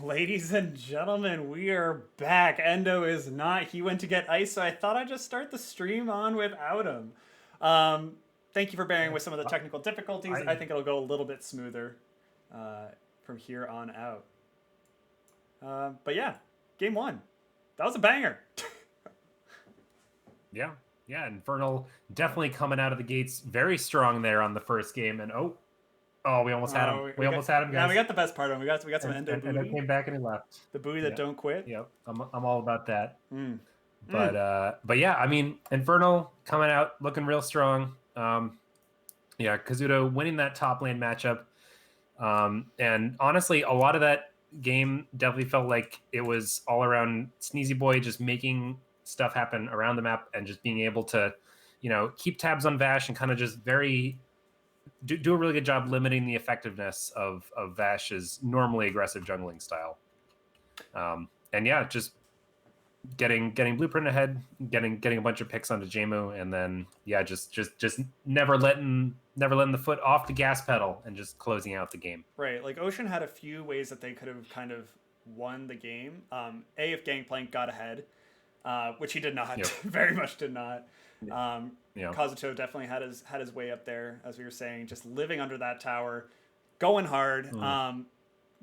Ladies and gentlemen, we are back. Endo is not. He went to get ice, so I thought I'd just start the stream on without him. Um, Thank you for bearing with some of the technical difficulties. I I think it'll go a little bit smoother uh, from here on out. But yeah, game one. That was a banger. yeah, Infernal definitely coming out of the gates very strong there on the first game, and we almost had him. We almost had him, Now guys. we got the best part of him. We got some Endo And I booty. came back and he left. The booty that Yeah, don't quit. yeah, I'm all about that. Mm. But yeah, I mean, Infernal coming out looking real strong. Yeah, Kazuto winning that top lane matchup. And honestly, a lot of that game definitely felt like it was all around Sneezy Boy just making stuff happen around the map and just being able to, keep tabs on Vash and kind of just do a really good job limiting the effectiveness of Vash's normally aggressive jungling style. And yeah, just getting Blueprint ahead, getting a bunch of picks onto Jmu, and then yeah, just never letting the foot off the gas pedal and just closing out the game. Right, like Ocean had a few ways that they could have kind of won the game. If Gangplank got ahead, which he did not, Yep. very much did not. Yeah. Kazuto definitely had his way up there, as we were saying, just living under that tower, going hard.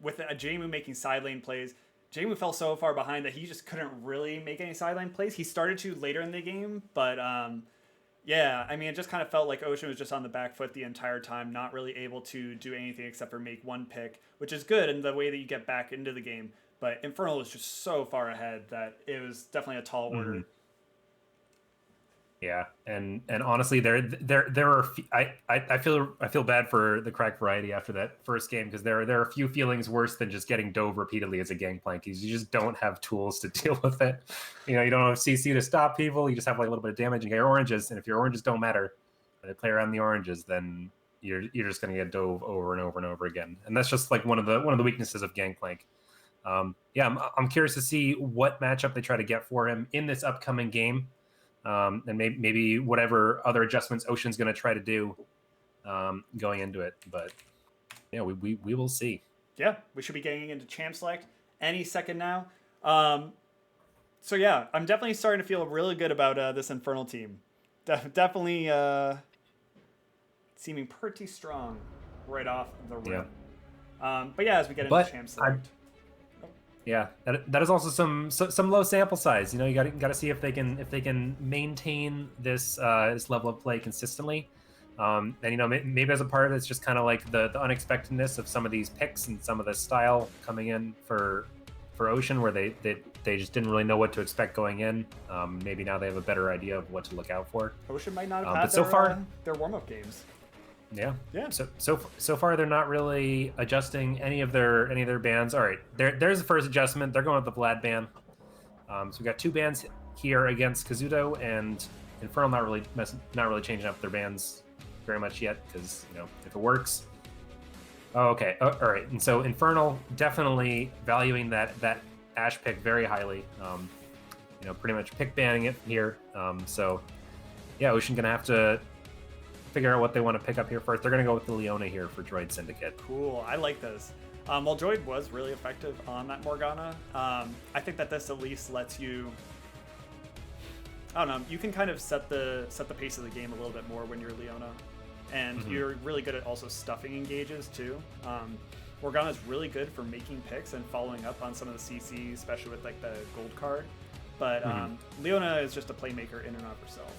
With a Jmu making side lane plays. Jmu fell so far behind that he just couldn't really make any side lane plays. He started to later in the game, but yeah, I mean, it just kind of felt like Ocean was just on the back foot the entire time, not really able to do anything except for make one pick, which is good in the way that you get back into the game. But Infernal was just so far ahead that it was definitely a tall order. Yeah, and honestly, there are I feel bad for the crack variety after that first game because there are a few feelings worse than just getting dove repeatedly as a gangplank. You just don't have tools to deal with it. You don't have CC to stop people. You just have like a little bit of damage and get your oranges, and if your oranges don't matter, when they play around the oranges, then you're just going to get dove over and over and over again, and that's just like one of the weaknesses of gangplank. Yeah, I'm curious to see what matchup they try to get for him in this upcoming game. And maybe whatever other adjustments Ocean's going to try to do going into it. But yeah, we will see. Yeah, we should be getting into champ select any second now. So yeah, I'm definitely starting to feel really good about this Infernal team. Definitely seeming pretty strong right off the rip. Yeah. But yeah, as we get into champ select. Yeah, that is also some low sample size. You got to see if they can maintain this this level of play consistently. And maybe as a part of it, it's just kind of like the unexpectedness of some of these picks and some of the style coming in for Ocean, where they just didn't really know what to expect going in. Maybe now they have a better idea of what to look out for. Ocean might not have had their warm up games. Yeah. So far they're not really adjusting any of their bans. All right, there's the first adjustment. They're going with the Vlad ban. So we got two bans here against Kazuto and Infernal. Not really changing up their bans very much yet because if it works. Oh, okay. All right. And so Infernal definitely valuing that Ash pick very highly. Pretty much pick banning it here. So yeah, Ocean gonna have to figure out what they want to pick up here first. They're going to go with the Leona here for Droid Syndicate. Cool. I like this. While Droid was really effective on that Morgana, I think that this at least lets you, I don't know, you can kind of set the pace of the game a little bit more when you're Leona. And you're really good at also stuffing engages too. Morgana is really good for making picks and following up on some of the CC, especially with like the gold card. But Leona is just a playmaker in and of herself.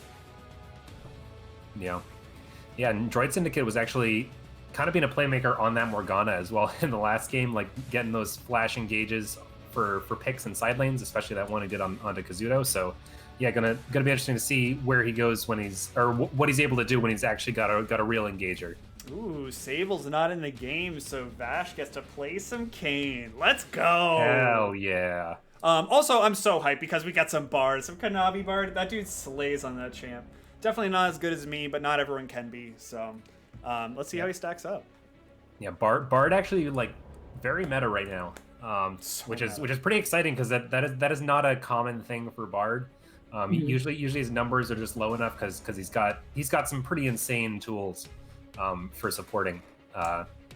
Yeah, and Droid Syndicate was actually kind of being a playmaker on that Morgana as well in the last game, like getting those flash engages for picks and side lanes, especially that one he did onto Kazuto. So yeah, gonna be interesting to see where he goes when what he's able to do when he's actually got a real engager. Ooh, Sable's not in the game, so Vash gets to play some Kayn. Let's go! Hell yeah. Also, I'm so hyped because we got some Bard, some Kanavi Bard. That dude slays on that champ. Definitely not as good as me, but not everyone can be. So let's see how he stacks up. Yeah, Bard actually like very meta right now, which is pretty exciting because that is not a common thing for Bard. Usually his numbers are just low enough because he's got some pretty insane tools for supporting.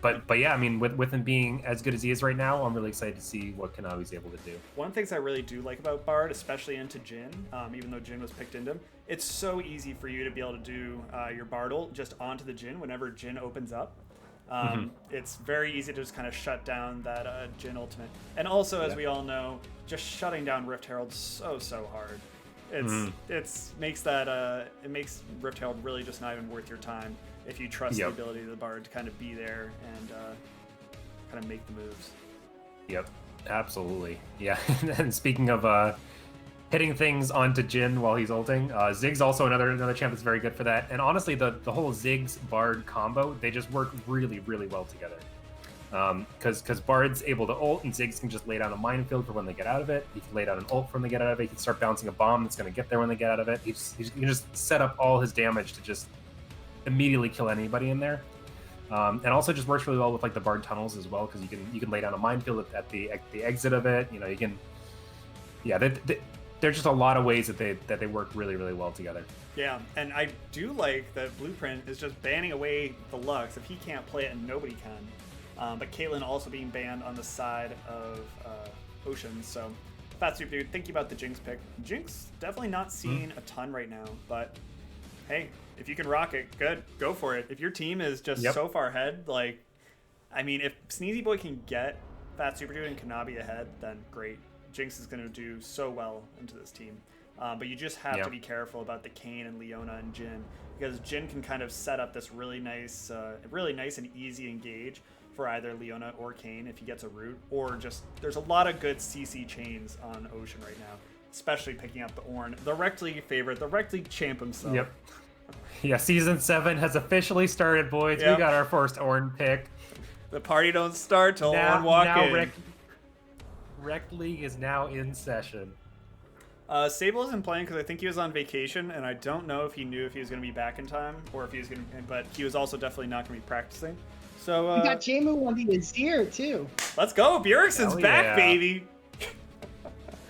but yeah, I mean, with him being as good as he is right now, I'm really excited to see what Kanawi's able to do. One of the things I really do like about Bard, especially into Jin, even though Jin was picked into him, it's so easy for you to be able to do your Bard ult just onto the Jin whenever Jin opens up. It's very easy to just kind of shut down that Jin ultimate. And also, as we all know, just shutting down Rift Herald so hard. It makes Rift Herald really just not even worth your time if you trust the ability of the Bard to kind of be there and kind of make the moves. Yep, absolutely. Yeah, and speaking of hitting things onto Jin while he's ulting, Ziggs also another champ that's very good for that. And honestly, the whole Ziggs Bard combo, they just work really well together. Because Bard's able to ult, and Ziggs can just lay down a minefield for when they get out of it. He can lay down an ult for when they get out of it. He can start bouncing a bomb that's going to get there when they get out of it. He can just set up all his damage to just immediately kill anybody in there. And also just works really well with like the Bard tunnels as well, because you can lay down a minefield at the exit of it. You know, you can. Yeah, there's just a lot of ways that they work really well together. Yeah, and I do like that Blueprint is just banning away the Lux if he can't play it and nobody can. But Caitlyn also being banned on the side of Ocean. So, Fat Soup Dude, thinking about the Jinx pick. Jinx definitely not seeing a ton right now, but hey, if you can rock it, good, go for it. If your team is just so far ahead, like, I mean, if Sneezy Boy can get Fat Super Dude and Kanabi ahead, then great. Jinx is going to do so well into this team. But you just have to be careful about the Kayn and Leona and Jin, because Jin can kind of set up this really nice and easy engage for either Leona or Kayn if he gets a root, or just there's a lot of good CC chains on Ocean right now, especially picking up the Ornn, the Rect League favorite, the Rect League champ himself. Yep. Yeah, Season 7 has officially started, boys. We got our first Ornn pick. The party don't start till Ornn walk in. Rect League is now in session. Sable isn't playing because I think he was on vacation, and I don't know if he knew if he was going to be back in time or if he was going to. But he was also definitely not going to be practicing. So we got Jamu on the Azir too. Let's go, Bjergsen's back, baby.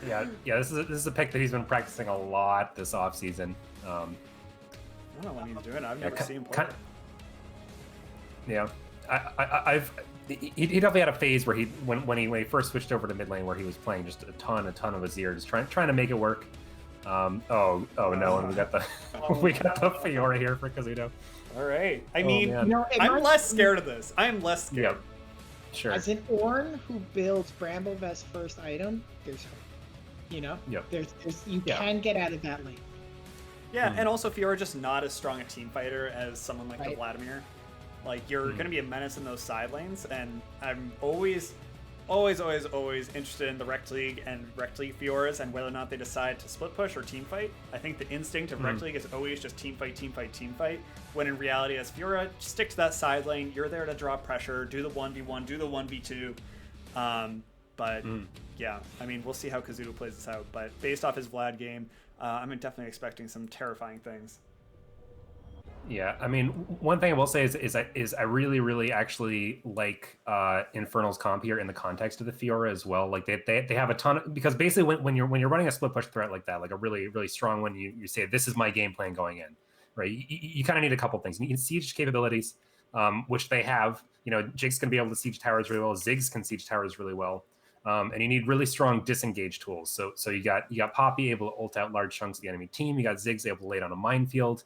Yeah. This is a pick that he's been practicing a lot this offseason. I don't know when he's doing it. I've never seen him play. Yeah, he definitely had a phase where when he first switched over to mid lane, where he was playing just a ton of Azir, just trying to make it work. No, and we got the Fiora here for Kazuto. All right. I mean, I'm less scared of this. I am less scared. Yep. Sure. As an Ornn who builds Bramblevest first item, there's hope. There's you can get out of that lane. Yeah, and also Fiora just not as strong a team fighter as someone like the Vladimir. Like, you're going to be a menace in those side lanes, and I'm always interested in the Rect League and Rect League Fioras and whether or not they decide to split push or team fight. I think the instinct of Rect League is always just team fight, when in reality, as Fiora, stick to that side lane. You're there to draw pressure, do the 1v1, do the 1v2. Yeah, I mean, we'll see how Kazuto plays this out, but based off his Vlad game, I'm definitely expecting some terrifying things. Yeah, I mean, one thing I will say is I really actually like Infernal's comp here in the context of the Fiora as well. Like they have a ton of, because basically when you're running a split push threat like that, like a really strong one, you say this is my game plan going in, right? You kind of need a couple things. You need siege capabilities, which they have. You know, Jake's gonna be able to siege towers really well. Ziggs can siege towers really well. And you need really strong disengage tools. So you got Poppy able to ult out large chunks of the enemy team. You got Ziggs able to lay down a minefield.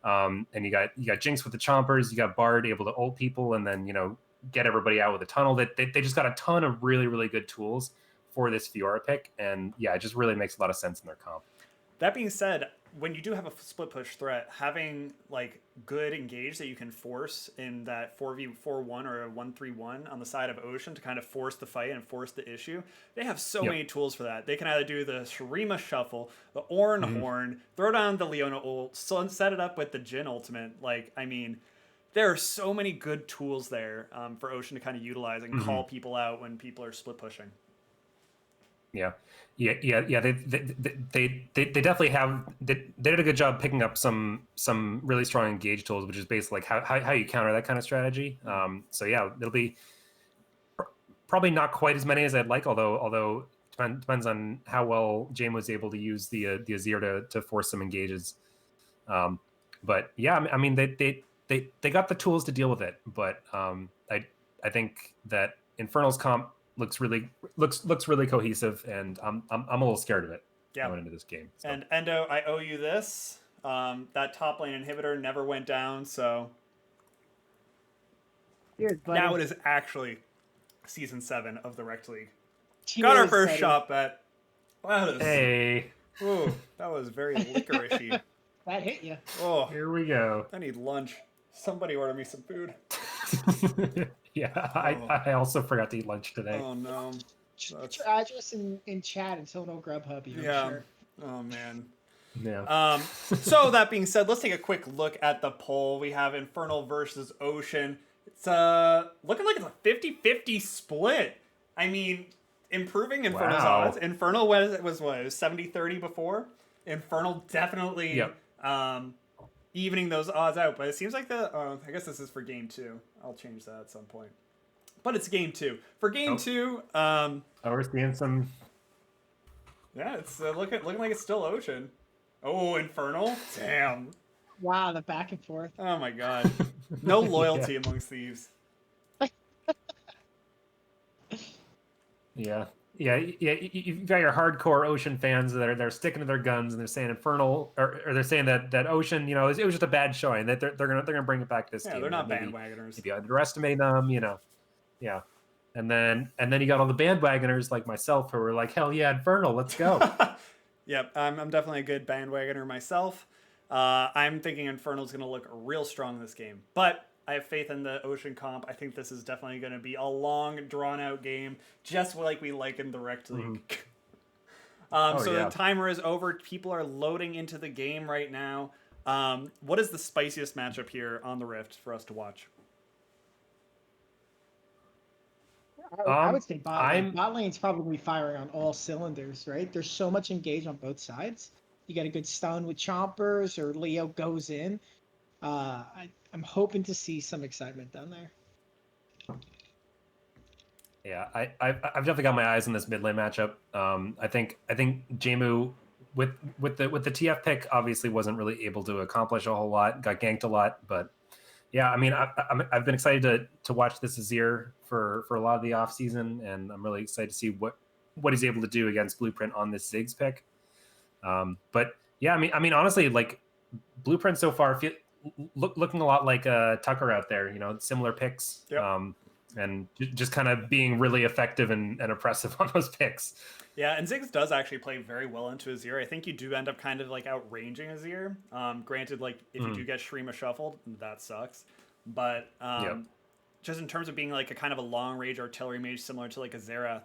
And you got Jinx with the chompers. You got Bard able to ult people and then get everybody out with a tunnel. They just got a ton of really good tools for this Fiora pick, and yeah, it just really makes a lot of sense in their comp. That being said, when you do have a split push threat, having like good engage that you can force in that 4v41 or a 1-3-1 on the side of Ocean to kind of force the fight and force the issue, they have so many tools for that. They can either do the Shurima shuffle, the Ornn horn, throw down the Leona ult, set it up with the Jhin ultimate. Like, I mean, there are so many good tools there for Ocean to kind of utilize and call people out when people are split pushing. Yeah. They definitely have. They did a good job picking up some really strong engage tools, which is basically like how you counter that kind of strategy. So yeah, it'll be probably not quite as many as I'd like, although depends on how well James was able to use the Azir to force some engages. But yeah, I mean they got the tools to deal with it, but I think that Infernal's comp looks really cohesive, and I'm a little scared of it going into this game. So. And Endo, I owe you this. That top lane inhibitor never went down, so Cheers, buddy. now it is actually season 7 of the Rect League. Cheers, Got our first buddy. shot bet. Wow, hey. Ooh, that was very licoricey. That hit you. Oh, here we go. I need lunch. Somebody order me some food. Yeah, I also forgot to eat lunch today. Oh no. Just put your address in chat and so no Grubhub you. Yeah. Sure. Oh man. Yeah. So that being said, let's take a quick look at the poll. We have Infernal versus Ocean. It's looking like it's a 50-50 split. I mean, improving Infernal's odds. Infernal was what? It was 70-30 before. Infernal definitely evening those odds out, but it seems like I guess this is for game 2. I'll change that at some point. But it's game 2. For game 2, we're seeing some. Yeah, it's looking like it's still Ocean. Oh, Infernal. Damn. Wow, the back and forth. Oh my god. No loyalty amongst thieves. Yeah. You've got your hardcore Ocean fans that are sticking to their guns and they're saying Infernal, or they're saying that Ocean, it was just a bad showing, that they're gonna bring it back this game. Yeah, they're not bandwagoners. Maybe underestimating them, Yeah. And then you got all the bandwagoners like myself who were like, hell yeah, Infernal, let's go. Yep, I'm definitely a good bandwagoner myself. I'm thinking Infernal's going to look real strong this game. But I have faith in the Ocean comp. I think this is definitely going to be a long, drawn-out game, just like we like in the Rect League. The timer is over. People are loading into the game right now. What is the spiciest matchup here on the Rift for us to watch? I would say bot lane. Bot lane's probably firing on all cylinders, right? There's so much engaged on both sides. You get a good stun with chompers, or Leo goes in. I'm hoping to see some excitement down there. Yeah, I've definitely got my eyes on this mid lane matchup. I think Jemu with the TF pick obviously wasn't really able to accomplish a whole lot. Got ganked a lot, but yeah, I mean, I've been excited to watch this Azir for a lot of the off season, and I'm really excited to see what he's able to do against Blueprint on this Ziggs pick. But yeah, I mean, honestly, like Blueprint so far looking a lot like Tucker out there. Similar picks, and just kind of being really effective and oppressive on those picks. Yeah, and Ziggs does actually play very well into Azir. I think you do end up kind of like outranging Azir. Granted, like if you do get Shrima shuffled, that sucks. But just in terms of being like a kind of a long range artillery mage similar to like a Zera,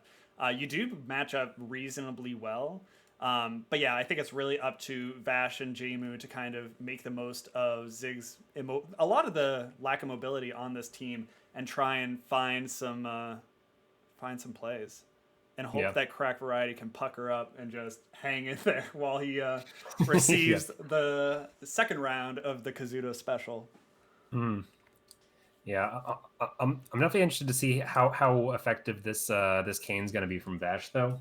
you do match up reasonably well. But yeah, I think it's really up to Vash and Jemu to kind of make the most of Ziggs' a lot of the lack of mobility on this team and try and find some plays. And hope that Crack Variety can pucker up and just hang in there while he receives the second round of the Kazuto special. Yeah, I'm definitely interested to see how effective this Kane's going to be from Vash, though.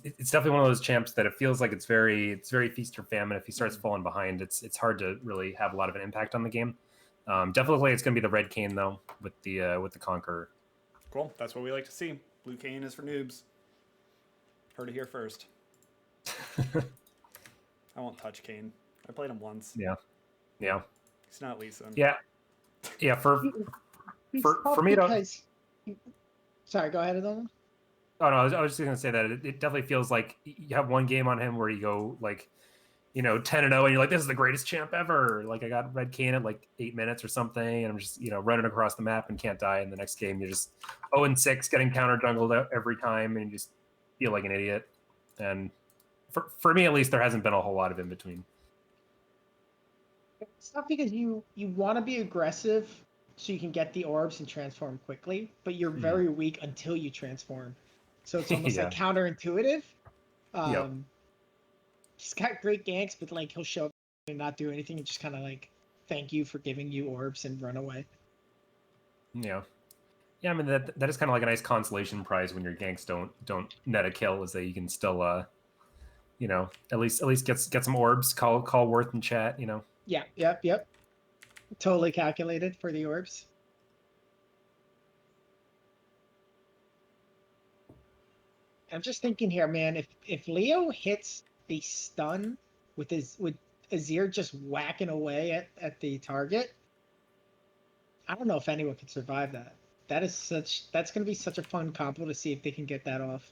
It's definitely one of those champs that it feels like it's very feast or famine. If he starts falling behind, it's hard to really have a lot of an impact on the game. Definitely, it's going to be the red Kane though with the Conqueror. Cool, that's what we like to see. Blue Kane is for noobs. Heard it here first. I won't touch Kane. I played him once. Yeah. He's not Lee Sin. Yeah. For me to. Sorry, go ahead, Adoma. Oh no, I was just gonna say that it definitely feels like you have one game on him where you go like, 10-0, and you're like, this is the greatest champ ever. Like I got red Kane at like 8 minutes or something, and I'm just running across the map and can't die. And the next game you're just 0-6, getting counter jungled every time, and you just feel like an idiot. And for me at least, there hasn't been a whole lot of in between. It's not because you want to be aggressive so you can get the orbs and transform quickly, but you're very weak until you transform. So it's almost like counterintuitive. He's got great ganks, but like he'll show up and not do anything and just kind of like thank you for giving you orbs and run away. Yeah. I mean that is kind of like a nice consolation prize when your ganks don't net a kill, is that you can still at least get some orbs. Call Worth in chat. Yeah. Yep. Totally calculated for the orbs. I'm just thinking here, man. If Leo hits a stun with Azir just whacking away at the target, I don't know if anyone can survive that. That's gonna be such a fun combo to see if they can get that off.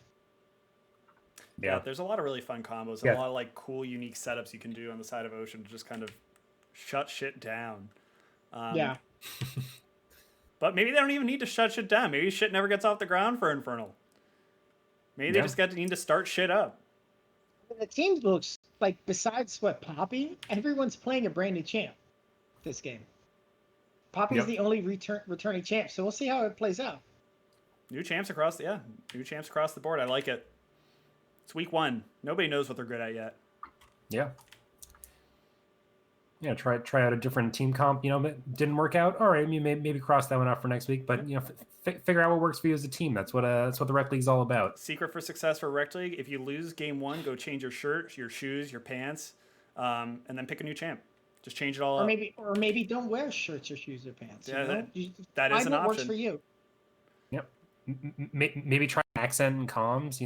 Yeah, there's a lot of really fun combos and a lot of like cool, unique setups you can do on the side of Ocean to just kind of shut shit down. Yeah. But maybe they don't even need to shut shit down. Maybe shit never gets off the ground for Infernal. Maybe they just need to start shit up. The team looks like, besides what Poppy, everyone's playing a brand new champ this game. Poppy is the only returning champ, so we'll see how it plays out. New champs across the board. I like it. It's week 1. Nobody knows what they're good at yet. Yeah, try out a different team comp. Didn't work out. All right, maybe cross that one out for next week. But figure out what works for you as a team. That's what the Rec League's all about. Secret for success for Rec League: if you lose game 1, go change your shirt, your shoes, your pants, and then pick a new champ. Just change it all up. Or maybe don't wear shirts or shoes or pants. Yeah, that is an option. Works for you. Yep. Maybe try accent and comms.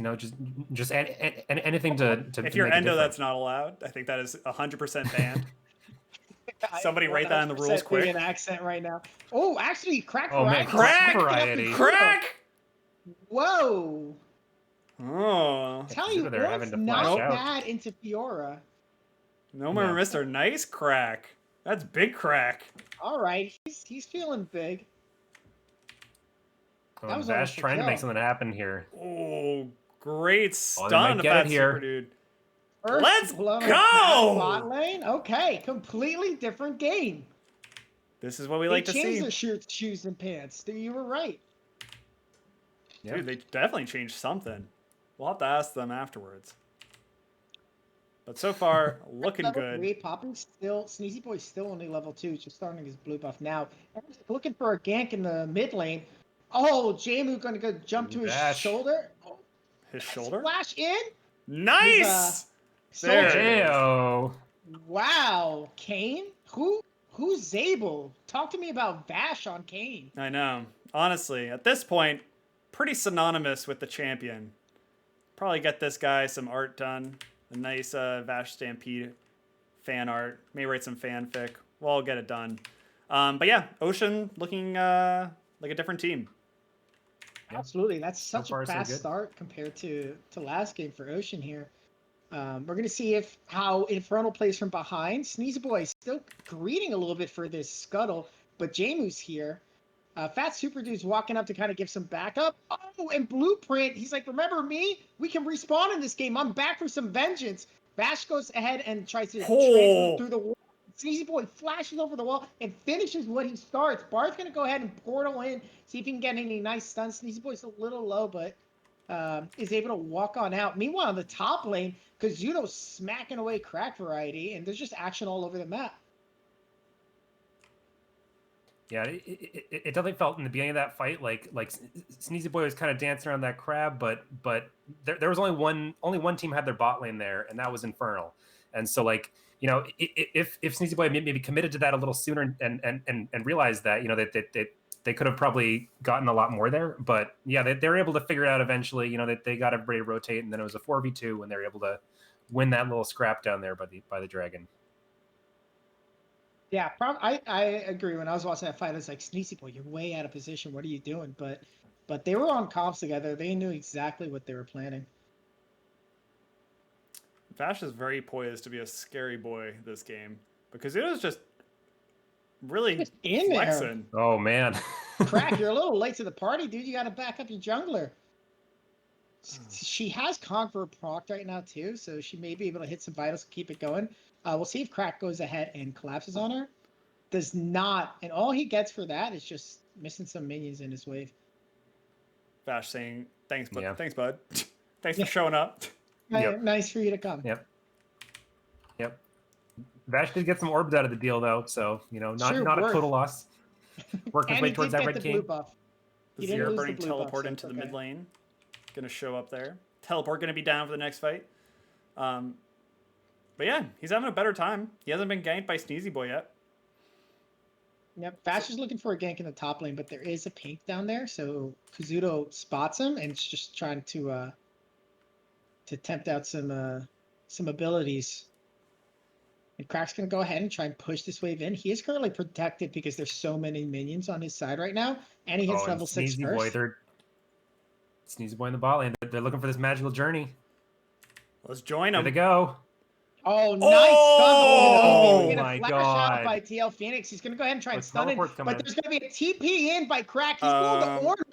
Just anything to. If you're Endo, that's not allowed. I think that is 100% banned. Somebody write that in the rules quick. An accent right now. Oh, actually, crack variety. Crack! Whoa! Oh. Tell you what, not bad into Fiora. No more Mr. Nice crack. That's big crack. All right, he's feeling big. That was Vash trying to make something happen here. Oh, great stun of that super dude. Let's go! Bot lane? Okay, completely different game. This is what we like to see. They changed their shoes and pants. You were right. Dude, they definitely changed something. We'll have to ask them afterwards. But so far, looking good. Sneezy Boy's still only level 2, just starting his blue buff now. Looking for a gank in the mid lane. Oh, Jamu gonna go jump to his shoulder. Oh, his shoulder? Flash in. Nice! There. Wow, Kane? Who's Zabel? Talk to me about Vash on Kane. I know. Honestly, at this point, pretty synonymous with the champion. Probably get this guy some art done. A nice Vash Stampede fan art. May write some fanfic. We'll all get it done. But yeah, Ocean looking like a different team. Absolutely. That's such a fast start compared to last game for Ocean here. We're going to see how Infernal plays from behind. Sneezy Boy is still greeting a little bit for this scuttle, but Jamu's here. Fat Super Dude's walking up to kind of give some backup. Oh, and Blueprint, he's like, remember me? We can respawn in this game. I'm back for some vengeance. Bash goes ahead and tries to transfer through the wall. Sneezy Boy flashes over the wall and finishes what he starts. Bart's going to go ahead and portal in, see if he can get any nice stuns. Sneezy Boy's a little low, but is able to walk on out. Meanwhile, on the top lane, Kazuto's smacking away crack variety, and there's just action all over the map. Yeah, it definitely felt in the beginning of that fight like Sneezy Boy was kind of dancing around that crab, but there was only one team had their bot lane there, and that was Infernal. And so if Sneezy Boy maybe committed to that a little sooner and realized that that they could have probably gotten a lot more there, but yeah, they were able to figure it out eventually. That they got everybody to rotate, and then it was a 4v2 when they were able to win that little scrap down there by the dragon. Yeah, I agree. When I was watching that fight, I was like, Sneezy Boy, you're way out of position. What are you doing? But they were on comps together. They knew exactly what they were planning. Vash is very poised to be a scary boy this game because it was just really flexing. There. Oh man, Crack, you're a little late to the party, dude. You got to back up your jungler. She has Conqueror proc right now too, so she may be able to hit some vitals to keep it going. We'll see if Crack goes ahead and collapses on her. Does not, and all he gets for that is just missing some minions in his wave. Vash saying, thanks, bud. Thanks, bud. Thanks for showing up. Yep. Nice for you to come. Yep. Vash did get some orbs out of the deal, though, so not a total loss. Worked his way towards that red king. The Zero Burning teleport into the mid lane. Gonna show up there. Teleport gonna be down for the next fight. But yeah, he's having a better time. He hasn't been ganked by Sneezy Boy yet. Yep, Vash is looking for a gank in the top lane, but there is a pink down there, so Kazuto spots him and is just trying to to tempt out some abilities. And Crack's going to go ahead and try and push this wave in. He is currently protected because there's so many minions on his side right now. And he hits and level 6 Sneezy first. Boy, Sneezy Boy in the bot lane. They're looking for this magical journey. Let's join There them. they go. Oh, nice stun. Oh, He's my gonna flash out God. by TL Phoenix. He's going to go ahead and try and With stun it. teleport coming But in. there's going to be a TP in by Crack. He's going to order.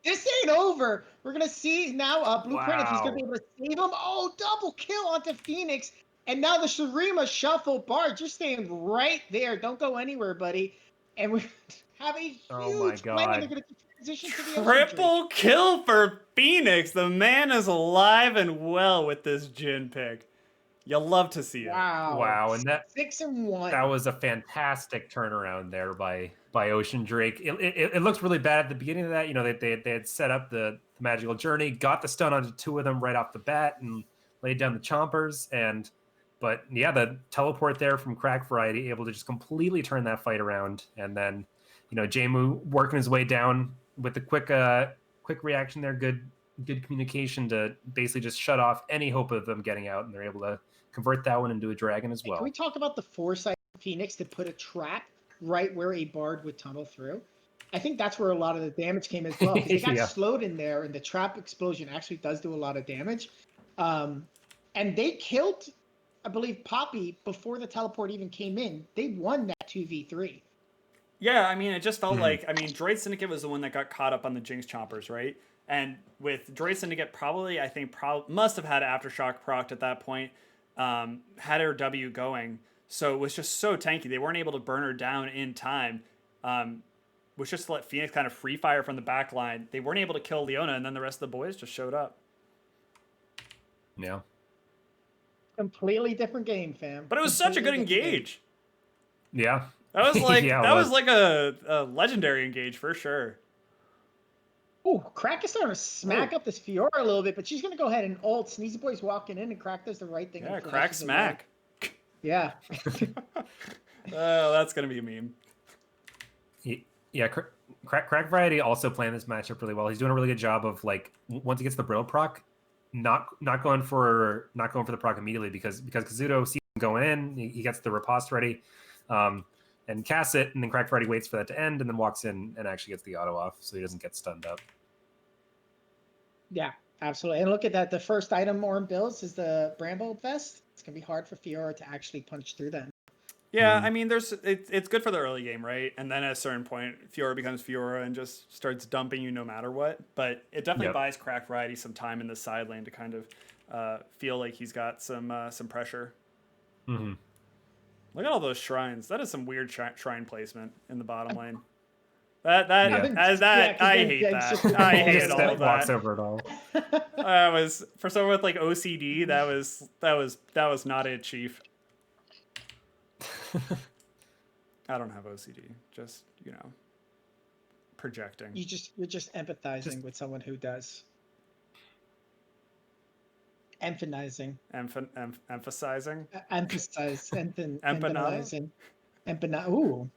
This ain't over. We're going to see now Blueprint if he's going to be able to save him. Oh, double kill onto Phoenix. And now the Shurima shuffle. Bard, you're staying right there. Don't go anywhere, buddy. And we have a huge plan. They're going to transition to the triple kill for Phoenix. The man is alive and well with this Jhin pick. You'll love to see it. Wow. And that 6-1. That was a fantastic turnaround there by Ocean Drake. It looks really bad at the beginning of that. You know, they had set up the magical journey, got the stun onto two of them right off the bat, and laid down the chompers. But yeah, the teleport there from Crack Variety able to just completely turn that fight around. And then, you know, Jmu working his way down with the quick reaction there, good communication to basically just shut off any hope of them getting out, and they're able to convert that one into a dragon as well. Can we talk about the foresight of Phoenix to put a trap right where a Bard would tunnel through? I think that's where a lot of the damage came as well. They got slowed in there, and the trap explosion actually does do a lot of damage. And they killed, I believe, Poppy before the teleport even came in. They won that 2v3. Yeah, I mean, it just felt like, Droid Syndicate was the one that got caught up on the Jinx chompers, right? And with Droid Syndicate, must have had Aftershock procced at that point. Had her W going, so it was just so tanky. They weren't able to burn her down in time. Was just to let Phoenix kind of free fire from the back line. They weren't able to kill Leona, and then the rest of the boys just showed up. Yeah. Completely different game, fam. But it was such a good engage. Yeah. That was like was like a legendary engage for sure. Oh, Crack is starting to smack up this Fiora a little bit, but she's going to go ahead and ult. Sneezy Boy's walking in, and Crack does the right thing. Yeah, Crack smack. Yeah. Oh, that's going to be a meme. Yeah, Crack Variety also playing this matchup really well. He's doing a really good job of, like, once he gets the Brittle proc, not going for the proc immediately because Kazuto sees him going in, he gets the riposte ready, and casts it, and then Crack Variety waits for that to end and then walks in and actually gets the auto off so he doesn't get stunned up. Yeah, absolutely. And look at that. The first item Orin builds is the Bramble Vest. It's going to be hard for Fiora to actually punch through that. Yeah, I mean, it's good for the early game, right? And then at a certain point, Fiora becomes Fiora and just starts dumping you no matter what. But it definitely buys Crack Variety some time in the side lane to kind of feel like he's got some pressure. Mm-hmm. Look at all those shrines. That is some weird shrine placement in the bottom lane. I hate that. I hate all of that. Walks over it all. Was for someone with like OCD. That was not it, Chief. I don't have OCD. Just projecting. You're just empathizing with someone who does. Emphasizing. Emphasizing. Emphasize. Empanizing. Ooh.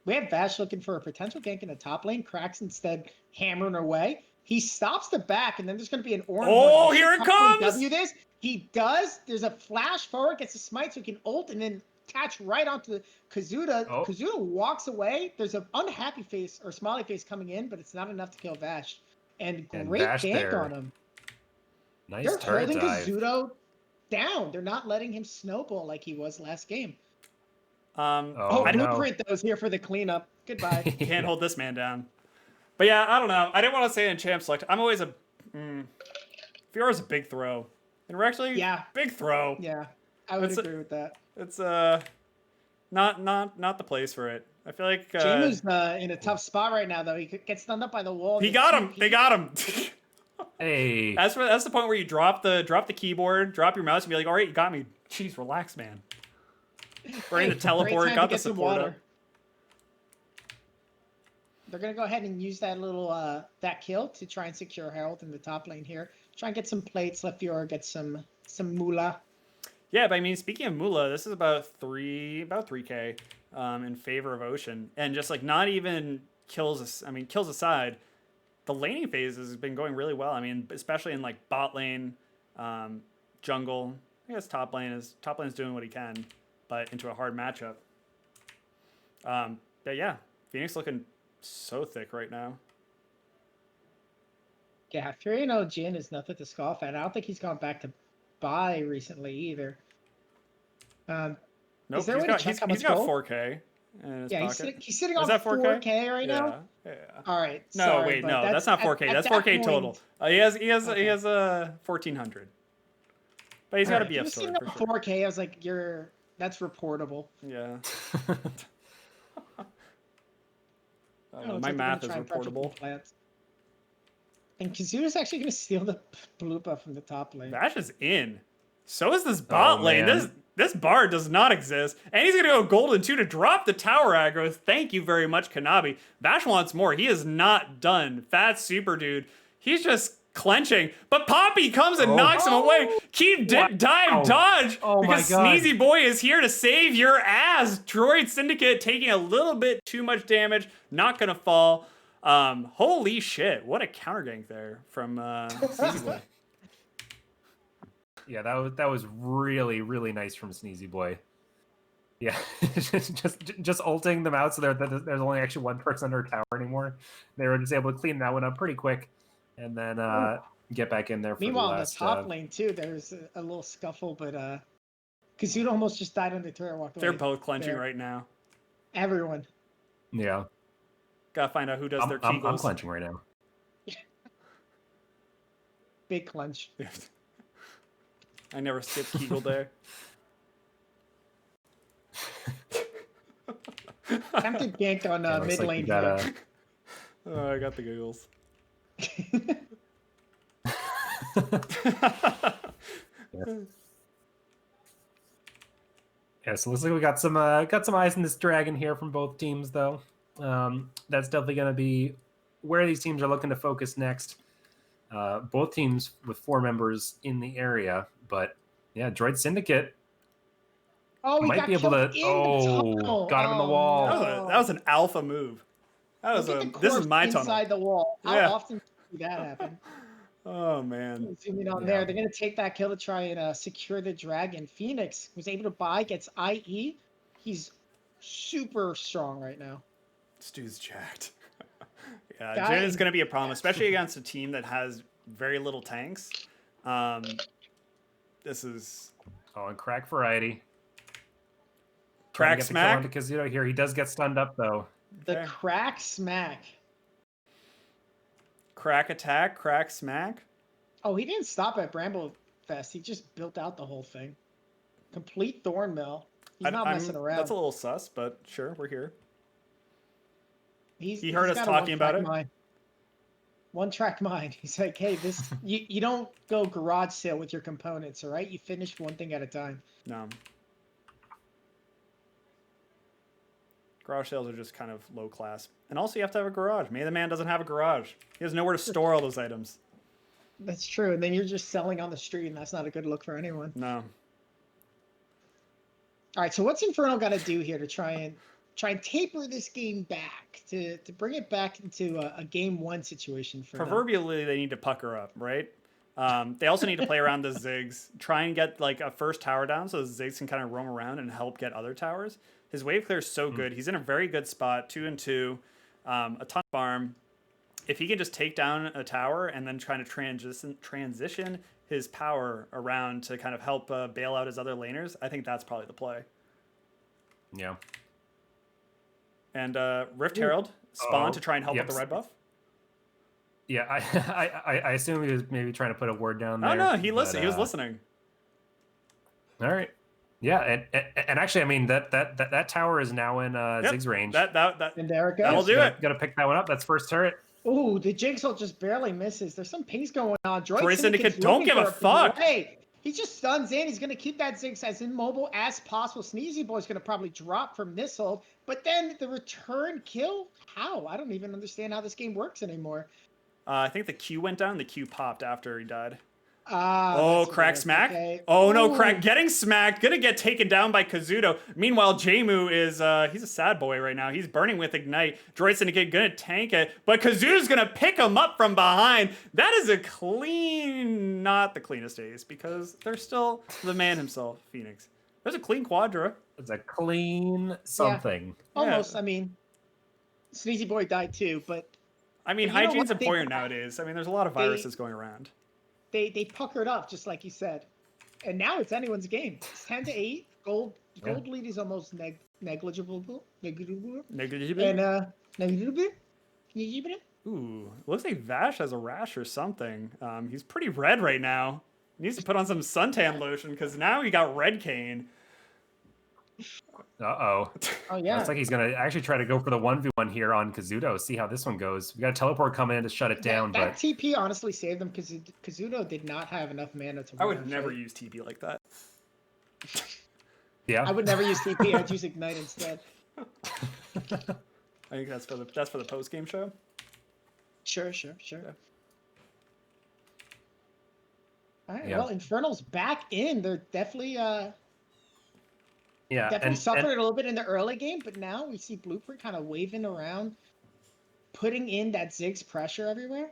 We have Vash looking for a potential gank in the top lane. Cracks instead hammering away. He stops the back, and then there's going to be an orange. Oh, here it comes! W this. He does. There's a flash forward, gets a smite, so he can ult, and then attach right onto the Kazuda. Oh. Kazuda walks away. There's an unhappy face or smiley face coming in, but it's not enough to kill Vash. And great gank on him. Nice. They're holding Kazuda down. They're not letting him snowball like he was last game. Blueprint is here for the cleanup. Goodbye. Can't hold this man down. But yeah, I don't know. I didn't want to say in champ select. I'm always Fiora's a big throw. And we're actually big throw. Yeah, I would agree with that. It's not the place for it. I feel like Jamu's in a tough spot right now though. He gets stunned up by the wall. He got him. They got him. Hey. That's the point where you drop the keyboard, drop your mouse, and be like, all right, you got me. Jeez, relax, man. We're in the teleport, got the support up. They're gonna go ahead and use that little that kill to try and secure Herald in the top lane here. Try and get some plates, let Fiora get some moolah. Yeah, but I mean, speaking of moolah, this is about 3K in favor of Ocean, and just like not even kills. I mean, kills aside, the laning phase has been going really well. I mean, especially in like bot lane, Jungle, I guess top lane is doing what he can, but into a hard matchup. But yeah, Phoenix looking so thick right now. Yeah, 3-0 Jin is nothing to scoff at. I don't think he's gone back to buy recently either. Nope, is there a way to check how much he's got gold? 4K in his pocket. He's sitting Is on that 4K? 4K right now. Yeah. All right. No, sorry, wait, but no, that's not 4K. That's 4K total. He has 1400. But he's got a BF sword for sure. 4K. I was like, that's reportable. Yeah. My math is reportable. And Kazuda's actually going to steal the blue buff from the top lane. Vash is in. So is this bot lane. This bar does not exist. And he's going to go golden too to drop the tower aggro. Thank you very much, Kanabi. Vash wants more. He is not done. Fat super dude. He's just clenching. But Poppy comes and knocks him away. Keep dive dodge. Because Sneezy Boy is here to save your ass. Droid Syndicate taking a little bit too much damage. Not going to fall. Holy shit. What a counter gank there from Sneezy Boy. Yeah, that was really, really nice from Sneezy Boy. Yeah, just ulting them out so there's only actually one person under a tower anymore. They were just able to clean that one up pretty quick, and then get back in there. Meanwhile, in the top lane too, there's a little scuffle, but Kazuda almost just died on the turret. Walked away. They're both clenching right now. Everyone. Yeah. Gotta find out who does their kegels. I'm clenching right now. Big clench. I never skipped Kegel there. Tempted gank on mid lane. Oh, I got the giggles. Yeah, so looks like we got some eyes in this dragon here from both teams, though. That's definitely going to be where these teams are looking to focus next. Both teams with 4 members in the area, but yeah, Droid Syndicate might be able to. Got him in the wall. No. That was an alpha move. This is my tunnel. Inside the wall. How often do that happen? Oh man. Zooming on there, they're gonna take that kill to try and secure the dragon. Phoenix was able to buy, gets IE. He's super strong right now. This dude's jacked. Yeah, Jin is gonna be a problem, especially against a team that has very little tanks. This is and crack variety. Crack smack. Because here he does get stunned up though. The crack smack. Crack attack, crack smack. Oh, he didn't stop at Bramble Fest. He just built out the whole thing. Complete thorn mill. He's not messing around. That's a little sus, but sure, we're here. He heard us talking about it. One track mind. He's like, hey, this you don't go garage sale with your components, all right? You finish one thing at a time. No. Garage sales are just kind of low class. And also you have to have a garage. Maybe the man doesn't have a garage. He has nowhere to store all those items. That's true. And then you're just selling on the street, and that's not a good look for anyone. No. All right, so what's Infernal got to do here to try and taper this game back, to bring it back into a game 1 situation for Proverbially, they need to pucker up, right? They also need to play around the Ziggs, try and get like a first tower down so the Ziggs can kind of roam around and help get other towers. His wave clear is so good. He's in a very good spot, 2 and 2, a ton of farm. If he can just take down a tower and then try to transition his power around to kind of help bail out his other laners, I think that's probably the play. Yeah. And Rift Herald spawn to try and help with the red buff. Yeah, I assume he was maybe trying to put a word down there. Oh no, he was listening. All right. Yeah, and actually, I mean that tower is now in Ziggs range. And there it goes. That'll do it. Got to pick that one up. That's first turret. Ooh, the Jigsaw just barely misses. There's some pings going on. Droid Syndicate don't give a fuck. Hey, he just stuns in. He's going to keep that Ziggs as immobile as possible. Sneezy Boy's going to probably drop from this hold. But then the return kill? How? I don't even understand how this game works anymore. I think the Q went down. The Q popped after he died. Oh, that's Crack weird. smack. Okay. Oh no, Ooh. Crack getting smacked. Gonna get taken down by Kazuto. Meanwhile, Jmu is he's a sad boy right now. He's burning with Ignite. Droid Syndicate gonna tank it, but Kazuto's gonna pick him up from behind. That is a clean, not the cleanest ace, because there's still the man himself, Phoenix. There's a clean Quadra. It's a clean something. Almost. Yeah. I mean, Sneezy Boy died too, but I mean, but you know hygiene's what? important nowadays. I mean, there's a lot of viruses going around. They puckered up just like you said, and now it's anyone's game. It's 10-8. Gold lead is almost negligible, Negligible. and negligible. Ooh, looks like Vash has a rash or something. He's pretty red right now. He needs to put on some suntan lotion because now he got red cane. Uh-oh. Oh yeah. Looks like he's going to actually try to go for the 1v1 here on Kazuto. See how this one goes. We got a teleport coming in to shut it down. That but TP honestly saved them because Kazuto did not have enough mana to win. I would never use TP like that. Yeah. I would never use TP. I'd use Ignite instead. I think that's for the post game show. Sure. Yeah. All right. Yeah. Well, Infernal's back in. They're definitely Yeah. definitely suffered a little bit in the early game, but now we see Blueprint kind of waving around, putting in that Ziggs pressure everywhere.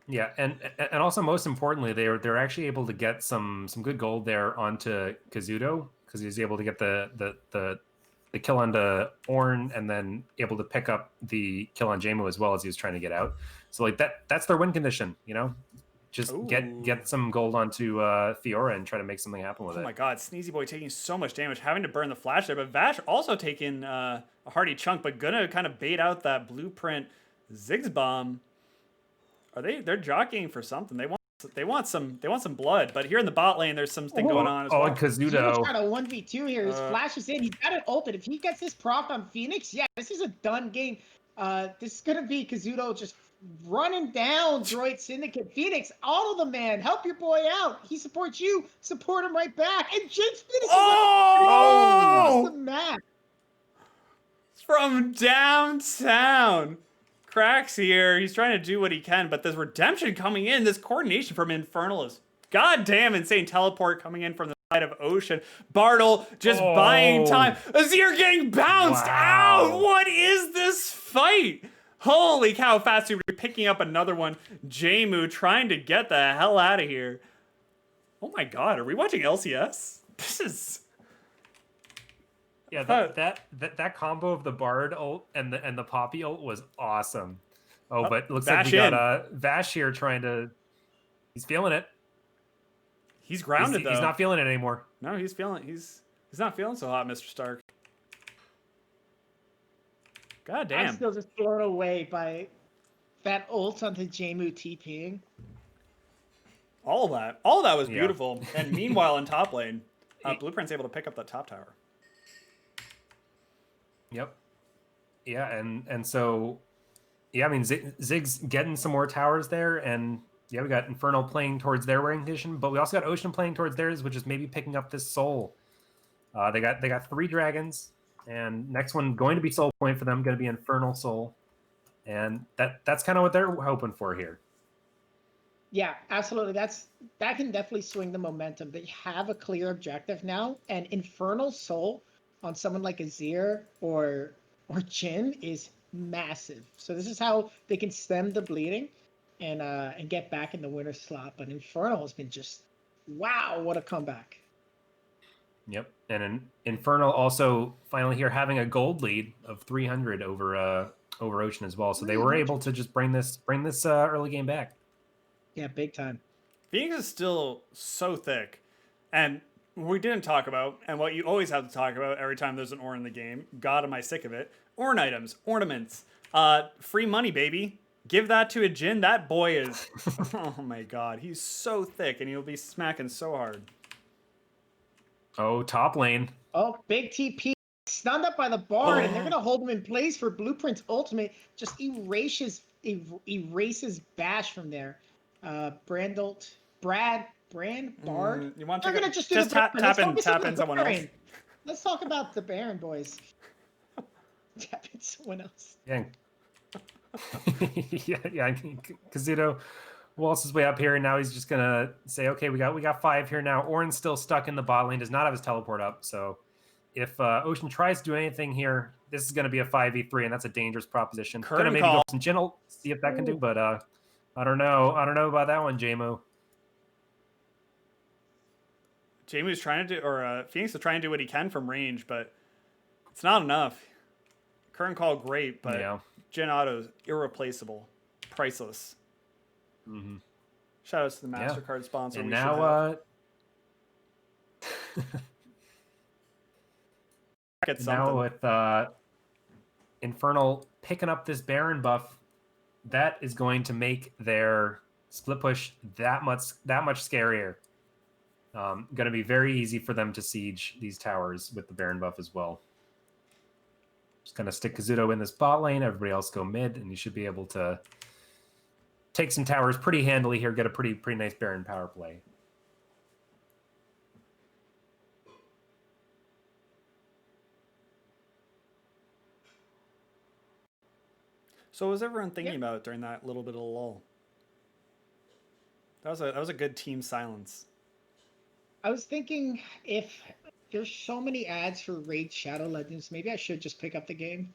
Yeah, and also most importantly, they're actually able to get some good gold there onto Kazuto because he's able to get the kill onto Ornn and then able to pick up the kill on Jamo as well as he was trying to get out. So like that's their win condition, you know. Just get some gold onto Fiora and try to make something happen with it. Oh my god, Sneezy Boy taking so much damage, having to burn the flash there, but Vash also taking a hearty chunk, but gonna kind of bait out that Blueprint Ziggs bomb. They're jockeying for something. They want some blood, but here in the bot lane there's something going on as well. And Kazuto. He's trying to 1v2 here. His flash is in. He's got it ulted. If he gets this proc on Phoenix, yeah, this is a done game. This is gonna be Kazuto just running down Droid Syndicate. Phoenix, auto the man. Help your boy out. He supports you. Support him right back. And Jinx finishes Oh! the map. From downtown. Cracks here. He's trying to do what he can, but this redemption coming in, this coordination from Infernal is goddamn insane. Teleport coming in from the side of Ocean. Bartle just buying time. Azir getting bounced out. What is this fight? Holy cow, Fatsu picking up another one. Jmu trying to get the hell out of here. Oh my god, are we watching LCS? This is... Yeah, that combo of the Bard ult and the Poppy ult was awesome. Oh, but looks like we got Vash here trying to... He's feeling it. He's grounded, though. He's not feeling it anymore. No, he's not feeling so hot, Mr. Stark. God damn. I'm still just blown away by that ult onto Jmu TPing. All that was beautiful. And meanwhile, in top lane, Blueprint's able to pick up that top tower. Yep. Yeah, and so, yeah, I mean, Ziggs getting some more towers there, and yeah, we got Infernal playing towards their win condition, but we also got Ocean playing towards theirs, which is maybe picking up this soul. They got 3 dragons, and next one going to be soul point for them, going to be Infernal Soul, and that's kind of what they're hoping for here. Yeah, absolutely. That can definitely swing the momentum. They have a clear objective now, and Infernal Soul on someone like Azir or Jhin is massive. So this is how they can stem the bleeding and get back in the winner's slot. But Infernal has been just wow, what a comeback. Yep, and Infernal also finally here having a gold lead of 300 over Ocean as well. So they were able to just bring this early game back. Yeah, big time. Phoenix is still so thick, and we didn't talk about, and what you always have to talk about every time there's an Ornn in the game. God, am I sick of it. Ornn items, ornaments, free money, baby. Give that to a Jhin. That boy is, oh my god, he's so thick, and he'll be smacking so hard. Oh, top lane. Oh, big TP. Stunned up by the Bard, and they're going to hold him in place for Blueprint's ultimate. Just erases Bash from there. Brand Bard. You want They're to gonna just do just the tap Baron. in someone else. Let's talk about the Baron boys. Tap in someone else. Yeah. Yeah. Kazuto Wolves is way up here, and now he's just gonna say, okay, we got 5 here now. Orin's still stuck in the bot lane, does not have his teleport up, so if Ocean tries to do anything here, this is gonna be a 5v3, and that's a dangerous proposition. Curtain Gonna maybe call. go some Gentle, see if that can do, but I don't know about that one, JMO. Jamie's trying to do, or Phoenix is trying to do what he can from range, but it's not enough. Current call, great, but Yeah. Gen Auto's irreplaceable, priceless. Mm-hmm. Shout outs to the MasterCard sponsor. And we now, get something. now with Infernal picking up this Baron buff, that is going to make their split push that much scarier. Going to be very easy for them to siege these towers with the Baron buff as well. Just going to stick Kazuto in this bot lane. Everybody else go mid, and you should be able to take some towers pretty handily here. Get a pretty nice Baron power play. So what was everyone thinking about during that little bit of lull? That was a good team silence. I was thinking, if there's so many ads for Raid Shadow Legends, maybe I should just pick up the game.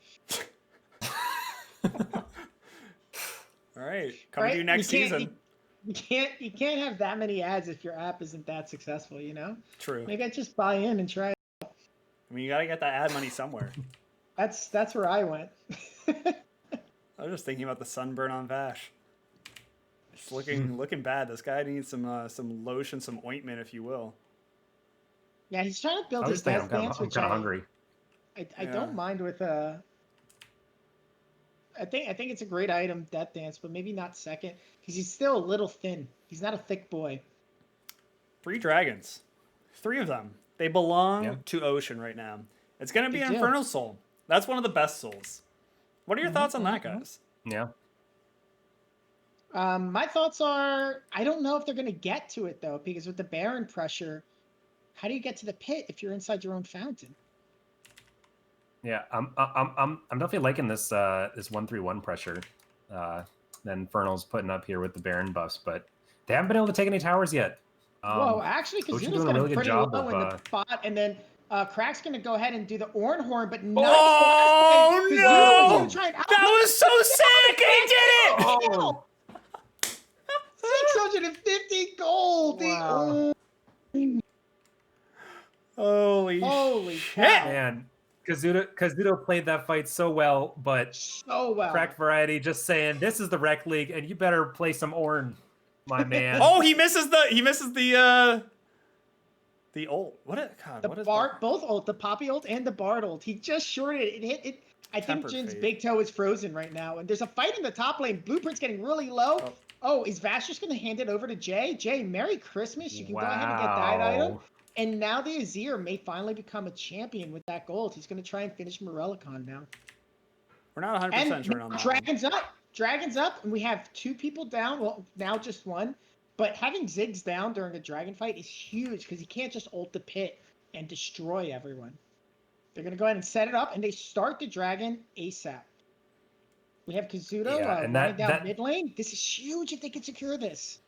All right, coming to you next season. You can't have that many ads if your app isn't that successful, you know? True. Maybe I just buy in and try it out. I mean, you gotta get that ad money somewhere. That's where I went. I was just thinking about the sunburn on Vash. It's looking bad. This guy needs some lotion, some ointment, if you will. Yeah, he's trying to build I his was thinking death I'm dance, kind which of hungry. I don't mind with I think it's a great item, Death Dance, but maybe not second because he's still a little thin. He's not a thick boy. 3 dragons, 3 of them. They belong to Ocean right now. It's gonna be an Infernal Soul. That's one of the best souls. What are your thoughts on that, guys? Yeah. My thoughts are, I don't know if they're gonna get to it though, because with the Baron pressure, how do you get to the pit if you're inside your own fountain? Yeah, I'm definitely liking this this 1-3-1 pressure that Infernal's putting up here with the Baron buffs, but they haven't been able to take any towers yet. Whoa, actually, Kazuna's doing a really good pretty job low in of, the bot, and then Crack's gonna go ahead and do the Orin Horn, but nice. Oh no! That was so sick! He did it! Oh. 650 gold. Wow. Holy shit! Man, Kazuto played that fight so well, but so well. Cracked Variety just saying, this is the Rec League, and you better play some Ornn, my man. Oh, he misses the ult. What is that? Both ult, the Poppy ult and the Bard ult. He just shorted it. It hit it. I think Jin's big toe is frozen right now, and there's a fight in the top lane. Blueprint's getting really low. Oh, is Vash just going to hand it over to Jay? Jay, Merry Christmas. You can go ahead and get that item. And now the Azir may finally become a champion with that gold. He's going to try and finish Morellicon now. We're not 100% sure on that. Dragon's up, and we have 2 people down. Well, now just 1. But having Ziggs down during a dragon fight is huge because he can't just ult the pit and destroy everyone. They're going to go ahead and set it up, and they start the dragon ASAP. We have Kazuto running down mid lane. This is huge if they can secure this.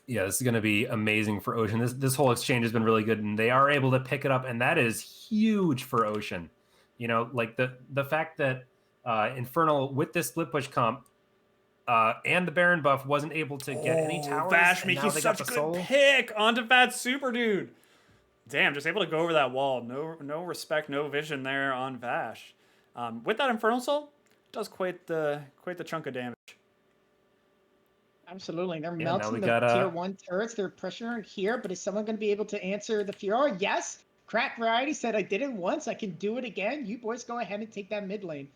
Yeah, this is going to be amazing for Ocean. This whole exchange has been really good, and they are able to pick it up, and that is huge for Ocean. You know, like the fact that Infernal, with this split push comp, and the Baron buff, wasn't able to get any towers. Vash making such a good pick onto Fat Super Dude. Damn, just able to go over that wall. No respect, no vision there on Vash. With that Infernal Soul, does quite the chunk of damage. Absolutely. They're melting the tier 1 turrets. They're pressuring here, but is someone going to be able to answer the Furor? Yes. Crack Variety said, I did it once. I can do it again. You boys go ahead and take that mid lane.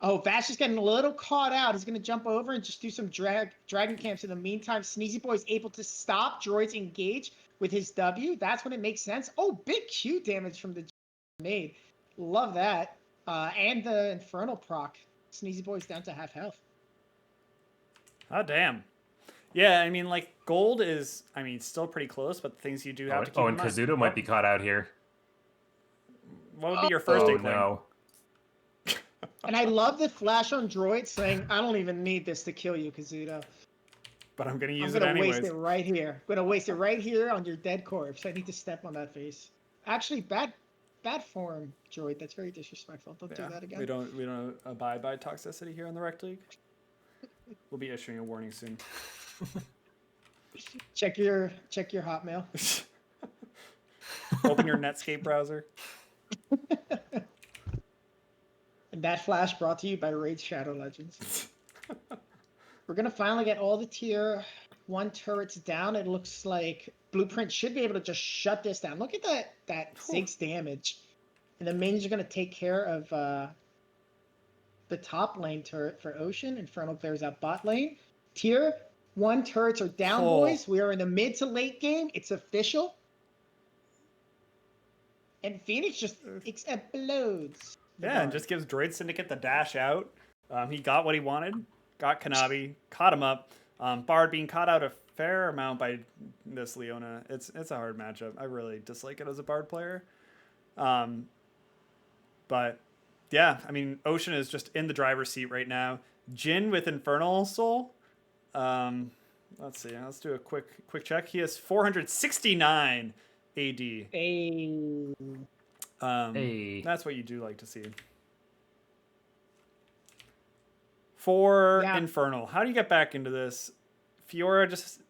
Oh, Vash is getting a little caught out. He's going to jump over and just do some dragon camps. In the meantime, Sneezy Boy is able to stop droids engage with his W. That's when it makes sense. Oh, big Q damage from the grenade. Love that. And the Infernal proc. Sneezy Boy's down to half health. Oh, damn. Yeah, I mean, like, gold is, still pretty close, but the things you do have to keep in mind. And Kazuto might be caught out here. What would be your first inkling? No. And I love the flash on Droid saying, I don't even need this to kill you, Kazuto. But I'm going to use I'm it going to anyways. waste it right here. I'm going to waste it right here on your dead corpse. I need to step on that face. Actually, bad form, Droid. That's very disrespectful. Don't do that again. We don't abide by toxicity here in the Rec League. We'll be issuing a warning soon. Check your Hotmail. Open your Netscape browser. And that flash brought to you by Raid Shadow Legends. We're gonna finally get all the tier 1 turrets down. It looks like Blueprint should be able to just shut this down. Look at that 6 damage. And the minions are gonna take care of the top lane turret for Ocean. Infernal clears out bot lane. Tier 1 turrets are down, boys. We are in the mid to late game. It's official. And Phoenix just explodes. Yeah, and just gives Droid Syndicate the dash out. He got what he wanted. Got Kanabi. Caught him up. Bard being caught out a fair amount by this Leona. It's a hard matchup. I really dislike it as a Bard player. But yeah, I mean, Ocean is just in the driver's seat right now. Jin with Infernal Soul. Let's see. Let's do a quick check. He has 469 AD. Hey. That's what you do like to see. For Infernal, how do you get back into this? Fiora just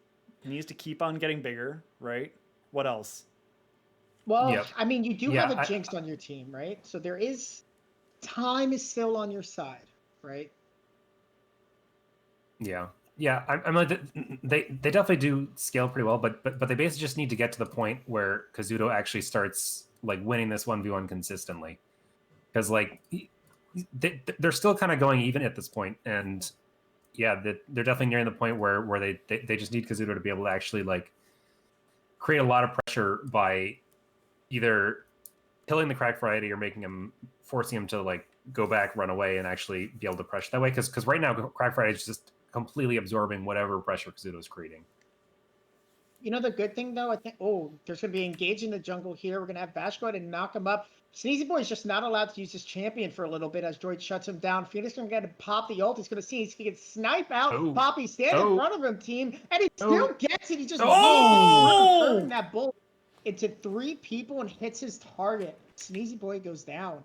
needs to keep on getting bigger, right? What else? Well, I mean, you do have a Jinx on your team, right? So there is time is still on your side, right? Yeah. Yeah, I'm like they definitely do scale pretty well, but they basically just need to get to the point where Kazuto actually starts like winning this 1v1 consistently, because like they're still kind of going even at this point, and yeah, they're definitely nearing the point where they just need Kazuto to be able to actually like create a lot of pressure by either killing the crack variety or forcing him to like go back, run away, and actually be able to pressure that way. Because right now crack variety is just completely absorbing whatever pressure Kazuto is creating. You know the good thing though, I think. Oh, there's gonna be engaged in the jungle here. We're gonna have Bash go ahead and knock him up. Sneezy Boy is just not allowed to use his champion for a little bit as Droid shuts him down. Phoenix gonna get to pop the ult. He's gonna see if he can snipe out Poppy. Stand in front of him, team, and he still gets it. He just turns that bullet into 3 people and hits his target. Sneezy Boy goes down.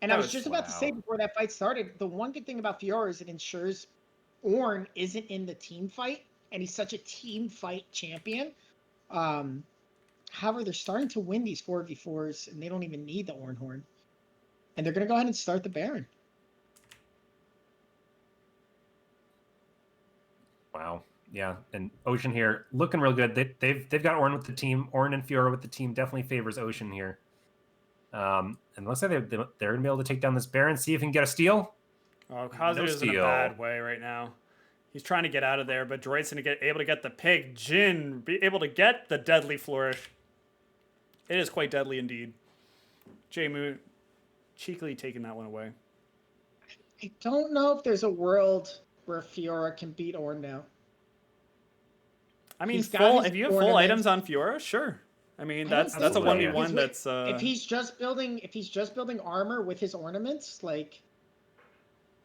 And I was just about to say before that fight started, the one good thing about Fiora is it ensures Ornn isn't in the team fight, and he's such a team fight champion. However, they're starting to win these 4v4s, and they don't even need the Ornn Horn. And they're going to go ahead and start the Baron. Wow. Yeah, and Ocean here looking real good. They've got Ornn with the team. Ornn and Fiora with the team definitely favors Ocean here. And it looks like they're going to be able to take down this Baron, see if he can get a steal. Oh, Kazu is in a bad way right now. He's trying to get out of there, but Droid's going to able to get the pig. Jin be able to get the deadly flourish. It is quite deadly indeed. Jmu cheekily taking that one away. I don't know if there's a world where Fiora can beat Ornn now. I mean, if you have full items on Fiora, sure. I mean, that's a 1v1 that's if he's just building armor with his ornaments, like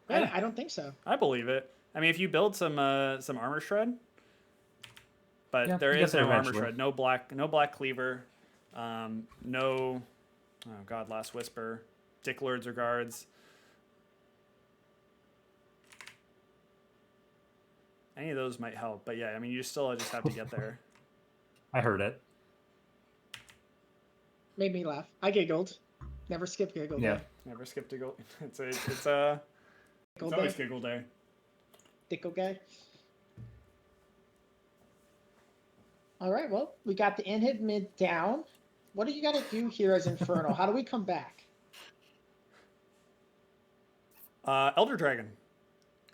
I don't think so. I believe it. I mean, if you build some armor shred, but there is no armor shred, no black cleaver, no Last Whisper, Dick Lords or guards. Any of those might help, but yeah, I mean, you still just have to get there. I heard it. Made me laugh. I giggled. Never skip giggle day. Never skip giggle. It's always giggle day. Dickle guy. All right, well, we got the in-hit mid down. What do you got to do here as Infernal? How do we come back? Elder Dragon.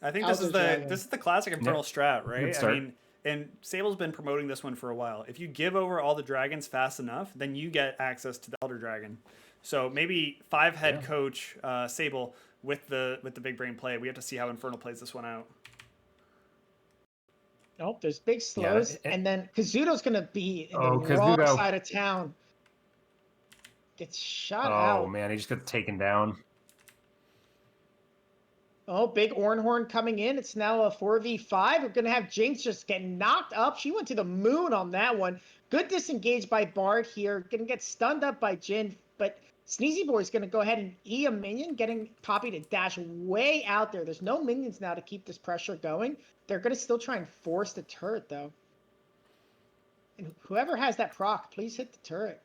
I think this is the classic Infernal strat, right? I mean, and Sable's been promoting this one for a while. If you give over all the dragons fast enough, then you get access to the Elder Dragon. So maybe 5-head coach Sable with the big brain play. We have to see how Infernal plays this one out. Nope, there's big slows, and then Kazuto's gonna be in the wrong side of town. Gets shot out. Oh man, he just got taken down. Oh, big Ornhorn coming in. It's now a 4v5. We're going to have Jinx just get knocked up. She went to the moon on that one. Good disengage by Bard here. Going to get stunned up by Jin. But Sneezy Boy is going to go ahead and E a minion, getting Poppy to dash way out there. There's no minions now to keep this pressure going. They're going to still try and force the turret, though. And whoever has that proc, please hit the turret.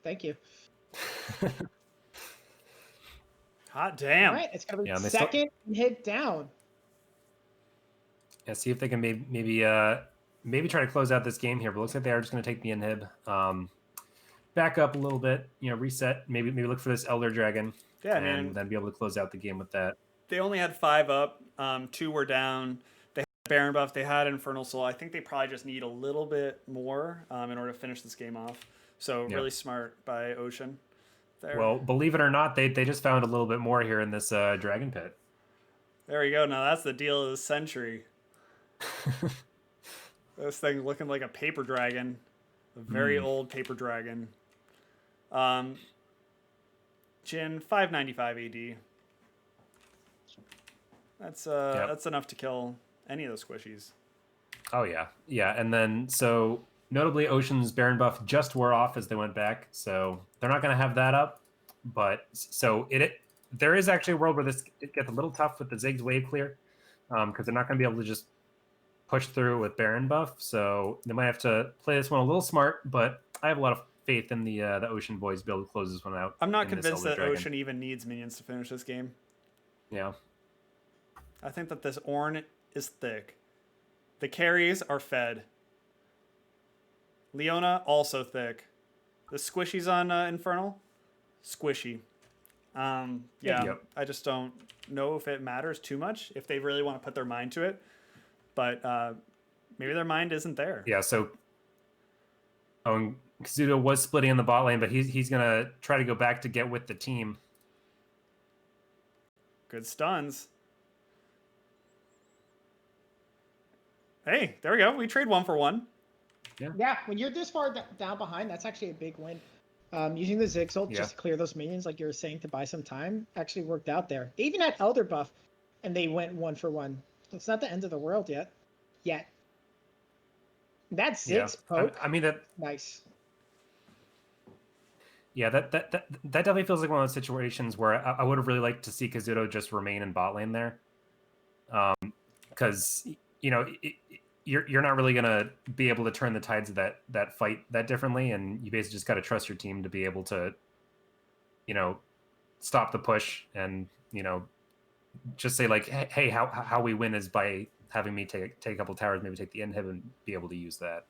Thank you. Hot damn. All right, it's going to be second hit down. Yeah, see if they can maybe try to close out this game here. But it looks like they are just going to take the inhib, back up a little bit, reset. Maybe look for this Elder Dragon. Yeah, and then be able to close out the game with that. They only had 5 up. 2 were down. They had Baron buff. They had Infernal Soul. I think they probably just need a little bit more in order to finish this game off. So really smart by Ocean. There. Well, believe it or not, they just found a little bit more here in this Dragon Pit. There we go. Now that's the deal of the century. This thing looking like a paper dragon. A very old paper dragon. Jin, 595 AD. That's enough to kill any of those squishies. Oh yeah. Yeah, and then so notably Ocean's Baron buff just wore off as they went back, so they're not going to have that up. But so there is actually a world where it gets a little tough with the Ziggs wave clear, because they're not going to be able to just push through with Baron buff. So they might have to play this one a little smart. But I have a lot of faith in the Ocean boys to be able to close this one out. I'm not convinced that Ocean even needs minions to finish this game. Yeah, I think that this Ornn is thick. The carries are fed. Leona, also thick. The squishies on Infernal, squishy. Yep. I just don't know if it matters too much, if they really want to put their mind to it. But maybe their mind isn't there. Yeah, so and Kazuto was splitting in the bot lane, but he's going to try to go back to get with the team. Good stuns. Hey, there we go. We trade 1 for 1. Yeah, when you're this far down behind, that's actually a big win. Using the Ziggs ult just to clear those minions, like you were saying, to buy some time, actually worked out there. They even had Elder buff, and they went 1 for 1. It's not the end of the world yet. That Ziggs poke. I mean that. Nice. Yeah, that definitely feels like one of those situations where I would have really liked to see Kazuto just remain in bot lane there, because you're not really gonna be able to turn the tides of that fight that differently, and you basically just got to trust your team to be able to, stop the push and just say like, hey, how we win is by having me take a couple towers, maybe take the inhib and be able to use that.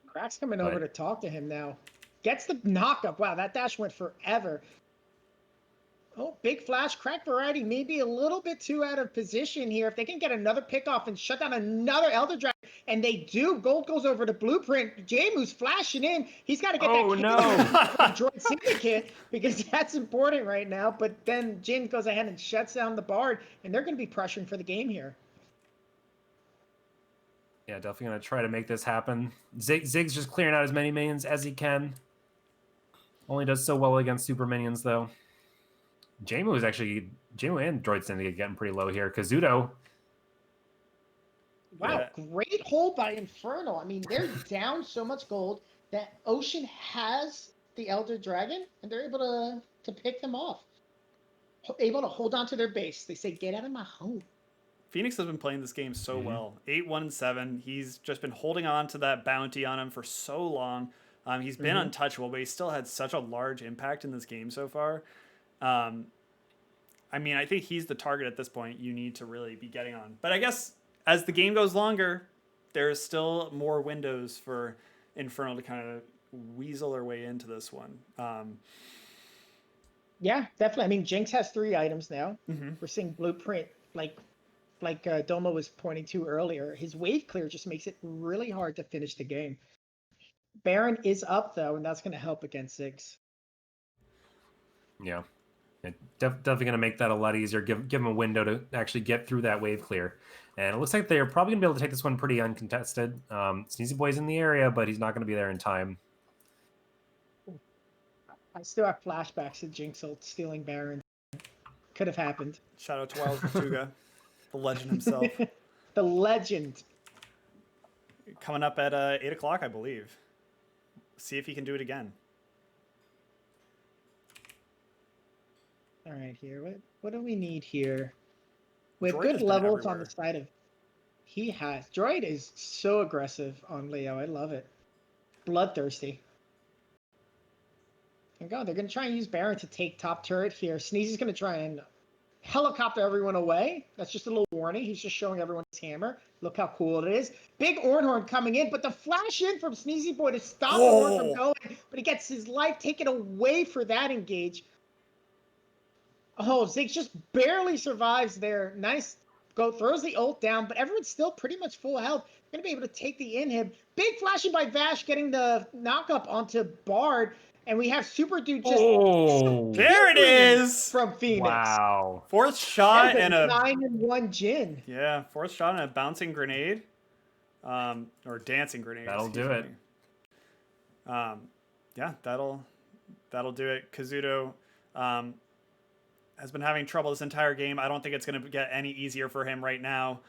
Crack's coming over to talk to him now. Gets the knock-up. Wow, that dash went forever. Oh, big flash. Crack variety maybe a little bit too out of position here. If they can get another pick off and shut down another Elder Dragon, and they do, gold goes over to Blueprint. Jamu's flashing in. He's got to get that Droid Syndicate, because that's important right now. But then Jin goes ahead and shuts down the Bard, and they're going to be pressuring for the game here. Yeah, definitely going to try to make this happen. Ziggs just clearing out as many minions as he can. Only does so well against super minions, though. Jamu and Droid Syndicate getting pretty low here. Kazuto. Wow, great hold by Infernal. I mean, they're down so much gold that Ocean has the Elder Dragon, and they're able to pick them off. Able to hold on to their base. They say, get out of my home. Phoenix has been playing this game so well. 8-1-7. He's just been holding on to that bounty on him for so long. He's been untouchable, but he's still had such a large impact in this game so far. I mean, I think he's the target at this point you need to really be getting on. But I guess as the game goes longer, there's still more windows for Infernal to kind of weasel their way into this one. Yeah, definitely. I mean, Jinx has 3 items now. We're seeing Blueprint, like Doma was pointing to earlier. His wave clear just makes it really hard to finish the game. Baron is up, though, and that's going to help against Ziggs. Yeah. Definitely going to make that a lot easier. Give them a window to actually get through that wave clear. And it looks like they're probably going to be able to take this one pretty uncontested. Sneezy Boy's in the area, but he's not going to be there in time. I still have flashbacks to Jinx stealing Baron. Could have happened. Shout out to Wiles Batuga, the legend himself. The legend. Coming up at 8 o'clock, I believe. See if he can do it again. All right, here. What do we need here? We have Droid good has been levels on everywhere. the side of. He has. Droid is so aggressive on Leo. I love it. Bloodthirsty. There you go. They're going to try and use Baron to take top turret here. Sneeze is going to try and helicopter everyone away. That's just a little warning. He's just showing everyone his hammer. Look how cool it is. Big Ornhorn coming in, but the flash in from Sneezy Boy to stop the Orn from going, but he gets his life taken away for that engage. Oh, Ziggs just barely survives there. Nice go, throws the ult down, but everyone's still pretty much full health. Going to be able to take the inhib. Big flashing by Vash, getting the knockup onto Bard, and we have Super Dude just there it is from Phoenix. Wow. Fourth shot and a 9-1 Jin. Yeah, fourth shot and a bouncing grenade, or dancing grenade. That'll do it. Yeah, that'll do it. Kazuto has been having trouble this entire game. I don't think it's going to get any easier for him right now.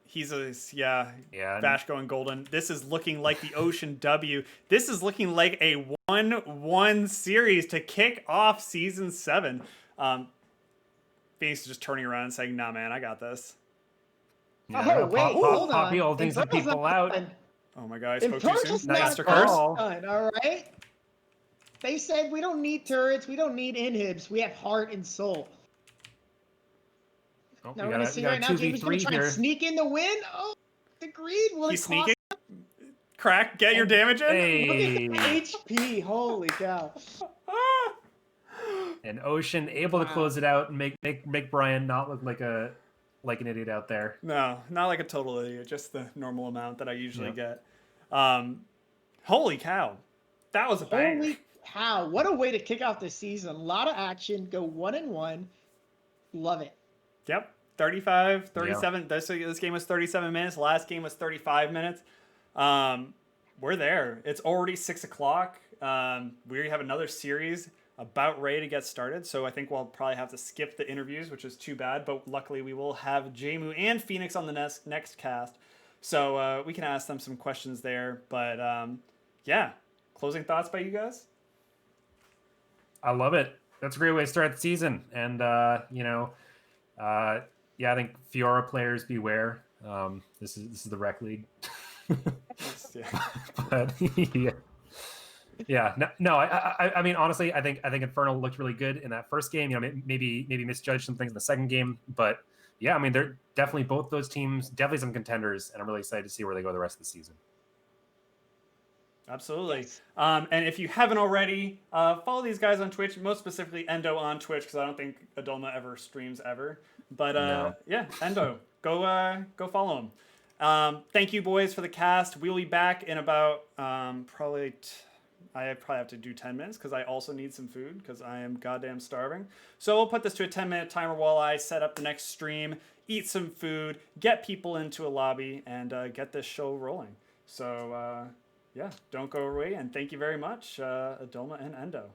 He's Vash going golden. This is looking like the Ocean W. This is looking like a 1-1 series to kick off Season 7. Phoenix is just turning around and saying, nah, man, I got this. Yeah, wait, hold on. Poppy holding some people out. Oh my god, I spoke too Infernal's soon. not Nice to curse. done, all right? They said we don't need turrets, we don't need inhibs, we have heart and soul. Oh, Now we're going to see right now, Jamie's going to try and sneak in the win. Oh, agreed. Will He's sneaking. Crack, get your damage in. Hey. Look at the HP, holy cow. And Ocean able to close it out and make Brian not look like an idiot out there. No, not like a total idiot, just the normal amount that I usually get. Holy cow. That was a bang. Holy cow. What a way to kick off the season. A lot of action, go 1-1. Love it. Yep. 35, 37. Yeah. This game was 37 minutes. Last game was 35 minutes. We're there. It's already 6 o'clock. We have another series about ready to get started. So I think we'll probably have to skip the interviews, which is too bad. But luckily we will have Jamu and Phoenix on the next cast. So we can ask them some questions there. But yeah, closing thoughts by you guys? I love it. That's a great way to start the season. And, yeah, I think Fiora players beware. This is the rec league. But yeah. No. I mean, honestly, I think Infernal looked really good in that first game. Maybe misjudged some things in the second game, but yeah, I mean, they're definitely both those teams, definitely some contenders, and I'm really excited to see where they go the rest of the season. Absolutely. Yes. And if you haven't already, follow these guys on Twitch, most specifically Endo on Twitch, because I don't think Adolma ever streams ever. But no. Yeah, Endo, go follow him. Thank you, boys, for the cast. We'll be back in about I probably have to do 10 minutes because I also need some food because I am goddamn starving. So we'll put this to a 10-minute timer while I set up the next stream, eat some food, get people into a lobby, and get this show rolling. So... yeah, don't go away, and thank you very much, Adolma and Endo.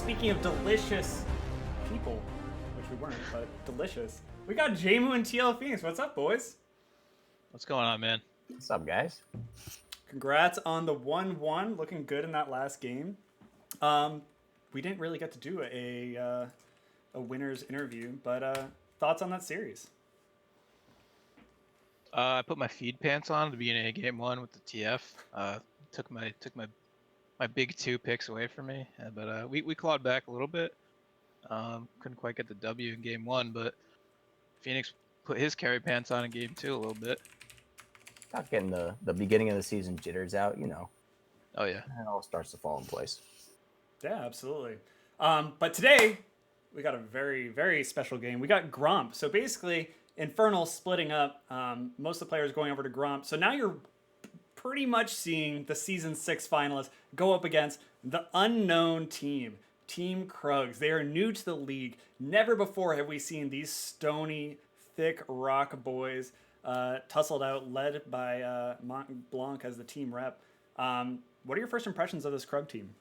speaking of delicious people, which we weren't, but delicious, we got Jamu and TL Phoenix. What's up, boys? What's going on, man? What's up, guys? Congrats on the 1-1. Looking good in that last game. We didn't really get to do a winner's interview, but thoughts on that series? I put my feed pants on at the beginning of game one with the TF. Took my big 2 picks away from me, but we clawed back a little bit. Couldn't quite get the W in game 1, but Phoenix put his carry pants on in game 2 a little bit. Not getting the beginning of the season jitters out, you know. Oh yeah, And it all starts to fall in place. Yeah, absolutely. But today we got a very, very special game. We got Grump. So basically, Infernal splitting up. Most of the players going over to Grump. So now you're pretty much seeing the season 6 finalists go up against the unknown team, Team Krugs. They are new to the league. Never before have we seen these stony, thick rock boys tussled out, led by Mont Blanc as the team rep. What are your first impressions of this Krug team?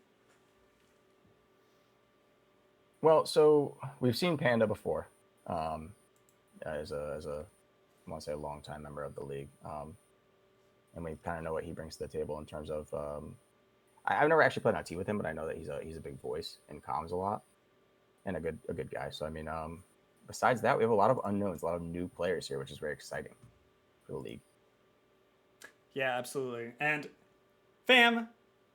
Well, so we've seen Panda before, as a I want to say a longtime member of the league, and we kind of know what he brings to the table in terms of. I've never actually played on a team with him, but I know that he's a big voice and comms a lot, and a good guy. So I mean, besides that, we have a lot of unknowns, a lot of new players here, which is very exciting for the league. Yeah, absolutely. And fam,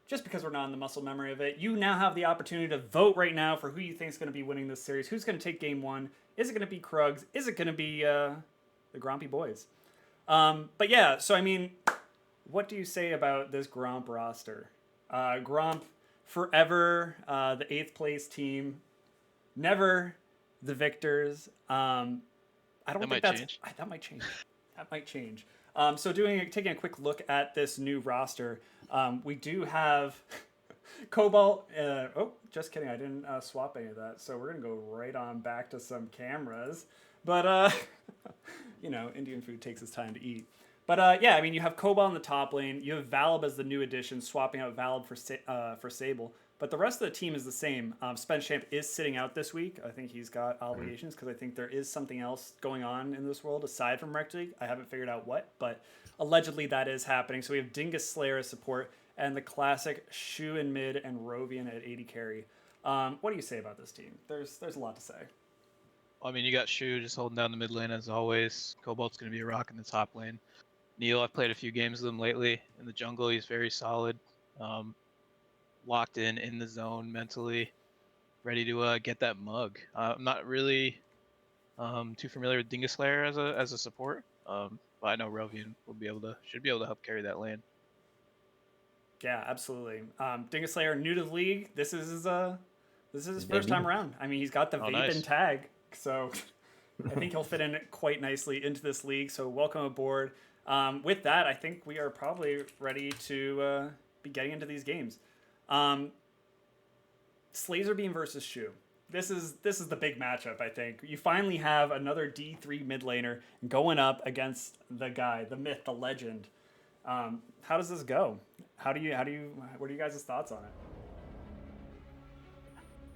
just because we're not in the muscle memory of it, you now have the opportunity to vote right now for who you think is going to be winning this series. Who's going to take game one? Is it going to be Krugs? Is it going to be the Grompy boys? But yeah, so I mean, what do you say about this Gromp roster? Gromp, forever the 8th place team, never the victors. I don't think that's change. That might change. That might change. So taking a quick look at this new roster, we do have Cobalt. Just kidding. I didn't swap any of that. So we're gonna go right on back to some cameras. But Indian food takes its time to eat. But yeah, I mean, you have Cobalt in the top lane. You have Valib as the new addition, swapping out Valib for Sable. But the rest of the team is the same. Spence Champ is sitting out this week. I think he's got obligations because I think there is something else going on in this world aside from Rec League. I haven't figured out what, but allegedly that is happening. So we have Dingus Slayer as support and the classic Shu in mid and Rovian at 80 carry. What do you say about this team? There's a lot to say. I mean, you got Shu just holding down the mid lane as always. Cobalt's going to be a rock in the top lane. Neil, I've played a few games with him lately. In the jungle, he's very solid. Locked in the zone mentally, ready to get that mug. I'm not really too familiar with Dingus Slayer as a support, but I know Rovian should be able to help carry that lane. Yeah, absolutely. Dingus Slayer, new to the league. This is his first time around. I mean, he's got the vape and tag, so I think he'll fit in quite nicely into this league. So welcome aboard. With that, I think we are probably ready to be getting into these games. Slazerbeam versus Shu. This is the big matchup, I think. You finally have another D3 mid laner going up against the guy, the myth, the legend. How does this go? What are you guys' thoughts on it?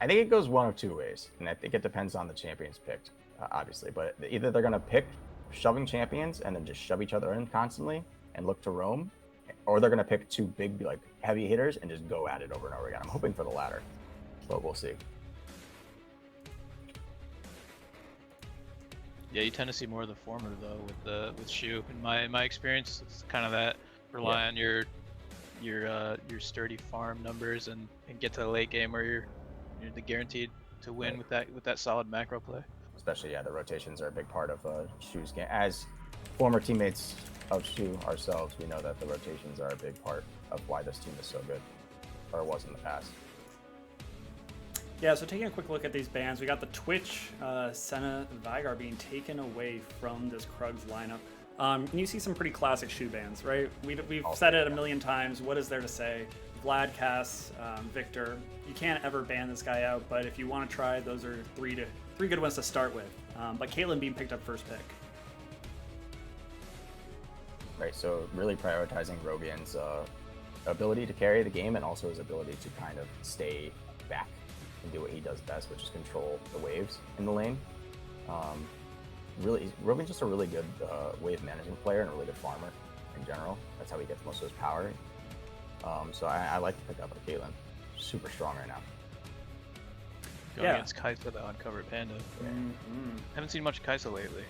I think it goes one of two ways, and I think it depends on the champions picked, obviously. But either they're going to pick shoving champions and then just shove each other in constantly and look to roam, or they're going to pick two big, like, heavy hitters and just go at it over and over again. I'm hoping for the latter, but we'll see. Yeah, you tend to see more of the former though with Shu. In my experience, it's kind of that rely on your sturdy farm numbers and get to the late game where you're guaranteed to win with that solid macro play. Especially, the rotations are a big part of Shu's game. As former teammates of Shu ourselves, we know that the rotations are a big part of why this team is so good, or was in the past. Yeah, so taking a quick look at these bans, we got the Twitch, Senna, Vigar being taken away from this Krugs lineup. And you see some pretty classic Shu bans, right? We've said it a million times. What is there to say? Vlad, Cass, Victor. You can't ever ban this guy out, but if you want to try, those are three good ones to start with. But Caitlyn being picked up first pick. Right, so really prioritizing Rovian's ability to carry the game and also his ability to kind of stay back and do what he does best, which is control the waves in the lane. Really, Rovian's just a really good wave management player and a really good farmer in general. That's how he gets most of his power. So I like to pick up a Caitlyn. Super strong right now. Going against Kaisa, the uncovered Panda. Haven't seen much Kaisa lately.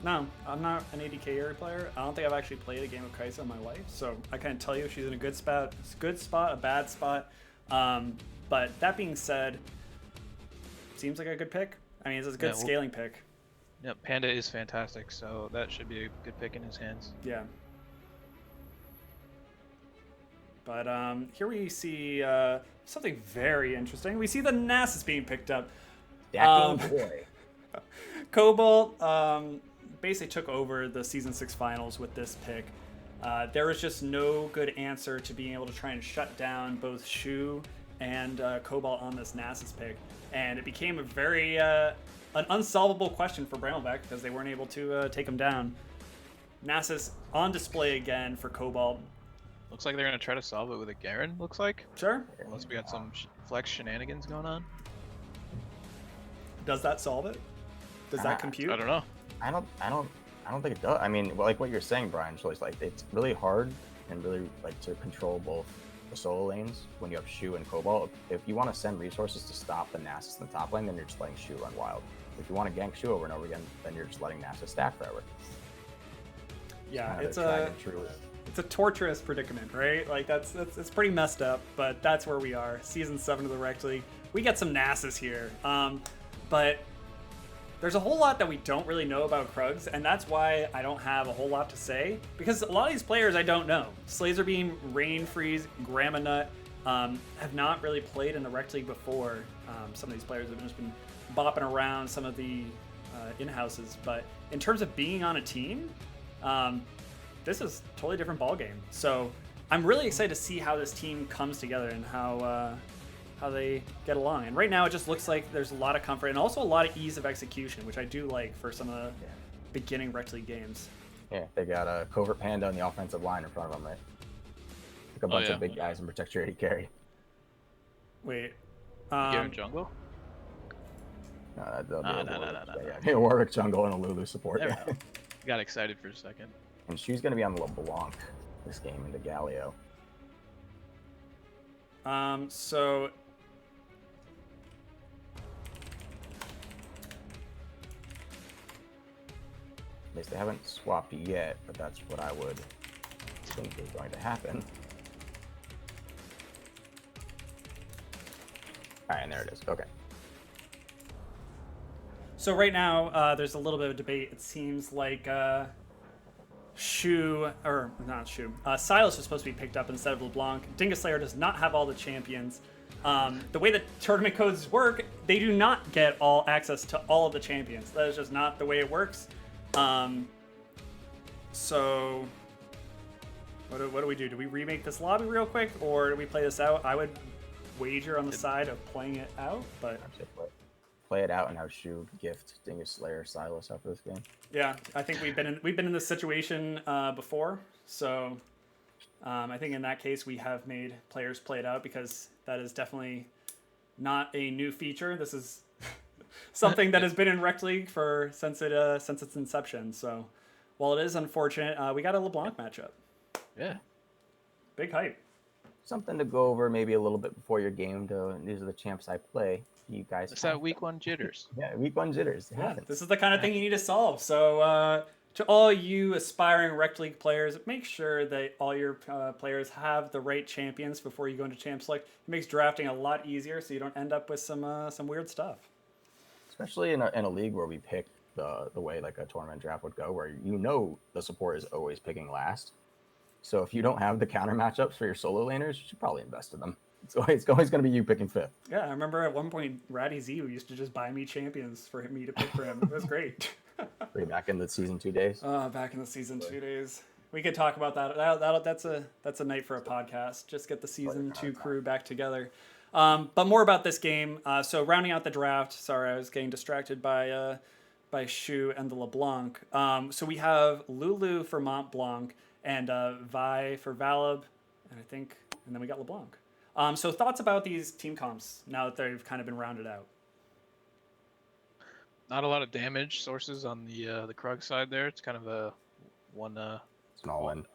No, I'm not an AD carry player. I don't think I've actually played a game of Kaisa in my life, so I can't tell you she's in a good spot, a bad spot. But that being said, seems like a good pick. I mean, it's a good scaling pick. Yeah, Panda is fantastic, so that should be a good pick in his hands. Yeah. But here we see something very interesting. We see the Nasus being picked up. Boy. Cobalt basically took over the Season 6 finals with this pick. There was just no good answer to being able to try and shut down both Shu and Cobalt on this Nasus pick. And it became a very an unsolvable question for Bramelbeck because they weren't able to take him down. Nasus on display again for Cobalt. Looks like they're going to try to solve it with a Garen, looks like. Sure. Unless we got some flex shenanigans going on. Does that solve it? Does that compute? I don't know. I don't think it does. I mean, like what you're saying, Brian, like it's really hard and really like to control both the solo lanes when you have Shu and Cobalt. If you want to send resources to stop the Nasus in the top lane, then you're just letting Shu run wild. if you want to gank Shu over and over again, then you're just letting NASA stack forever. Yeah, It's it's a torturous predicament, right? Like that's it's pretty messed up, but that's where we are. Season 7 of the Rect League. We get some Nasus here, but there's a whole lot that we don't really know about Krugs, and that's why I don't have a whole lot to say, because a lot of these players I don't know. Slazerbeam, Rain Freeze, Grandma Nut have not really played in the Rect League before. Some of these players have just been bopping around some of the in-houses, but in terms of being on a team, this is a totally different ballgame. So I'm really excited to see how this team comes together and how they get along. And right now it just looks like there's a lot of comfort and also a lot of ease of execution, which I do like for some of the beginning Rect League games. Yeah, they got a Covert Panda on the offensive line in front of them, right? Like a bunch of big guys and protect your AD carry. Wait. You get him jungle? No. No. Yeah, Warwick jungle and a Lulu support. There we go. Got excited for a second. And she's going to be on LeBlanc this game into Galio. So At least they haven't swapped yet, but that's what I would think is going to happen. Alright, and there it is. Okay. So right now, there's a little bit of debate. It seems like Silas is supposed to be picked up instead of LeBlanc. Dingus Slayer does not have all the champions. The way that tournament codes work, they do not get all access to all of the champions. That is just not the way it works. So what do we do? Do we remake this lobby real quick, or do we play this out? I would wager on the side of playing it out, but play it out and have Shu gift Dingus Slayer Silas after this game. Yeah, I think we've been in this situation before, so I think in that case we have made players play it out, because that is definitely not a new feature. This is something that has been in Rect League since its inception. So while it is unfortunate, we got a LeBlanc matchup. Yeah, big hype. Something to go over maybe a little bit before your game. These are the champs I play. You guys. It's that week 1 jitters. Yeah, week 1 jitters. Yeah, this is the kind of thing you need to solve. So to all you aspiring Rect League players, make sure that all your players have the right champions before you go into Champ Select. It makes drafting a lot easier, so you don't end up with some weird stuff. Especially in a league where we pick the way like a tournament draft would go, where the support is always picking last. So if you don't have the counter matchups for your solo laners, you should probably invest in them. It's always going to be you picking 5th. Yeah, I remember at one point, Ratty Z used to just buy me champions for me to pick for him. It was great. Way back in the season 2 days. Back in the season 2 days. We could talk about that. That's a night for a podcast. Just get the season 2 crew back together. But more about this game. So rounding out the draft. Sorry, I was getting distracted by Shu and the LeBlanc. So we have Lulu for Mont Blanc and Vi for Valib, and then we got LeBlanc. So thoughts about these team comps now that they've kind of been rounded out? Not a lot of damage sources on the Krug side there. It's kind of a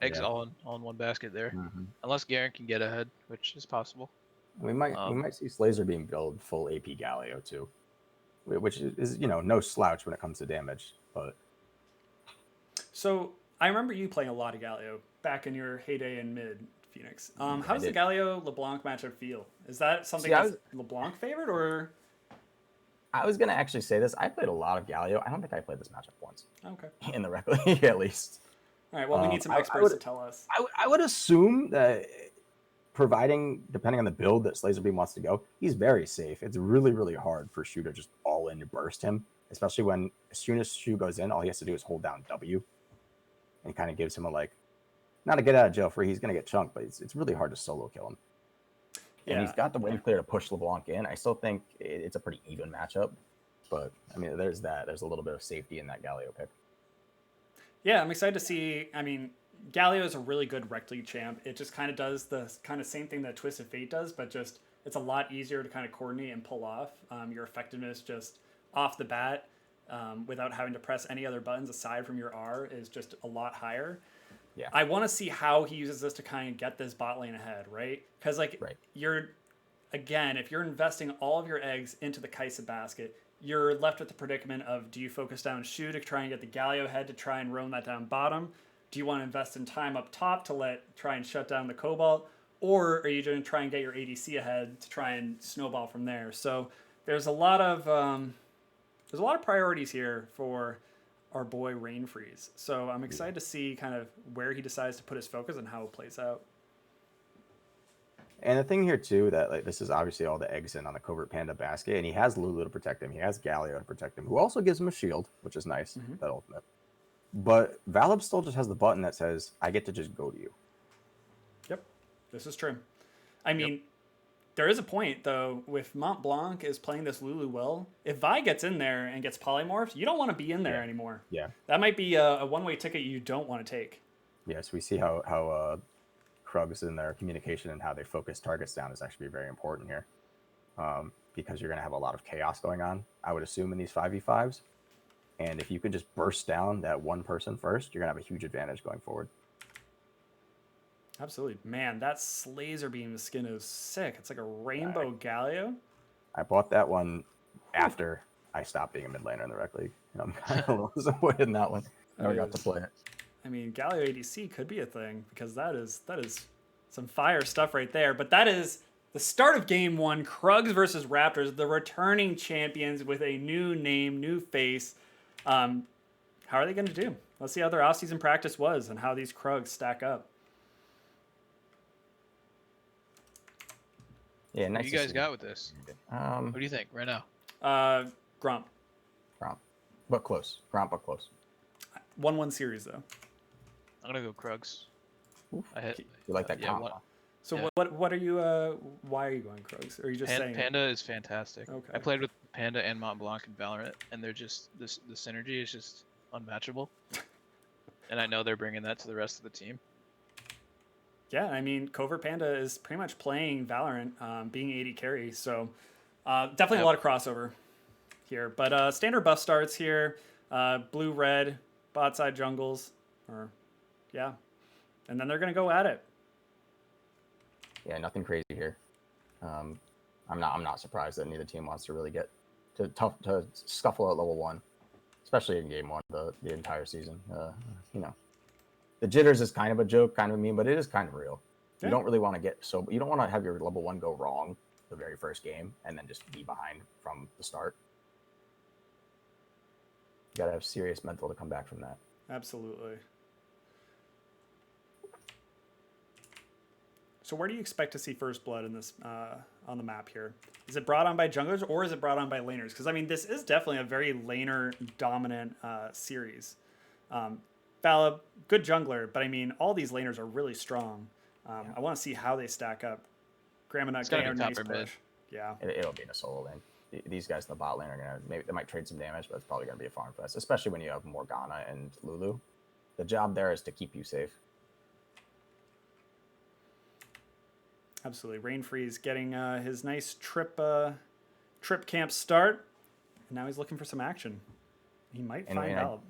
eggs all in one basket there. Mm-hmm. Unless Garen can get ahead, which is possible. We might see Slazer being build full AP Galio too, which is no slouch when it comes to damage. But so I remember you playing a lot of Galio back in your heyday in mid, Phoenix. How does the Galio LeBlanc matchup feel? Is that something that's LeBlanc favored, or? I was gonna actually say this. I played a lot of Galio. I don't think I played this matchup once. Okay. In the Rec League, at least. All right. Well, we need some experts to tell us. I would assume that, depending on the build that Slazerbeam wants to go, he's very safe. It's really, really hard for Shu to just all in to burst him, especially when as soon as Shu goes in, all he has to do is hold down W, and it kind of gives him not a get out of jail free. He's gonna get chunked, but it's really hard to solo kill him. Yeah. And he's got the wave clear to push LeBlanc in. I still think it's a pretty even matchup, but I mean, there's that. There's a little bit of safety in that Galio pick. Yeah, I'm excited to see. I mean, Galio is a really good Rect League champ. It just kind of does the kind of same thing that Twisted Fate does, but just it's a lot easier to kind of coordinate and pull off. Your effectiveness just off the bat, without having to press any other buttons aside from your R, is just a lot higher. Yeah, I want to see how he uses this to kind of get this bot lane ahead, right? Because if you're investing all of your eggs into the Kaisa basket, you're left with the predicament of, do you focus down Shu to try and get the Galio head to try and roam that down bottom? Do you want to invest in time up top to try and shut down the Cobalt? Or are you going to try and get your ADC ahead to try and snowball from there? So there's a lot of priorities here for our boy Rain Freeze. So I'm excited to see kind of where he decides to put his focus and how it plays out. And the thing here too, that like this is obviously all the eggs in on the Covert Panda basket, and he has Lulu to protect him. He has Galio to protect him, who also gives him a shield, which is nice. That ultimate. But Valib still just has the button that says, "I get to just go to you." Yep, this is true. I mean, there is a point though. If Mont Blanc is playing this Lulu well, if Vi gets in there and gets polymorphed, you don't want to be in there anymore. Yeah, that might be a one-way ticket you don't want to take. Yes, we see how Krugs in their communication and how they focus targets down is actually very important here, because you're going to have a lot of chaos going on, I would assume, in these 5v5s. And if you can just burst down that one person first, you're going to have a huge advantage going forward. Absolutely. Man, that Slazer Beam skin is sick. It's like a rainbow Galio. I bought that one after I stopped being a mid laner in the Rec League. I'm kind of a little disappointed in that one. Never got to play it. I mean, Galio ADC could be a thing, because that is some fire stuff right there. But that is the start of game one. Krugs versus Raptors, the returning champions with a new name, new face. How are they going to do? Let's see how their offseason practice was and how these Krugs stack up. Yeah, nice. What do you guys got with this? What do you think right now? Gromp. But close. Gromp, but close. 1-1 series, though. I'm going to go Krugs. You like that comp? So what are you, why are you going Krugs? Or are you just saying? Panda is fantastic. Okay. I played with Panda and Mont Blanc in Valorant, and they're just, the synergy is just unmatchable. And I know they're bringing that to the rest of the team. Yeah, I mean, Covert Panda is pretty much playing Valorant, being AD carry, so definitely a lot of crossover here. But standard buff starts here, blue, red, bot side jungles, and then they're gonna go at it. Yeah, nothing crazy here. I'm not surprised that neither team wants to really get to scuffle at level 1, especially in game 1 the entire season. The jitters is kind of a joke, kind of a meme, but it is kind of real. Yeah. You don't really want to you don't want to have your level 1 go wrong the very first game and then just be behind from the start. You gotta have serious mental to come back from that. Absolutely. So where do you expect to see first blood in this on the map here? Is it brought on by junglers or is it brought on by laners? Because I mean, this is definitely a very laner dominant series. Valib, good jungler, but I mean, all these laners are really strong. I want to see how they stack up. Gramonut getting a nice push. Yeah, it'll be in a solo lane. These guys in the bot lane are gonna they might trade some damage, but it's probably gonna be a farm fest, especially when you have Morgana and Lulu. The job there is to keep you safe. Absolutely. Rain Freeze getting his nice trip camp start, and now he's looking for some action. He might find out.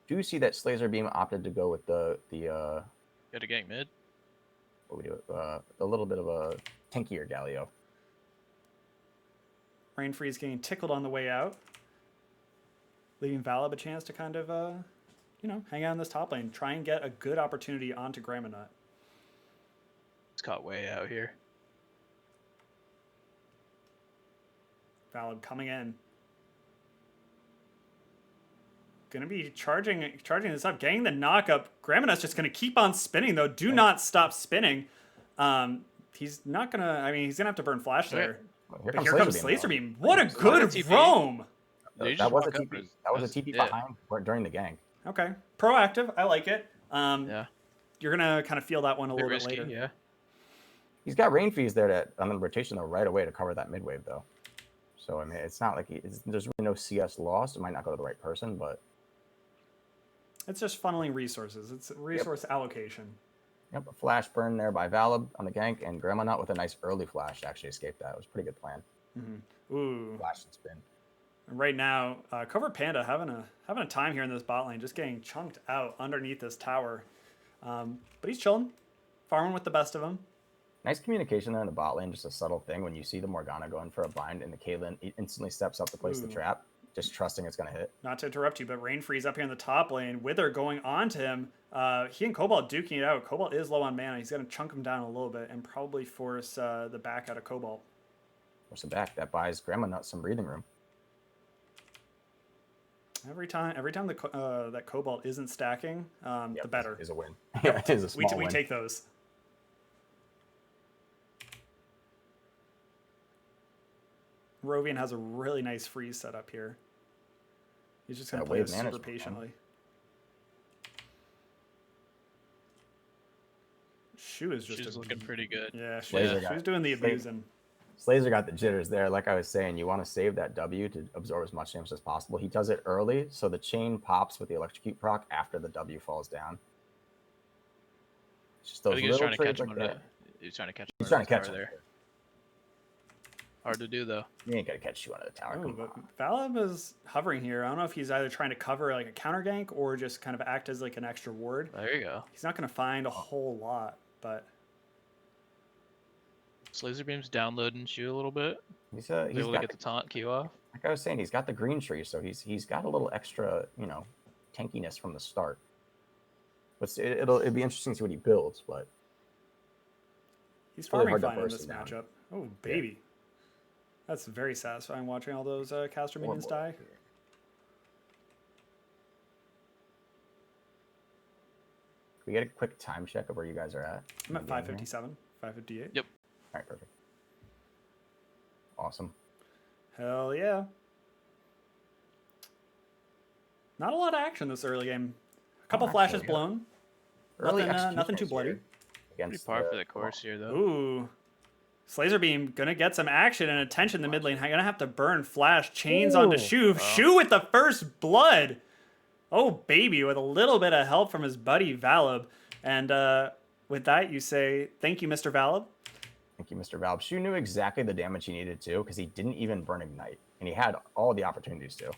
Do you see that Slazer Beam opted to go with the Got a gank mid. What we do? A little bit of a tankier Galio. Rain Freeze getting tickled on the way out, leaving Valib a chance to kind of hang out in this top lane, try and get a good opportunity onto Gramonut. It's caught way out here. Valib coming in. Gonna be charging this up, getting the knock up. Gramonut's just gonna keep on spinning though. Do not stop spinning. He's not gonna. I mean, he's gonna have to burn flash there. But here comes Slazer Beam. What a good roam! That was a TP. That was a TP behind during the gank. Okay, proactive. I like it. Yeah. You're gonna kind of feel that one a little bit later. Yeah. He's got Rain Freeze there on the rotation though right away to cover that mid wave though. So I mean, it's not like there's really no CS loss. It might not go to the right person, but it's just funneling resources. It's resource allocation. Yep, a flash burn there by Valib on the gank, and Gramonut with a nice early flash to actually escape that. It was a pretty good plan. Mm-hmm. Ooh. Flash and spin. And right now, Covert Panda having a time here in this bot lane, just getting chunked out underneath this tower. But he's chilling, farming with the best of them. Nice communication there in the bot lane, just a subtle thing. When you see the Morgana going for a bind and the Caitlyn instantly steps up to place the trap. just trusting it's going to hit. Not to interrupt you, but Rain Freeze up here in the top lane. Wither going on to him. He and Cobalt duking it out. Cobalt is low on mana. He's going to chunk him down a little bit and probably force the back out of Cobalt. Force him back. That buys Grandma Nut some breathing room. Every time that Cobalt isn't stacking, the better. Is a win. Yeah, it is a small we win. take those. Rovian has a really nice freeze set up here. He's just going to play this super patiently. Shu is just looking pretty good. Yeah, Shu's doing the abusing. Slazer got the jitters there. Like I was saying, you want to save that W to absorb as much damage as possible. He does it early, so the chain pops with the electrocute proc after the W falls down. It's just those I think he's trying to catch like him. He's trying to catch him. He's trying to catch him there. Hard to do though. You ain't gonna catch you under the tower. Ooh, but Valab is hovering here. I don't know if he's either trying to cover like a counter gank or just kind of act as like an extra ward. There you go. He's not going to find a whole lot, but Laser Beam's downloading Shu a little bit. He's able to get the taunt Q off. Like I was saying, he's got the green tree, so he's got a little extra, tankiness from the start. But it'll be interesting to see what he builds. But he's farming fine in this matchup. Oh baby, that's very satisfying watching all those caster minions die. Can we get a quick time check of where you guys are at? I'm at 557, 558. Yep. All right, perfect. Awesome. Hell yeah. Not a lot of action this early game. A couple flashes blown. Nothing too bloody. Pretty par for the course here, though. Ooh. Slazer Beam gonna get some action and attention in the mid lane. Gonna have to burn flash chains onto Shu. Shu with the first blood. Oh, baby, with a little bit of help from his buddy Valab. And with that, you say, thank you, Mr. Valab. Thank you, Mr. Valab. Shu knew exactly the damage he needed to because he didn't even burn Ignite. And he had all the opportunities to.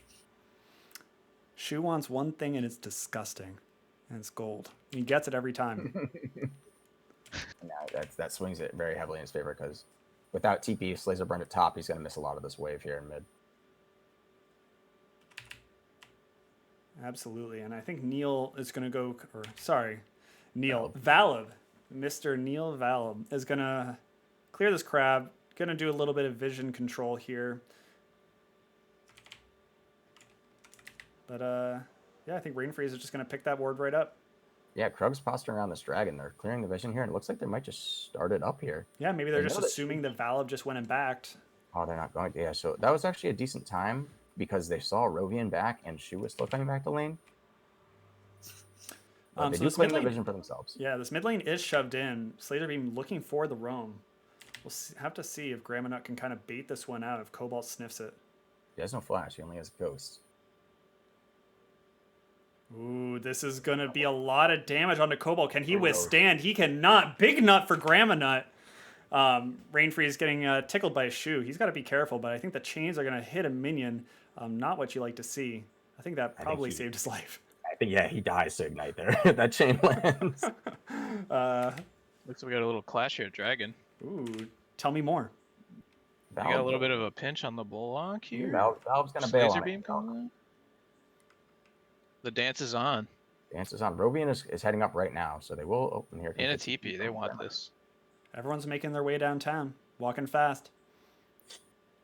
Shu wants one thing, and it's disgusting. And it's gold. He gets it every time. That swings it very heavily in his favor because without TP, if Slazer burned at top, he's going to miss a lot of this wave here in mid. Absolutely. And I think Neil is going to go... Valab. Mr. Neil Valab is going to clear this crab. Going to do a little bit of vision control here. But, yeah, I think Rainfreeze is just going to pick that ward right up. Yeah, Krug's posturing around this dragon. They're clearing the vision here, and it looks like they might just start it up here. Yeah, maybe they're just assuming that Valab just went and backed. Oh, they're not going to. Yeah, so that was actually a decent time because they saw Rovian back and Shu was still coming back to lane. They do claim the vision for themselves. Yeah, this mid lane is shoved in. Slater Beam looking for the roam. We'll have to see if Grandma Nut can kind of bait this one out if Cobalt sniffs it. He has no flash. He only has Ghost. Ooh, this is going to be a lot of damage onto Cobalt. Can he withstand? He cannot. Big nut for Grandma Nut. Rainfreeze getting tickled by a Shu. He's got to be careful, but I think the chains are going to hit a minion. Not what you like to see. I think that probably saved his life. I think, yeah, he dies to Ignite there. That chain lands. Looks like we got a little clash here, Dragon. Ooh, tell me more. We got a little bit of a pinch on the Bullock here. Valve's going to bail on it. The dance is on. Dance is on. Rovian is heading up right now, so they will open here. In a TP, they want this. Everyone's making their way downtown, walking fast.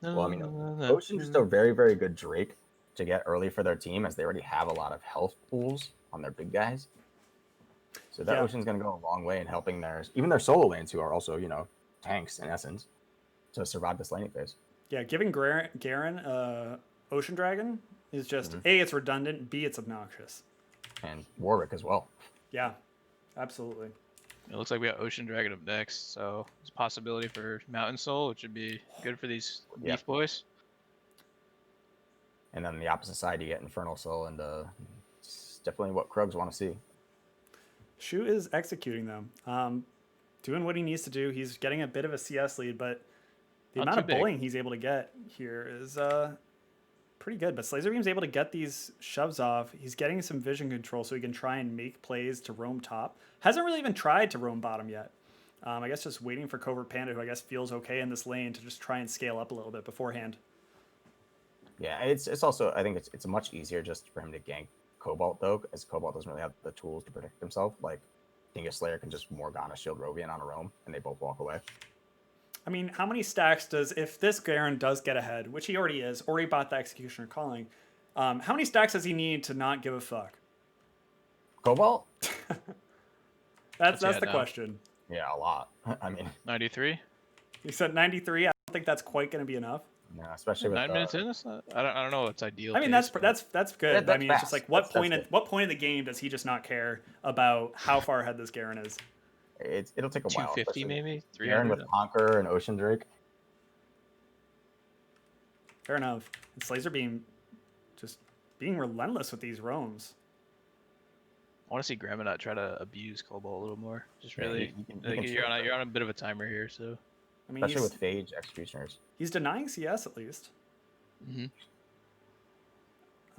Well, I mean, Ocean's just a very, very good Drake to get early for their team as they already have a lot of health pools on their big guys. So that Ocean's going to go a long way in helping even their solo lanes who are also, tanks in essence to survive this laning phase. Yeah, giving Garen Ocean Dragon is just A, it's redundant, B, it's obnoxious. And Warwick as well. Yeah, absolutely. It looks like we got Ocean Dragon up next, so there's a possibility for Mountain Soul, which would be good for these beef boys. And then on the opposite side, you get Infernal Soul, and it's definitely what Krugs want to see. Shu is executing them, doing what he needs to do. He's getting a bit of a CS lead, but the amount of bullying he's able to get here is pretty good. But Slazer Beam's able to get these shoves off. He's getting some vision control so he can try and make plays to roam top. Hasn't really even tried to roam bottom yet. I guess just waiting for Covert Panda, who I guess feels okay in this lane, to just try and scale up a little bit beforehand. Yeah, it's also, I think it's much easier just for him to gank Cobalt though, as Cobalt doesn't really have the tools to protect himself. Like Dingus Slayer can just Morgana shield Rovian on a roam, and they both walk away. I mean, how many stacks does, if this Garen does get ahead, which he already is, or he bought the Executioner Calling, how many stacks does he need to not give a fuck? Cobalt? That's What's he the at now? question. Yeah, a lot. I mean, 93. You said 93. I don't think that's quite going to be enough. no, especially with 9 minutes in. That's not, I don't know what's ideal. I mean, pace, that's good. Yeah, I that's mean, it's just fast. like what That's good. point in the game does he just not care about how far ahead this Garen is? it'll take a while. 250 especially maybe. Garen 300. with Conqueror and Ocean Drake. Fair enough. And Slazer just being relentless with these roams. I want to see Graminot try to abuse Cobalt a little more. Just Yeah, really, he can like, chill you're on a bit of a timer here, so. I mean, especially with Phage Executioners. he's denying CS at least. Mm-hmm.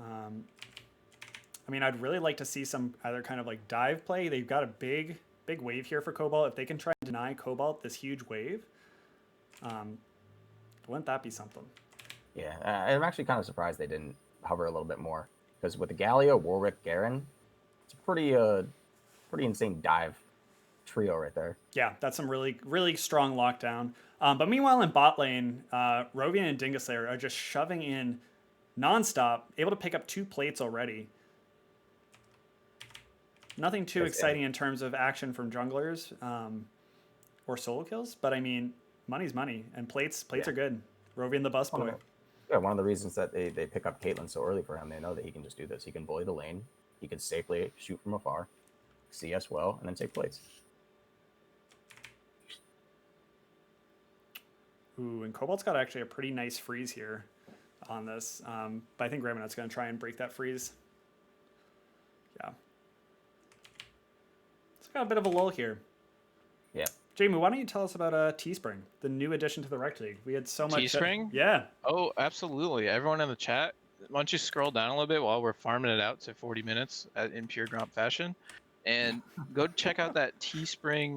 I mean, I'd really like to see some either kind of like dive play. They've got a big wave here for Cobalt. If they can try and deny Cobalt this huge wave, wouldn't that be something? Yeah, I'm actually kind of surprised they didn't hover a little bit more, because with the Galio, Warwick, Garen, it's a pretty insane dive trio right there. Yeah, that's some really strong lockdown. But meanwhile, in bot lane, Rovian and Dingus Slayer are just shoving in nonstop, able to pick up 2 plates already. Nothing too exciting in terms of action from junglers or solo kills, but I mean, money's money, and plates are good. Rovian the bus boy. Yeah, one of the reasons that they pick up Caitlyn so early for him, they know that he can just do this. He can bully the lane, he can safely shoot from afar, CS well, and then take plates. Ooh, and Cobalt's got actually a pretty nice freeze here on this, but I think Graminot's going to try and break that freeze. Yeah. It's got a bit of a lull here. Yeah. Jamie, why don't you tell us about Teespring, the new addition to the Rect League? We had so much. Teespring? Yeah. Oh, absolutely. Everyone in the chat, why don't you scroll down a little bit while we're farming it out to 40 minutes in pure Gromp fashion, and go check out that Teespring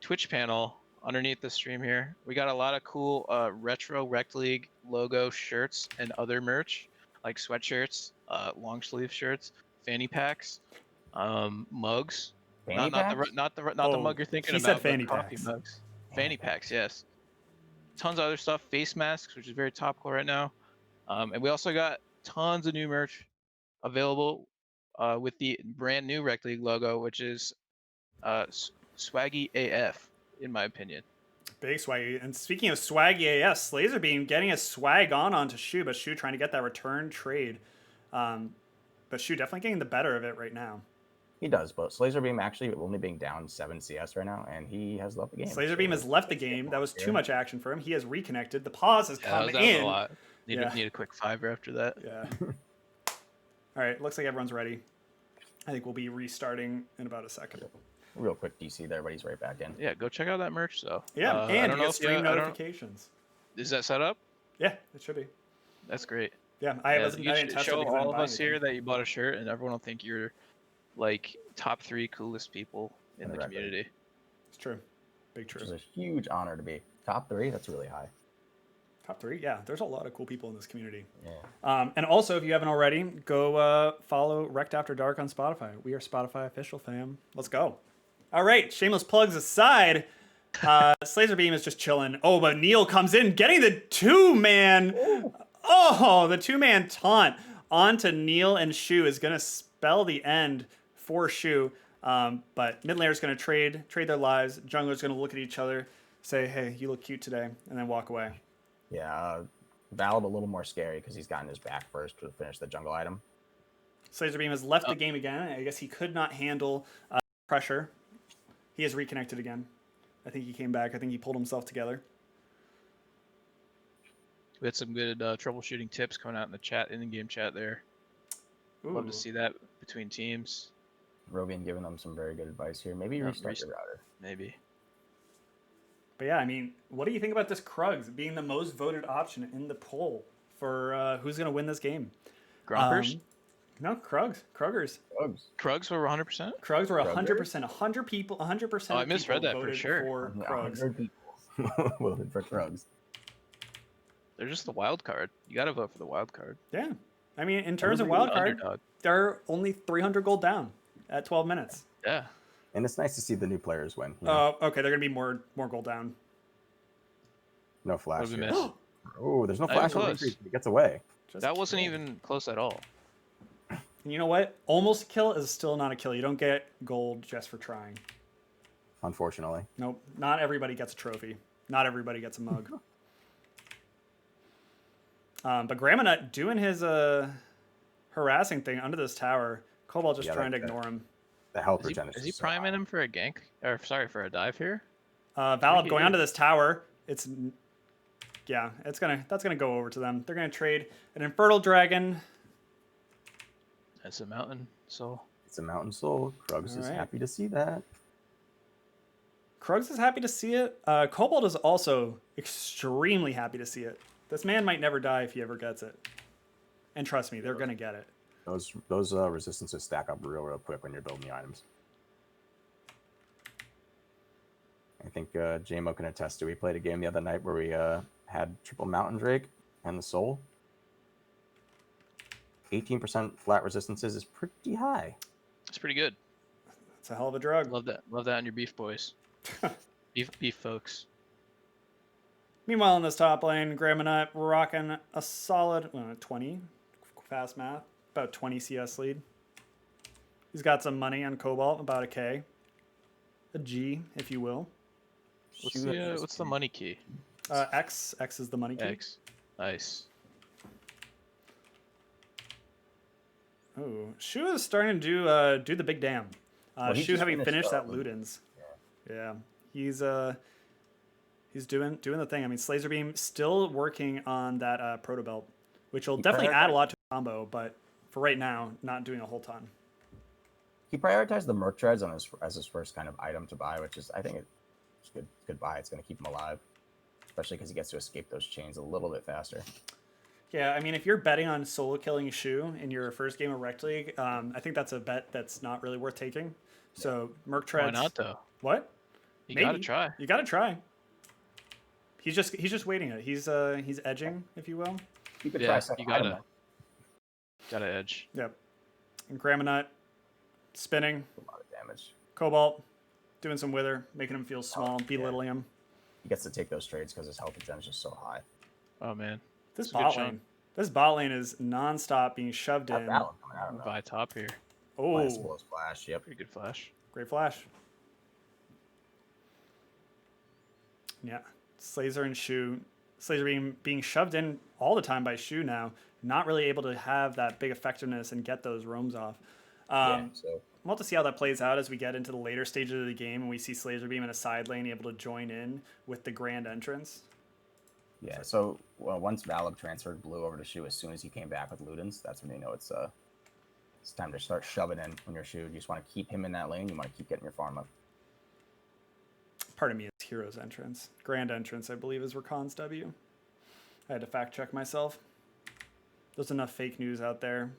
Twitch panel underneath the stream here. We got a lot of cool retro Rect League logo shirts and other merch, like sweatshirts, long sleeve shirts, fanny packs, mugs. Fanny Not packs? the mug you're thinking he about. said but fanny coffee packs. mugs. Fanny packs, yes. Tons of other stuff. Face masks, which is very topical right now. And we also got tons of new merch available with the brand new Rec League logo, which is swaggy AF, in my opinion. Big swaggy. And speaking of swaggy AF, Slazerbeam getting a swag onto Shu, but Shu trying to get that return trade. But Shu definitely getting the better of it right now. He does, but Slazerbeam actually only being down 7 CS right now, and he has left the game. Slazerbeam has left the game. That was too much action for him. He has reconnected. The pause has come that was in. a lot. Need a quick fiver after that. Yeah. All right. Looks like everyone's ready. I think we'll be restarting in about a second. Real quick DC there, but he's right back in. Yeah, go check out that merch though. Yeah, I and don't you know get if stream I don't- notifications. Is that set up? Yeah, it should be. That's great. Yeah, I Yeah, wasn't. you I should didn't test it show because I didn't all of buy us anything. here that you bought a shirt, and everyone will think you're like top 3 coolest people in the Correct. community. It's true. Big Which is true. a huge honor to be top 3. That's really high. Top 3. Yeah, there's a lot of cool people in this community. Yeah. And also, if you haven't already, go follow Wrecked After Dark on Spotify. We are Spotify official, fam. Let's go. All right, shameless plugs aside, Slazerbeam is just chilling. Oh, but Neil comes in, getting the 2-man. Oh, the 2-man taunt onto Neil, and Shu is gonna spell the end for Shu. But mid laner is gonna trade their lives. Jungler's gonna look at each other, say, "Hey, you look cute today," and then walk away. Yeah. Valve a little more scary because he's gotten his back first to finish the jungle item. Slazerbeam has left the game again. I guess he could not handle pressure. He has reconnected again. I think he came back. I think he pulled himself together. We had some good troubleshooting tips coming out in the chat, in the game chat there. Love Ooh. to see that between teams. Rovian giving them some very good advice here. Maybe restart your router. Maybe. But yeah, I mean, what do you think about this Krugs being the most voted option in the poll for who's going to win this game? Grompers? No, Krugs. Kruggers. Krugs were 100%? Krugs were 100%. 100 people, 100% Oh, I of misread people that for voted sure. for Krugs. 100 people voted for Krugs. They're just the wild card. You gotta vote for the wild card. Yeah. I mean, in terms of Everybody wild card, Underdog. they're only 300 gold down at 12 minutes. Yeah. And it's nice to see the new players win. You know? Oh, okay. They're gonna be more gold down. No flash. What did we here. miss? Oh, there's no Not even flash. close. He gets away. Just That wasn't kidding. even close at all. And you know what? Almost a kill is still not a kill. You don't get gold just for trying. Unfortunately. Nope. Not everybody gets a trophy. Not everybody gets a mug. But Gramonut doing his harassing thing under this tower. Cobalt just Yeah, trying to like that. ignore him. The health Is he, regeneration. is he priming him for a gank? Or sorry, for a dive here? Valve Look at going you. onto this tower. That's gonna go over to them. They're gonna trade an Infernal Dragon. That's a mountain. So It's a mountain soul. Krugs is Alright. happy to see that. Krugs is happy to see it. Cobalt is also extremely happy to see it. This man might never die if he ever gets it. And trust me, they're gonna get it. Those resistances stack up real quick when you're building the items. I think J-Mo can attest to. We played a game the other night where we had triple Mountain Drake and the Soul. 18% flat resistances is pretty high. it's pretty good. It's a hell of a drug. Love that. Love that on your beef boys. beef folks. Meanwhile, in this top lane, Gramonut rocking a solid 20. Fast math. About 20 CS lead. He's got some money on Cobalt, about a K. A G, if you will. What's the money key? X is the money key. X. Nice. Oh, Shu is starting to do the big damn. Well, he Shu just having finished, finished that Ludens. Yeah, he's doing the thing. I mean, Slazer Beam still working on that Proto Belt, which will He definitely add a prioritized- lot to the combo, but for right now, not doing a whole ton. He prioritized the Merc Treads on as his first kind of item to buy, which is, I think, it's good buy. It's going to keep him alive, especially because he gets to escape those chains a little bit faster. Yeah, I mean, if you're betting on solo killing Shu in your first game of Rect League, I think that's a bet that's not really worth taking. So Merc Why Treads. not though? What? You gotta Maybe. try. You gotta try. He's just waiting it. He's edging, if you will. He could Yeah, try second you gotta- item, Gotta edge. Yep. And Gramonut spinning. a lot of damage. Cobalt doing some wither, making him feel small, belittling him. He gets to take those trades because his health regen is just so high. Oh man. This It's a good bot chunk. lane. This bot lane is non-stop being shoved That in. Valor coming out of Buy top here. Oh, Splash. Yep. Pretty good flash. great flash. Yeah. Slazer and Shu. Slazer being shoved in all the time by Shu now. Not really able to have that big effectiveness and get those roams off. So We'll have to see how that plays out as we get into the later stages of the game and we see Slazer Beam in a side lane able to join in with the grand entrance. yeah. So once Valib transferred Blue over to Shu, as soon as he came back with Ludens, that's when you know it's time to start shoving in when you're Shu. You just want to keep him in that lane. You want to keep getting your farm up. Part of me is Hero's entrance. Grand entrance, I believe, is Rakan's W. I had to fact check myself. There's enough fake news out there.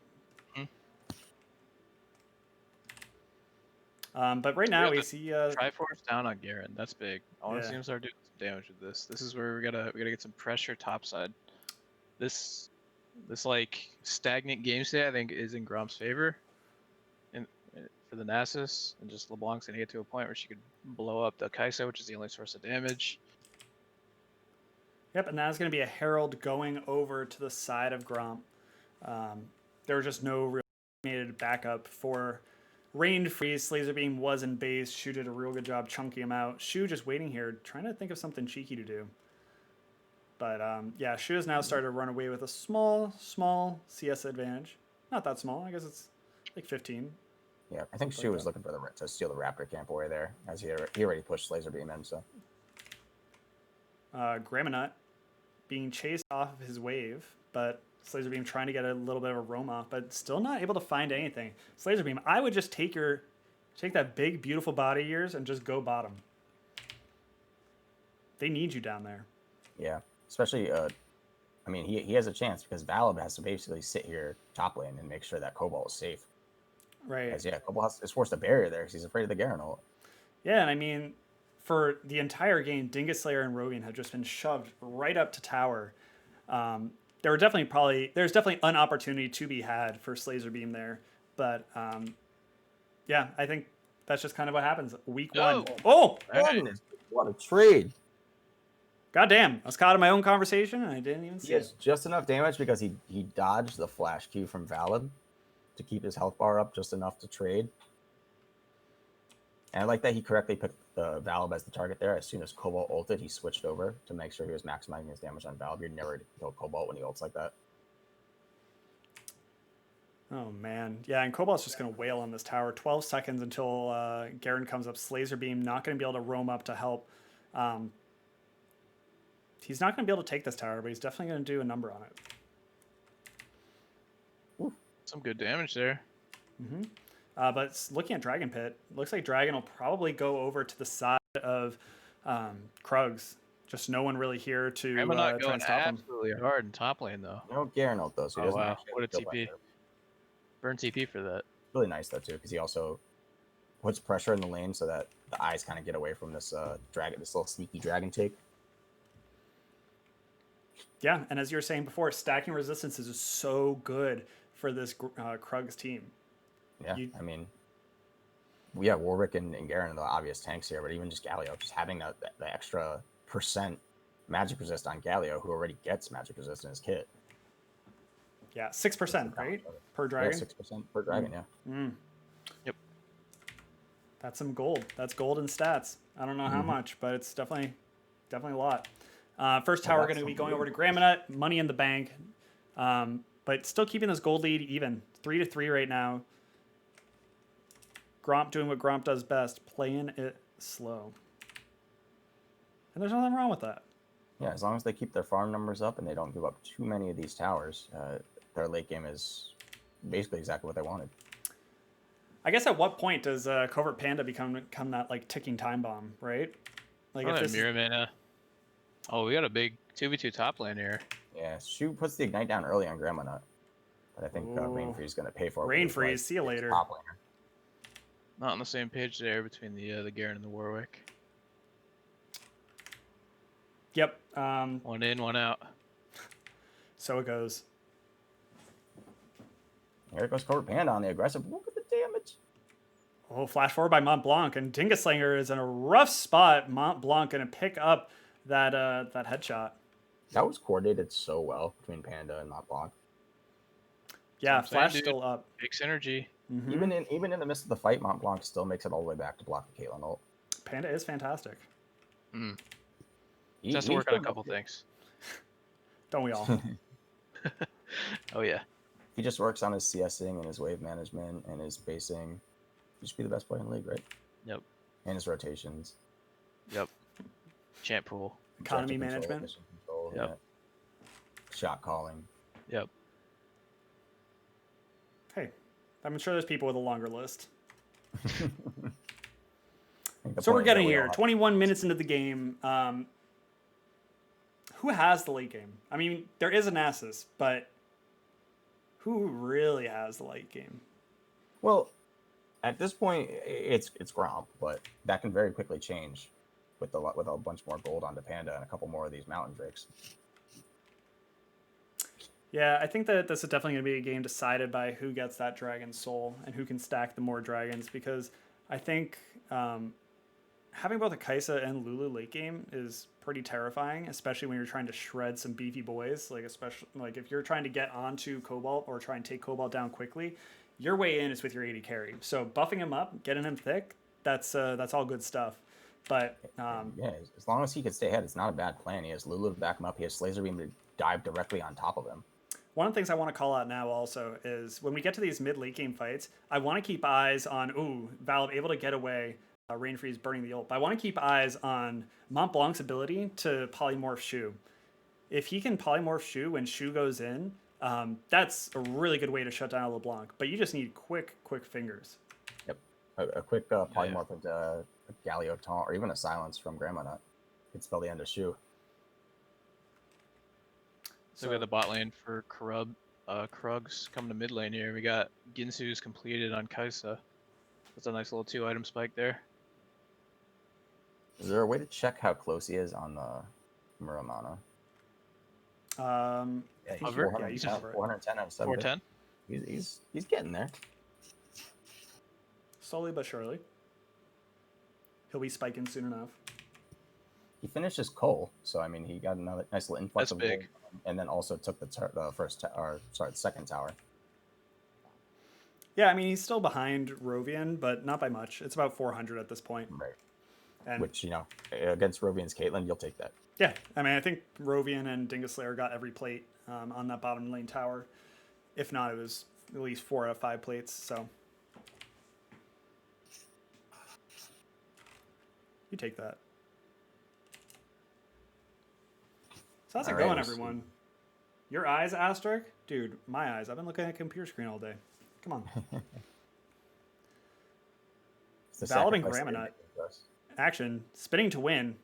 But right now we see Triforce down on Garen. That's big. I want to Yeah. see him start doing some damage with this. This is where we gotta get some pressure topside. This like stagnant game state I think is in Gromp's favor. For the Nasus, and just LeBlanc's gonna get to a point where she could blow up the Kai'Sa, which is the only source of damage. Yep, and that's going to be a Herald going over to the side of Gromp. There was just no real needed backup for Rained Freeze. Slazer Beam was in base. Shu did a real good job chunking him out. Shu just waiting here, trying to think of something cheeky to do. But yeah, Shu has now started to run away with a small CS advantage. Not that small. I guess it's like 15. Yeah, I think Shu was looking for to steal the Raptor camp away there, as he already pushed Laser Beam in. So Gramonut being chased off of his wave, but Slazer Beam trying to get a little bit of a roam off, but still not able to find anything. Slazer Beam, I would just take that big, beautiful body of yours and just go bottom. They need you down there. yeah, especially I mean he has a chance because Valib has to basically sit here top lane and make sure that Cobalt is safe. Right. Because yeah, Cobalt is forced a barrier there because he's afraid of the Garen ult. Yeah, and I mean, for the entire game, Dingus Slayer and Rogan have just been shoved right up to tower. There's definitely an opportunity to be had for Slazer Beam there, but yeah, I think that's just kind of what happens. Week one. Oh, Goodness, what a trade! goddamn! I was caught in my own conversation and I didn't even He see has it. just enough damage because he dodged the flash Q from Valid to keep his health bar up just enough to trade. And I like that he correctly picked the Valib as the target there. As soon as Cobalt ulted, he switched over to make sure he was maximizing his damage on Valib. You'd never kill Cobalt when he ults like that. Oh man, yeah, and Cobalt's just gonna wail on this tower. 12 seconds until Garen comes up. Slazer Beam not gonna be able to roam up to help. He's not gonna be able to take this tower, but he's definitely gonna do a number on it. Some good damage there. Mm-hmm. But looking at Dragon Pit, looks like Dragon will probably go over to the side of Krugs. Just no one really here to I'm not try going and stop him. absolutely hard in top lane though. No Garen ult though, so he Oh doesn't wow, actually what a have to kill TP. pressure. Burn TP for that. Really nice though too, because he also puts pressure in the lane so that the eyes kind of get away from this dragon, this little sneaky dragon take. Yeah, and as you were saying before, stacking resistances is so good for this Krugs team. Yeah, I mean, yeah, Warwick and Garen are the obvious tanks here, but even just Galio, just having the extra % magic resist on Galio, who already gets magic resist in his kit. Yeah, 6%, right? Per dragon? Yeah, 6% per dragon, yeah. Mm. Yep. That's some gold. That's gold in stats. I don't know how much, but it's definitely a lot. First tower going to be going over to Graminut, money in the bank, but still keeping this gold lead even. 3-3 right now. Gromp doing what Gromp does best, playing it slow. And there's nothing wrong with that. Yeah, as long as they keep their farm numbers up and they don't give up too many of these towers, their late game is basically exactly what they wanted. I guess at what point does Covert Panda become that like ticking time bomb, right? Like if this Mirror Mana. Oh, we got a big 2v2 top lane here. Yeah, Shu puts the ignite down early on Grandma Nut, but I think Rain Freeze is going to pay for it. Rain Freeze, see you later. Top laner. Not on the same page there between the Garen and the Warwick. Yep. One in, one out. So it goes. Here goes Cobra Panda on the aggressive. Look at the damage. Oh, flash forward by Mont Blanc, and Dingus Slinger is in a rough spot. Mont Blanc going to pick up that headshot. That was coordinated so well between Panda and Mont Blanc. Yeah, flash still up. Big synergy. Mm-hmm. Even in the midst of the fight, Mont Blanc still makes it all the way back to block the Caitlyn ult. Panda is fantastic. Just to work on a couple things. Don't we all? Oh yeah. He just works on his CSing and his wave management and his spacing. He should be the best player in the league, right? Yep. And his rotations. Yep. Champ pool. Economy management. Control, Yep. yeah. Shot calling. Yep. Hey, I'm sure there's people with a longer list. The So we're point is that getting we here, all have- 21 minutes into the game. Who has the late game? I mean, there is a Nasus, but who really has the late game? Well, at this point, it's Gromp, but that can very quickly change with a bunch more gold onto Panda and a couple more of these Mountain Drakes. Yeah, I think that this is definitely going to be a game decided by who gets that Dragon Soul and who can stack the more dragons, because I think having both a Kaisa and Lulu late game is pretty terrifying, especially when you're trying to shred some beefy boys. Like especially like if you're trying to get onto Cobalt or try and take Cobalt down quickly, your way in is with your AD carry. So buffing him up, getting him thick, that's all good stuff. But yeah, as long as he can stay ahead, it's not a bad plan. He has Lulu to back him up. He has Slazer Beam to dive directly on top of him. One of the things I want to call out now also is when we get to these mid-late game fights, I want to keep eyes on, Valve able to get away, Rain Freeze burning the ult, but I want to keep eyes on Mont Blanc's ability to polymorph Shu. If he can polymorph Shu when Shu goes in, that's a really good way to shut down LeBlanc, but you just need quick fingers. Yep, a quick polymorph into a Galio taunt or even a silence from Grandma Nut could spell the end of Shu. So we got the bot lane for Krugs coming to mid lane here. We got Ginsu's completed on Kaisa. That's a nice little 2-item spike there. Is there a way to check how close he is on the Muramana? Yeah, he's Hover? Yeah, you can hover it. 410 out of 7. 410. He's getting there. Slowly but surely. He'll be spiking soon enough. He finished his coal, so I mean, he got another nice little influx That's of big. gold, and then also took the the second tower. Yeah, I mean, he's still behind Rovian, but not by much. It's about 400 at this point. Right. And Which, against Rovian's Caitlyn, you'll take that. yeah, I mean, I think Rovian and Dingus Slayer got every plate on that bottom lane tower. If not, it was at least 4 out of 5 plates, so. You take that. So how's it going, everyone? Your eyes, Asterisk? Dude, my eyes. I've been looking at a computer screen all day. Come on. Valid and Graminut. Action. Spinning to win.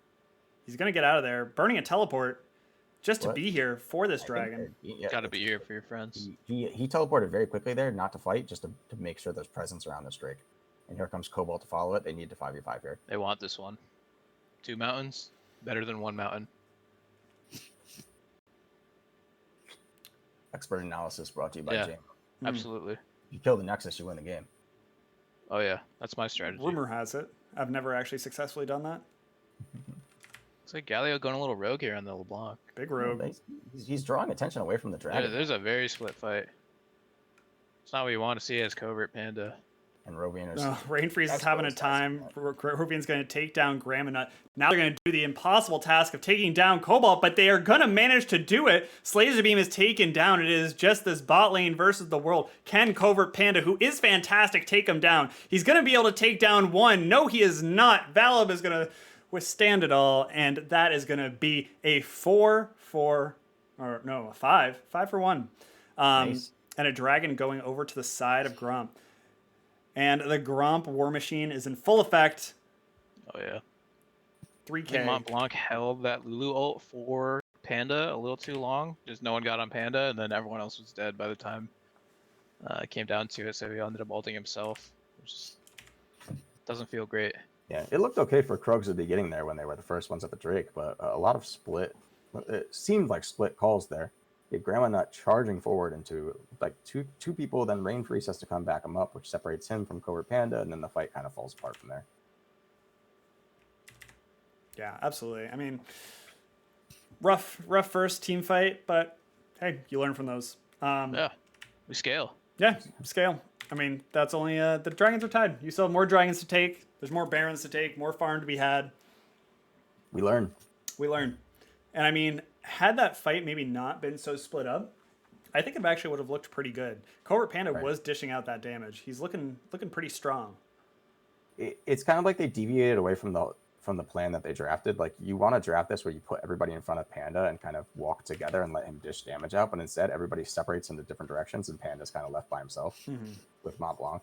He's going to get out of there. Burning a teleport just to be here for this dragon. Gotta be here for your friends. He teleported very quickly there, not to fight, just to make sure there's presence around this Drake. And here comes Cobalt to follow it. They need to 5v5 here. They want this one. 2 mountains, better than 1 mountain. Expert analysis brought to you by Yeah. James. Absolutely. You kill the Nexus, you win the game. Oh yeah, that's my strategy. Rumor has it. I've never actually successfully done that. Looks like Galio going a little rogue here on the LeBlanc. Big rogue. He's drawing attention away from the dragon. There's a very split fight. It's not what you want to see as Covert Panda. And Rovian is... Rain Freeze is having a time. Rovian's going to take down Graminut. Now they're going to do the impossible task of taking down Cobalt, but they are going to manage to do it. Slazer Beam is taken down. It is just this bot lane versus the world. Can Covert Panda, who is fantastic, take him down? He's going to be able to take down one. No, he is not. Valib is going to withstand it all, and that is going to be a 5 for 1. Nice. And a dragon going over to the side of Gromp. And the Gromp War Machine is in full effect. Oh yeah. 3K. Mont Blanc held that Lulu ult for Panda a little too long. Just no one got on Panda, and then everyone else was dead by the time it came down to it. So he ended up ulting himself, which doesn't feel great. Yeah, it looked okay for Krugs at the beginning there when they were the first ones at the Drake, but a lot of split. It seemed like split calls there. Graminut charging forward into like two people, then Rain Freeze has to come back him up, which separates him from Covert Panda, and then the fight kind of falls apart from there. Yeah, absolutely. I mean, rough first team fight, but hey, you learn from those. Yeah, we scale. Yeah, scale. I mean, that's only the dragons are tied. You still have more dragons to take. There's more barons to take, more farm to be had. We learn. And I mean, had that fight maybe not been so split up, I think it actually would have looked pretty good. Covert Panda was dishing out that damage. He's looking pretty strong. It's kind of like they deviated away from the plan that they drafted. Like, you want to draft this where you put everybody in front of Panda and kind of walk together and let him dish damage out, but instead everybody separates into different directions and Panda's kind of left by himself with Mont Blanc.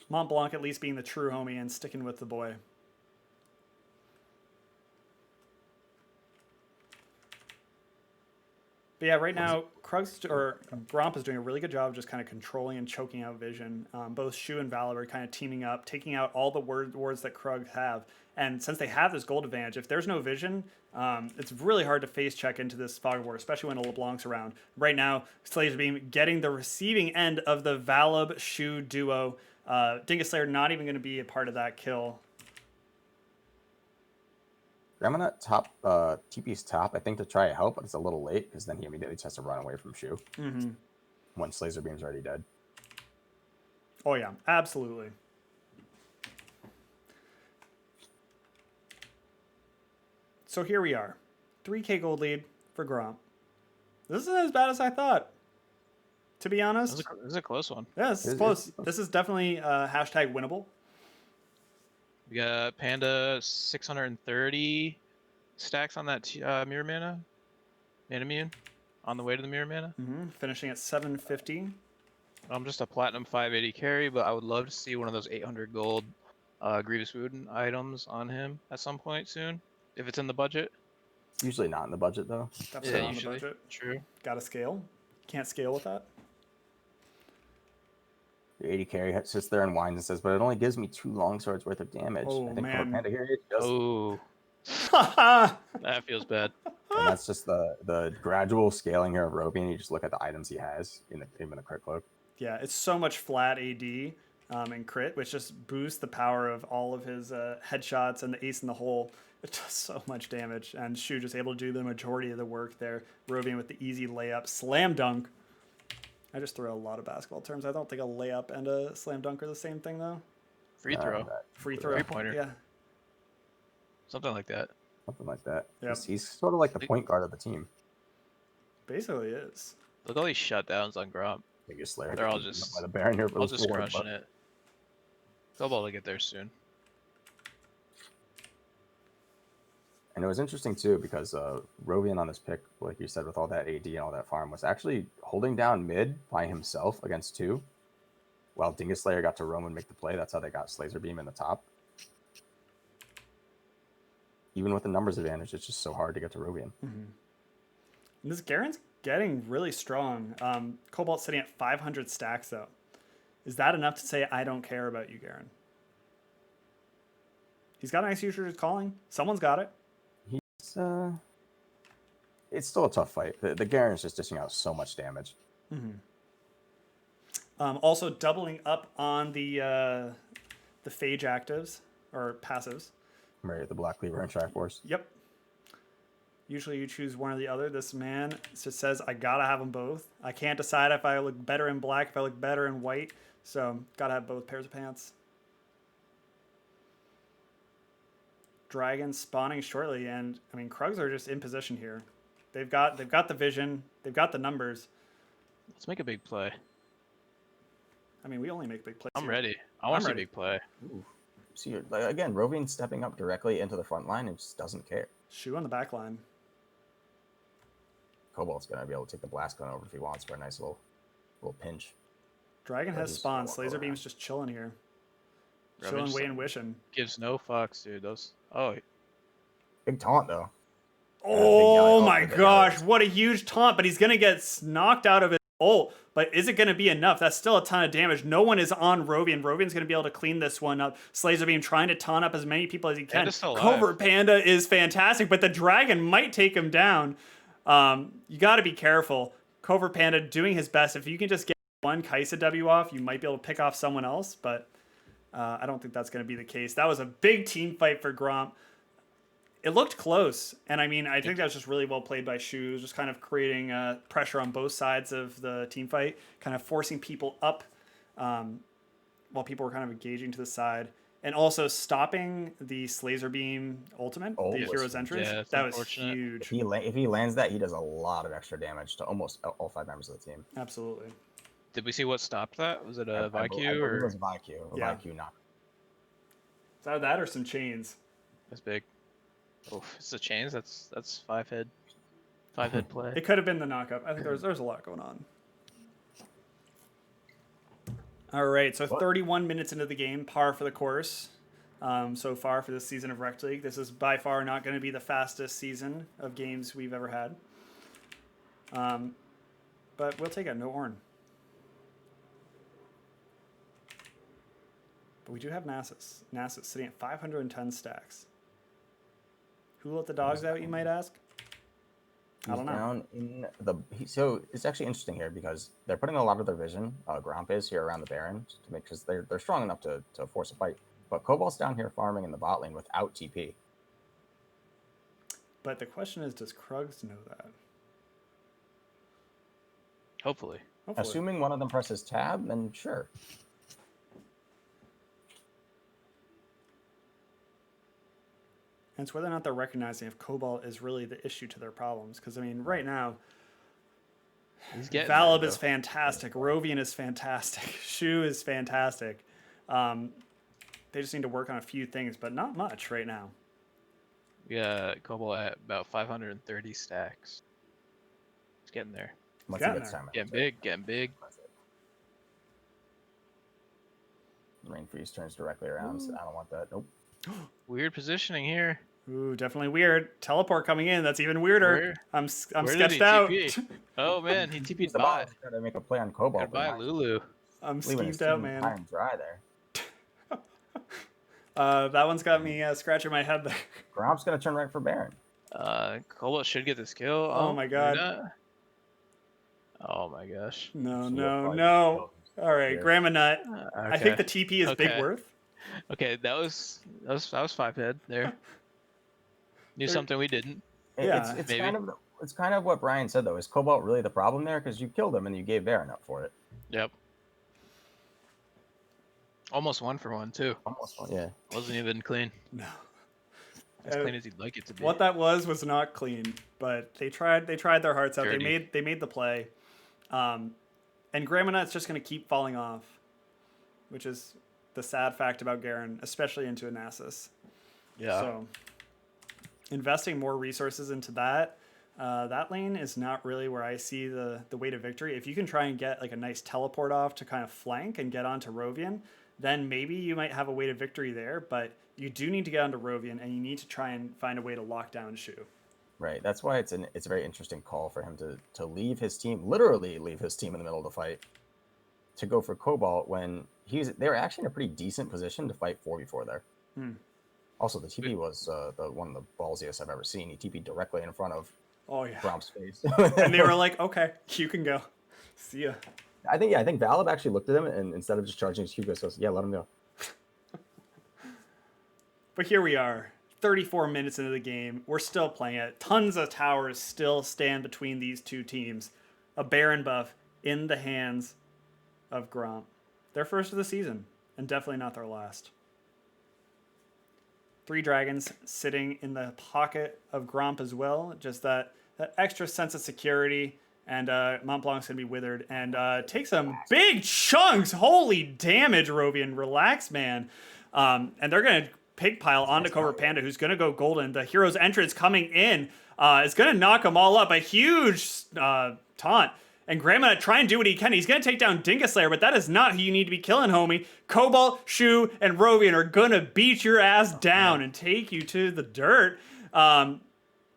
Mont Blanc at least being the true homie and sticking with the boy. But yeah, right now, Gromp is doing a really good job of just kind of controlling and choking out Vision. Both Shu and Valor are kind of teaming up, taking out all the wards that Krug have. And since they have this gold advantage, if there's no Vision, it's really hard to face check into this Fog of War, especially when a LeBlanc's around. Right now, Slayer Beam getting the receiving end of the Valib-Shu duo. Dingus Slayer not even going to be a part of that kill. Graminut top, TP's top, I think, to try to help, but it's a little late because then he immediately has to run away from Shu. When Slazer Beam's already dead. Oh yeah, absolutely. So here we are. 3K gold lead for Gromp. This isn't as bad as I thought, to be honest. This is a close one. Yeah, this is close. This is definitely hashtag winnable. We got Panda 630 stacks on that mirror mana. Manamune on the way to the mirror mana. Finishing at 750. I'm just a platinum 580 carry, but I would love to see one of those 800 gold Grievous Wooden items on him at some point soon, if it's in the budget. Usually not in the budget, though. Definitely on usually. the budget. True. Got to scale. Can't scale with that. The 80 carry sits there and whines and says, but it only gives me 2 long swords worth of damage. Oh, I think man. Panda here does. Oh, That feels bad. And that's just the gradual scaling here of Roby, and you just look at the items he has in the crit cloak. Yeah, it's so much flat AD and crit, which just boosts the power of all of his headshots and the ace in the hole. It does so much damage, and Shu just able to do the majority of the work there. Robian with the easy layup, slam dunk. I just throw a lot of basketball terms. I don't think a layup and a slam dunk are the same thing, though. Free throw. Free throw. Three-pointer. Yeah. Something like that. Something like that. Yep. He's sort of like the point guard of the team. Basically is. Look at all these shutdowns on Gromp. Biggest Slayer. They're all just by the Baron here for all those just four, crushing but it. They'll be able to get there soon. And it was interesting too because Rovian on this pick, like you said, with all that AD and all that farm, was actually holding down mid by himself against 2. While Dingus Slayer got to roam and make the play. That's how they got Slazer Beam in the top. Even with the numbers advantage, it's just so hard to get to Rovian. Mm-hmm. And this Garen's getting really strong. Cobalt's sitting at 500 stacks, though. Is that enough to say, I don't care about you, Garen? He's got nice users calling. Someone's got it. It's still a tough fight. The Garen's just dishing out so much damage. Mm-hmm. Also doubling up on the Phage actives, or passives. Right, the Black Cleaver and Triforce. Yep. Usually you choose one or the other. This man just says, I gotta have them both. I can't decide if I look better in black, if I look better in white. So, gotta have both pairs of pants. Dragon spawning shortly, and I mean, Krugs are just in position here. They've got the vision, they've got the numbers. Let's make a big play. I mean, we only make big plays. I'm here. ready. I want to see a big play. Ooh. See, like, again, Rovian stepping up directly into the front line and just doesn't care. Shoe on the back line. Cobalt's gonna be able to take the blast gun over if he wants for a nice little pinch. Dragon But has he's spawned. still Laser around. Beam's just chilling here. Rovin's Chilling, just waiting, wishing. Gives no fucks, dude. Those. Oh, Big taunt though. Oh big my guy. gosh, what a huge taunt, but he's going to get knocked out of his ult. But is it going to be enough? That's still a ton of damage. No one is on Rovian. Rovian's going to be able to clean this one up. Slazer Beam trying to taunt up as many people as he can. Panda's still alive. Covert Panda is fantastic, but the Dragon might take him down. You got to be careful. Covert Panda doing his best. If you can just get one Kaisa W off, you might be able to pick off someone else, but I don't think that's going to be the case. That was a big team fight for Gromp. It looked close, and I mean, I think that was just really well played by Shu, just kind of creating pressure on both sides of the team fight, kind of forcing people up while people were kind of engaging to the side, and also stopping the Slazer Beam ultimate, the hero's entrance. yeah, That was unfortunate. huge. If he lands that, he does a lot of extra damage to almost all 5 members of the team. Absolutely. did we see what stopped that? Was it a I believe Vaiku it or? was Vaiku. Yeah. Vaiku knock. Is that that or some chains? That's big. Oh, it's the chains. That's 5 head play. It could have been the knockup. I think there's a lot going on. All right, so 31 minutes into the game, par for the course so far for this season of Rec League. This is by far not going to be the fastest season of games we've ever had. But we'll take it. No Ornn. But we do have Nasus. Nasus sitting at 510 stacks. Who let the dogs out, you might ask? I don't know. Down in so it's actually interesting here because they're putting a lot of their vision. Gromp is here around the Baron to make because they're strong enough to force a fight. But Cobalt's down here farming in the bot lane without TP. But the question is, does Krugs know that? Hopefully. Hopefully. Assuming one of them presses tab, then sure. And it's whether or not they're recognizing if Cobalt is really the issue to their problems. Because, I mean, right now, He's getting Valib there, is though. fantastic. Rovian is fantastic. Shu is fantastic. They just need to work on a few things, but not much right now. We got Cobalt at about 530 stacks. He's getting there. Once getting he gets there. time. Getting big. Rain Freeze turns directly around. So I don't want that. Nope. Weird positioning here. Ooh, definitely weird. Teleport coming in. That's even weirder. I'm Where did sketched he out. TP? Oh man, he TP'd The by. bot is trying to make a play on Cobalt. Goodbye, Lulu. I'm Leaving his skeeved out, team man. high and dry there. That one's got me scratching my head there. Gromp's gonna turn right for Baron. Cobalt should get this kill. Oh my god. maybe not. Oh my gosh. No, So no, probably no. kill All right, here. Grandma Nut. I think the Okay. TP is Big Okay. Worth. Okay, that was 5 head there. Knew There- something we didn't. Yeah, It's maybe. kind of what Brian said though. Is Cobalt really the problem there? Because you killed him and you gave Baron up for it. Yep. Almost 1-for-1 too. Almost, yeah. Wasn't even clean. No. As Uh, clean as you'd like it to be. What that was not clean, but they tried their hearts out. Dirty. They made the play. And Grandma Nut's just going to keep falling off, which is the sad fact about Garen, especially into a Nasus. Yeah. So investing more resources into that lane is not really where I see the way to victory. If you can try and get like a nice teleport off to kind of flank and get onto Rovian, then maybe you might have a way to victory there. But you do need to get onto Rovian, and you need to try and find a way to lock down Shu. Right. That's why it's a very interesting call for him to leave his team, literally leave his team in the middle of the fight, to go for Cobalt when they're actually in a pretty decent position to fight 4v4 there. Also, the TP was one of the ballsiest I've ever seen. He TP'd directly in front of Oh yeah. Gromp's face. And they were like, "Okay, you can go. See ya." I think Valib actually looked at him and instead of just charging his Q, goes, "Yeah, let him go." But here we are, 34 minutes into the game. We're still playing it. Tons of towers still stand between these two teams. A Baron buff in the hands of Gromp. Their first of the season, and definitely not their last. 3 dragons sitting in the pocket of Gromp as well. Just that extra sense of security. And Mont Blanc's going to be withered and take some big chunks. Holy damage, Rovian. Relax, man. And they're going to pig pile onto Cobra Panda, who's going to go golden. The hero's entrance coming in is going to knock them all up. A huge taunt. And Grandma try and do what he can. He's going to take down Dingus Slayer, but that is not who you need to be killing, homie. Cobalt, Shu, and Rovian are going to beat your ass down and take you to the dirt.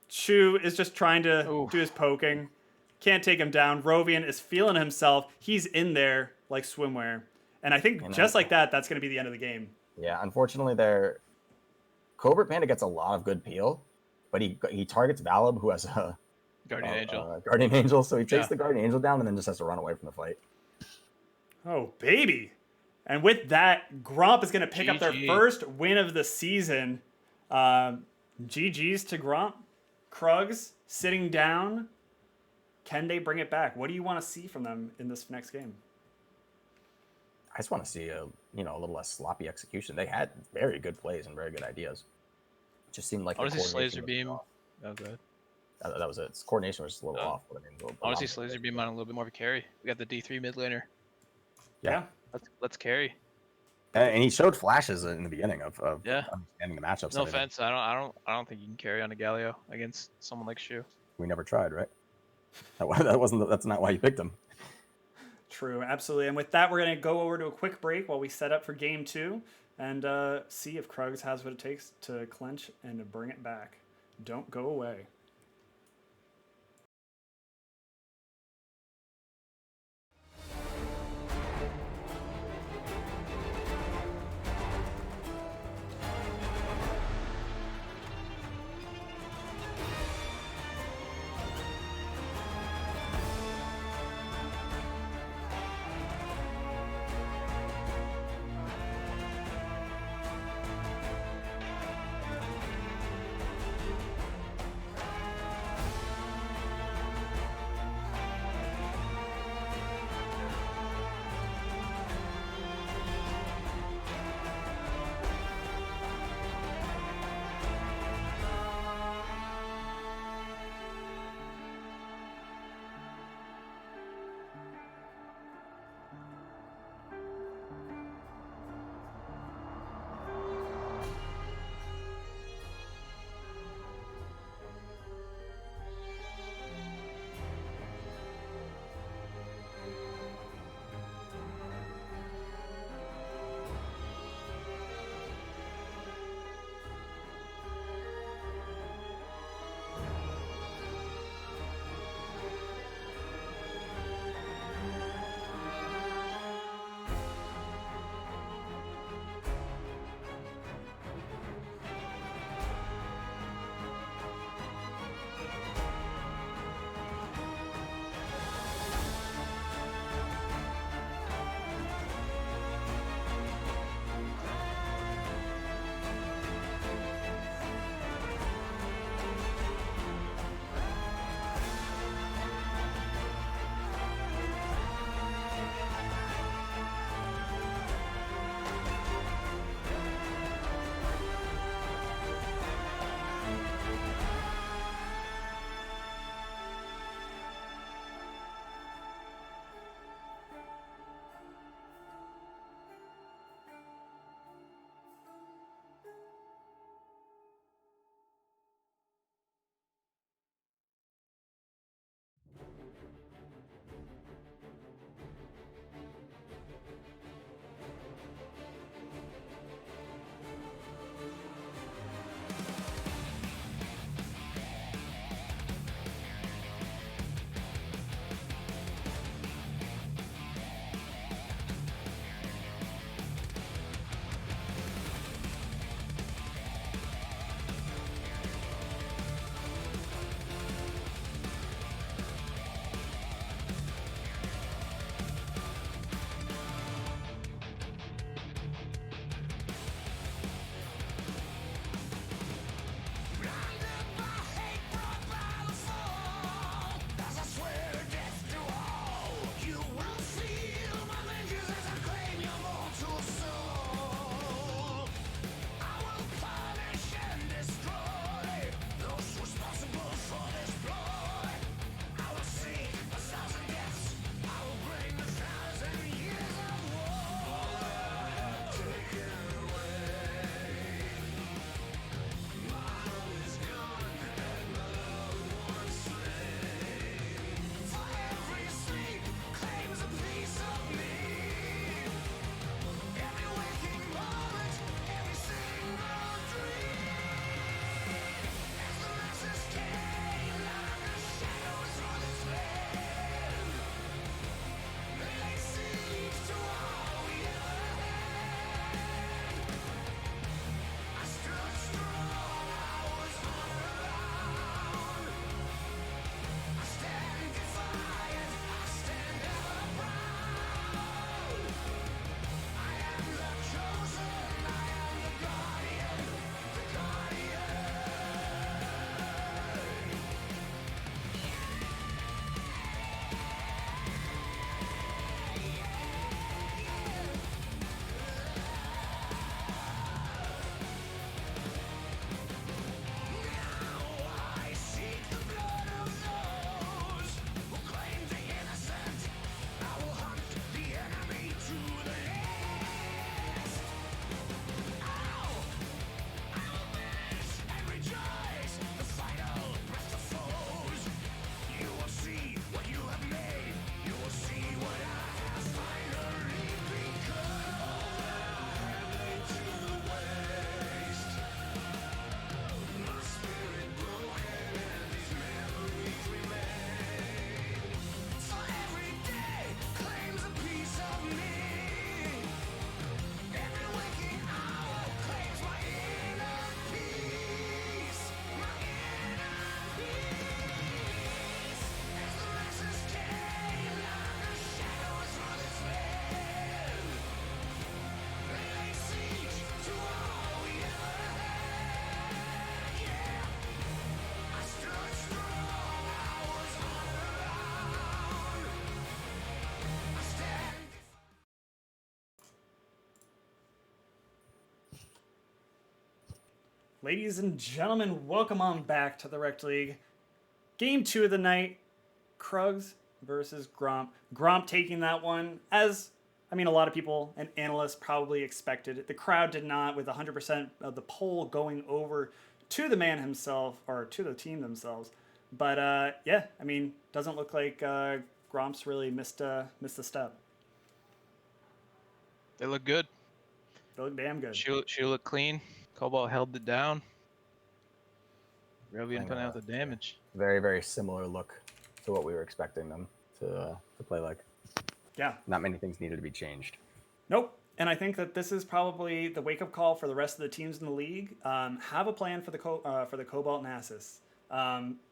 Shu is just trying to do his poking. Can't take him down. Rovian is feeling himself. He's in there like swimwear. And I think just like that, that's going to be the end of the game. Yeah, unfortunately, Cobra Panda gets a lot of good peel, but he targets Valib, who has a Guardian Angel, so he takes the Guardian Angel down and then just has to run away from the fight. Oh, baby. And with that, Gromp is going to pick up their first win of the season. GG's to Gromp. Krugs sitting down. Can they bring it back? What do you want to see from them in this next game? I just want to see a little less sloppy execution. They had very good plays and very good ideas. It just seemed like Honestly, Laser Beam. Oh, good. That was it. Its coordination was just a little off. But I mean, Honestly, Laser Beam on a little bit more of a carry. We got the D3 mid laner. Yeah. Let's carry. And he showed flashes in the beginning of understanding the matchups. No offense, I don't think you can carry on a Galio against someone like Shu. We never tried, right? That's not why you picked him. True, absolutely. And with that, we're going to go over to a quick break while we set up for game 2 and see if Krugs has what it takes to clinch and to bring it back. Don't go away. Ladies and gentlemen, welcome on back to the Rect League. Game 2 of the night, Krugs versus Gromp. Gromp taking that one, as, a lot of people and analysts probably expected. The crowd did not, with 100% of the poll going over to the man himself, or to the team themselves. But, doesn't look like Gromp's really missed a step. They look good. They look damn good. She looked clean. Cobalt held it down. Rovian putting out the damage. Very, very similar look to what we were expecting them to play like. Yeah. Not many things needed to be changed. Nope. And I think that this is probably the wake-up call for the rest of the teams in the league. Have a plan for the Cobalt and Asus.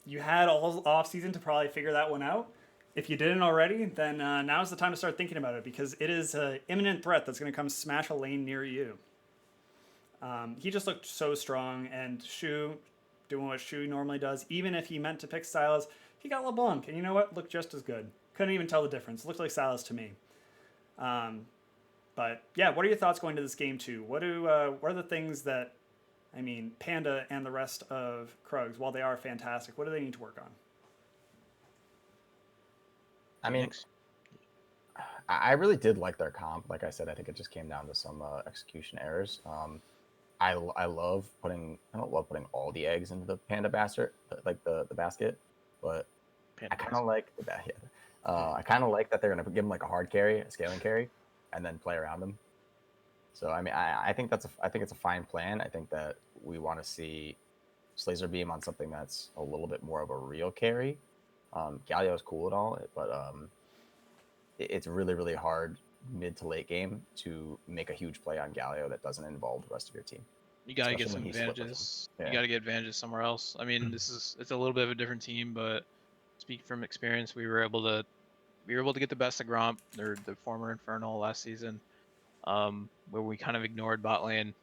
You had all off-season to probably figure that one out. If you didn't already, then now's the time to start thinking about it, because it is an imminent threat that's going to come smash a lane near you. He just looked so strong, and Shu doing what Shu normally does. Even if he meant to pick Silas, he got LeBlanc, and you know what? Looked just as good. Couldn't even tell the difference. Looked like Silas to me. But yeah, what are your thoughts going to this game 2? What are the things that, Panda and the rest of Krugs, while they are fantastic, what do they need to work on? I really did like their comp. Like I said, I think it just came down to some execution errors. I love putting. I don't love putting all the eggs into the Panda basket, like the basket, but I kind of like that. Yeah. I kind of like that they're gonna give him like a hard carry, a scaling carry, and then play around him. So I think it's a fine plan. I think that we want to see Slazer Beam on something that's a little bit more of a real carry. Galio is cool and all, but it's really, really hard mid to late game to make a huge play on Galio that doesn't involve the rest of your team. You gotta get some advantages. Yeah. You gotta get advantages somewhere else. It's a little bit of a different team, but speaking from experience, we were able to get the best of Gromp, or the former Infernal last season, where we kind of ignored bot lane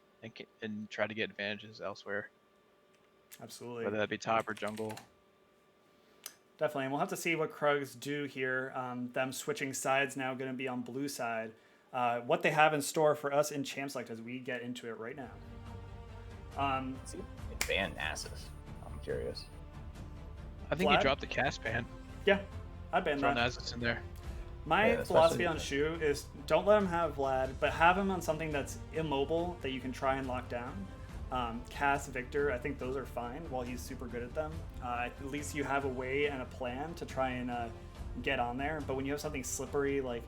and tried to get advantages elsewhere. Absolutely. Whether that be top or jungle. Definitely, and we'll have to see what Krugs do here. Them switching sides now going to be on blue side. What they have in store for us in Champ Select as we get into it right now. See, ban Nasus. I'm curious. I think Vlad? he dropped the cast ban. Yeah, I'd ban Throw that. Nasus in there. My Yeah, philosophy especially- on Shu is don't let him have Vlad, but have him on something that's immobile that you can try and lock down. Cass, Victor, I think those are fine while he's super good at them. At least you have a way and a plan to try and get on there. But when you have something slippery like,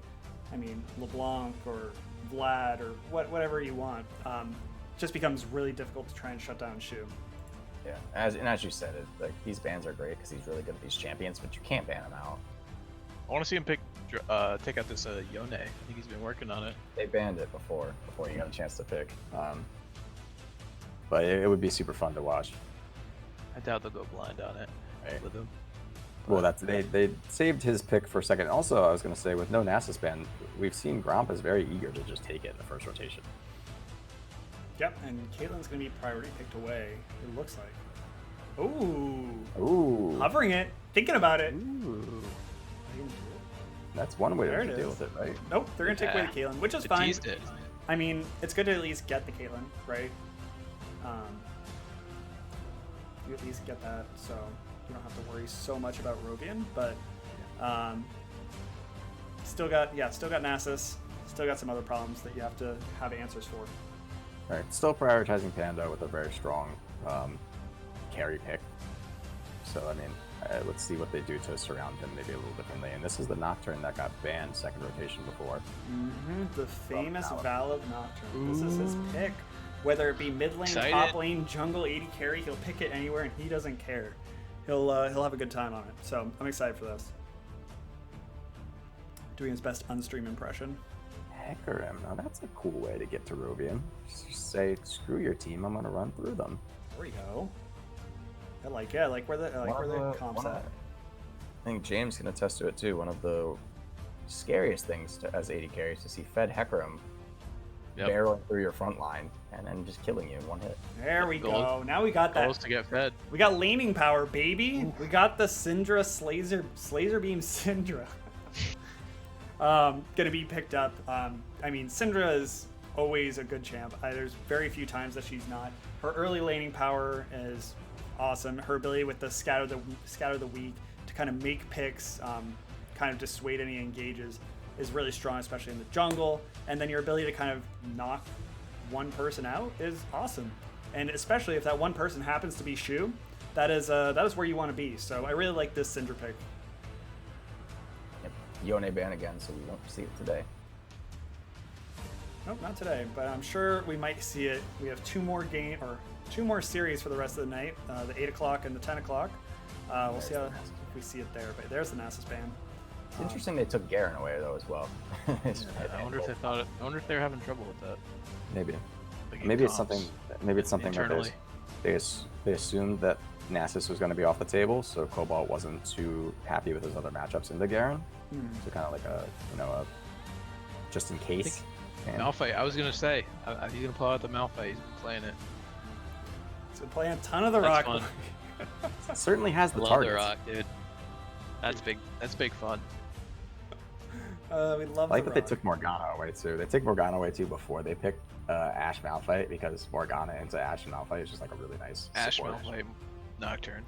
LeBlanc or Vlad or whatever you want, just becomes really difficult to try and shut down Shu. Yeah, as you said, these bans are great because he's really good at these champions, but you can't ban him out. I want to see him take out this Yone. I think he's been working on it. They banned it before you got a chance to pick. But it would be super fun to watch. I doubt they'll go blind on it with him. Well, they saved his pick for a second. Also, I was going to say, with no Nasus ban, we've seen Gromp is very eager to just take it in the first rotation. Yep, and Caitlyn's going to be priority picked away, it looks like. Ooh. Hovering it, thinking about it. Ooh. That's one way There to it deal is. with it, right? Nope, they're going to take away the Caitlyn, which is fine. Teased it. It's good to at least get the Caitlyn, right? You at least get that, so you don't have to worry so much about Rovian, but still got Nasus, still got some other problems that you have to have answers for. All right, still prioritizing Panda with a very strong carry pick. So, let's see what they do to surround him maybe a little differently. And this is the Nocturne that got banned second rotation before. The famous Valve. Valve Nocturne. This is his pick. Whether it be mid lane, Excited. top lane, jungle, 80 carry, he'll pick it anywhere and he doesn't care. He'll have a good time on it. So I'm excited for this. Doing his best unstream impression. Hecarim, now that's a cool way to get to Rovian. Just say, screw your team, I'm gonna run through them. There we go. I like where the comp's at. I think James can attest to it too. One of the scariest things as 80 carries to see Fed Hecarim barreling through your front line and then just killing you in one hit. There we Gold. go. Now we got that. Goals to get fed. We got laning power, baby. Ooh. We got the Syndra Slazer Beam Syndra. Gonna be picked up. Syndra is always a good champ. There's very few times that she's not. her early laning power is awesome. Her ability with the scatter the weak to kind of make picks, kind of dissuade any engages, is really strong, especially in the jungle. And then your ability to kind of knock one person out is awesome. And especially if that one person happens to be Shu, that is where you want to be. So I really like this Syndra pick. Yep. Yone ban again, so we won't see it today. Nope, not today, but I'm sure we might see it. We have two more series for the rest of the night, the 8 o'clock and the 10 o'clock. We'll see if we see it there, but there's the Nasus ban. It's interesting they took Garen away though as well. I wonder if they're having trouble with that. Maybe. Like Maybe it's comps, something. Maybe it's something that internally. they assumed that Nasus was going to be off the table, so Cobalt wasn't too happy with his other matchups into Garen. So kind of like a just in case. And Malphite. I was gonna say he's gonna pull out the Malphite. He's been playing it. He's been playing a ton of the That's rock. fun. certainly has the Love targets. the rock, dude. That's big. That's big fun. We love I like the that they rock. took Morgana away too. They took Morgana away too before they picked Ashe Malphite, because Morgana into Ashe and Malphite is just like a really nice Ashe support. Malphite Nocturne.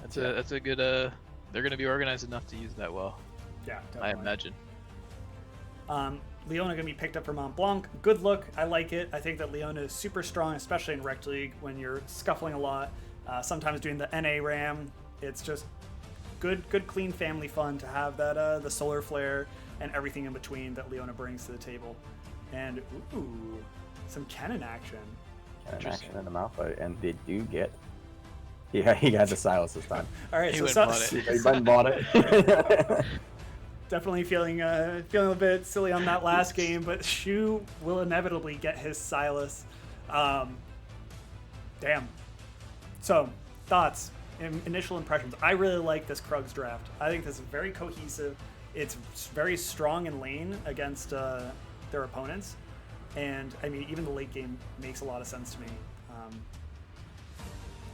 That's a good. They're gonna be organized enough to use that well. Yeah, I definitely. imagine. Leona gonna be picked up for Mont Blanc. Good look. I like it. I think that Leona is super strong, especially in Rect League when you're scuffling a lot. Sometimes doing the NA ram. It's just good, clean family fun to have that the solar flare and everything in between that Leona brings to the table. And ooh, some cannon action. And action in the Malphite, and they do get. Yeah, he got the Silas this time. All right, He so went so- and bought it. He went and bought it. definitely feeling a bit silly on that last game, but Shu will inevitably get his Silas. Damn. So, thoughts, initial impressions. I really like this Krugs draft. I think this is very cohesive. It's very strong in lane against their opponents, and I mean even the late game makes a lot of sense to me.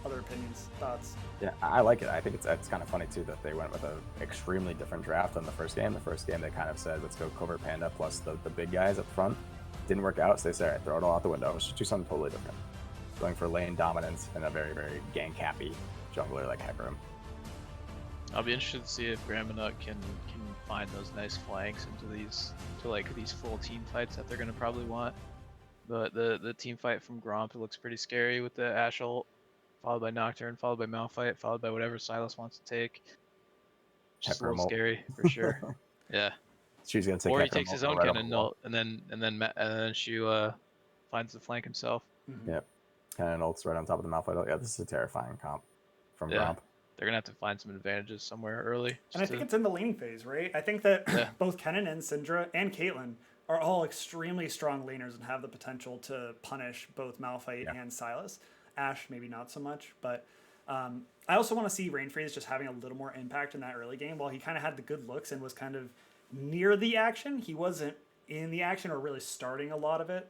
Other opinions, thoughts? Yeah, I like it. I think it's kind of funny too that they went with an extremely different draft than the first game. The first game they kind of said, let's go Covert Panda plus the big guys up front. Didn't work out, so they said, all right, throw it all out the window. Let's just do something totally different. Going for lane dominance and a very, very gank happy jungler like Hecarim. I'll be interested to see if Graminut can find those nice flanks into these full team fights that they're gonna probably want. But the team fight from Gromp, it looks pretty scary with the Ashe ult, followed by Nocturne, followed by Malphite, followed by whatever Silas wants to take. Just a Hecarim little ult. scary for sure. Yeah. She's gonna take Or he Hecarim takes his ult own right on cannon the wall. ult, and then Shu finds the flank himself. Yep. Cannon ults right on top of the Malphite. Yeah, this is a terrifying comp from Yeah. Gromp. They're gonna have to find some advantages somewhere early. And I think it's in the laning phase, right? I think that Yeah. both Kennen and Syndra and Caitlyn are all extremely strong laners and have the potential to punish both Malphite and Silas. Ashe, maybe not so much, but I also want to see Rainfreeze just having a little more impact in that early game. While he kind of had the good looks and was kind of near the action, he wasn't in the action or really starting a lot of it.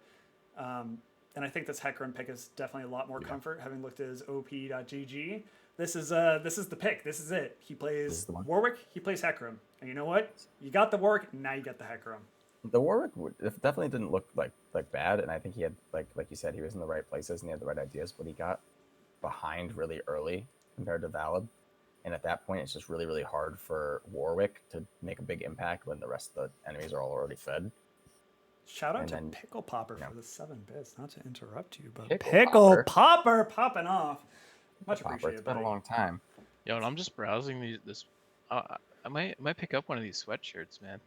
And I think this Hecarim pick is definitely a lot more comfort, having looked at his op.gg. This is the pick. This is it. He plays the one. Warwick. He plays Hecarim. And you know what? You got the Warwick. Now you got the Hecarim. The Warwick definitely didn't look like bad, and I think he had like you said, he was in the right places and he had the right ideas, but he got behind really early compared to Valid, and at that point it's just really, really hard for Warwick to make a big impact when the rest of the enemies are all already fed. Shout out And to then- Pickle Popper yeah. for the 7 bits. Not to interrupt you, but Pickle Pickle Popper popping off. Much Popper, appreciated. it's been a buddy. long time. Yo, and I'm just browsing this. I might pick up one of these sweatshirts, man.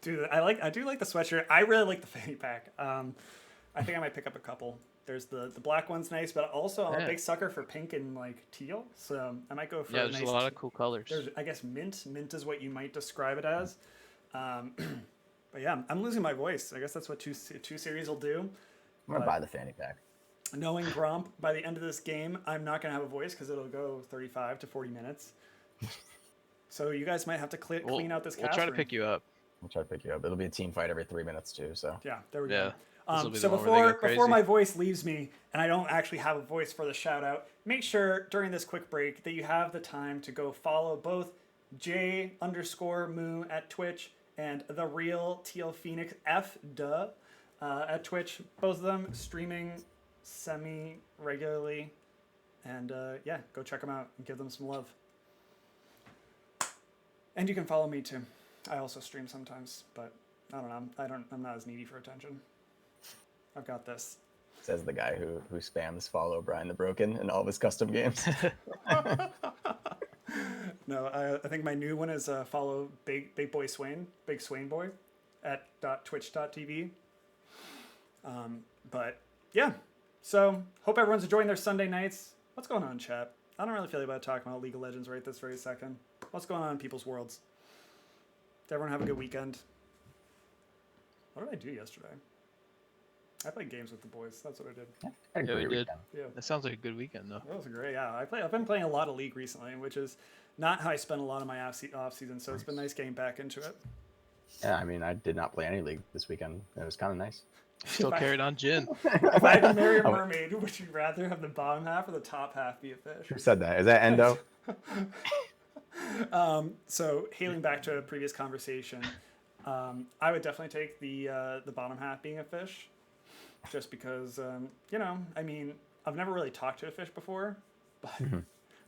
Dude, I do like the sweatshirt. I really like the fanny pack. I think I might pick up a couple. There's the black one's nice, but also I'm a Yeah. big sucker for pink and like teal. So I might go for Yeah, a there's nice a lot of cool colors. There's, I guess mint. Mint is what you might describe it as. But yeah, I'm losing my voice. I guess that's what two series will do. I'm gonna buy the fanny pack. Knowing Gromp, by the end of this game, I'm not gonna have a voice because it'll go 35 to 40 minutes. So you guys might have to clean out this. We'll cast try to room. pick you up. I'll try to pick you up. It'll be a team fight every 3 minutes too. So Yeah, there we Yeah. go. This'll be So the one where they go before crazy. my voice leaves me and I don't actually have a voice for the shout out, make sure during this quick break that you have the time to go follow both J_Moo at Twitch and the real TL Phoenix at Twitch. Both of them streaming semi regularly, and yeah, go check them out and give them some love. And you can follow me too. I also stream sometimes, but I don't know. I'm not as needy for attention. I've got this. Says the guy who spams follow Brian the Broken in all of his custom games. No, I think my new one is follow Big Boy Swain, Big Swain Boy, at .twitch.tv. But yeah, so hope everyone's enjoying their Sunday nights. What's going on, chat? I don't really feel about talking about League of Legends right this very second. What's going on in people's worlds? Did everyone have a good weekend? What did I do yesterday? I played games with the boys. That's what I did. Had a Yeah, we great did. weekend. Yeah, That sounds like a good weekend though. that was great. Yeah, I've been playing a lot of League recently, which is not how I spend a lot of my off season. So it's been nice getting back into it. Yeah, I mean, I did not play any League this weekend. It was kind of nice. Still carried on Jin. If I had to marry a mermaid, would you rather have the bottom half or the top half be a fish? Who said that? Is that Endo? So hailing back to a previous conversation, I would definitely take the bottom half being a fish, just because you know, I mean, I've never really talked to a fish before, but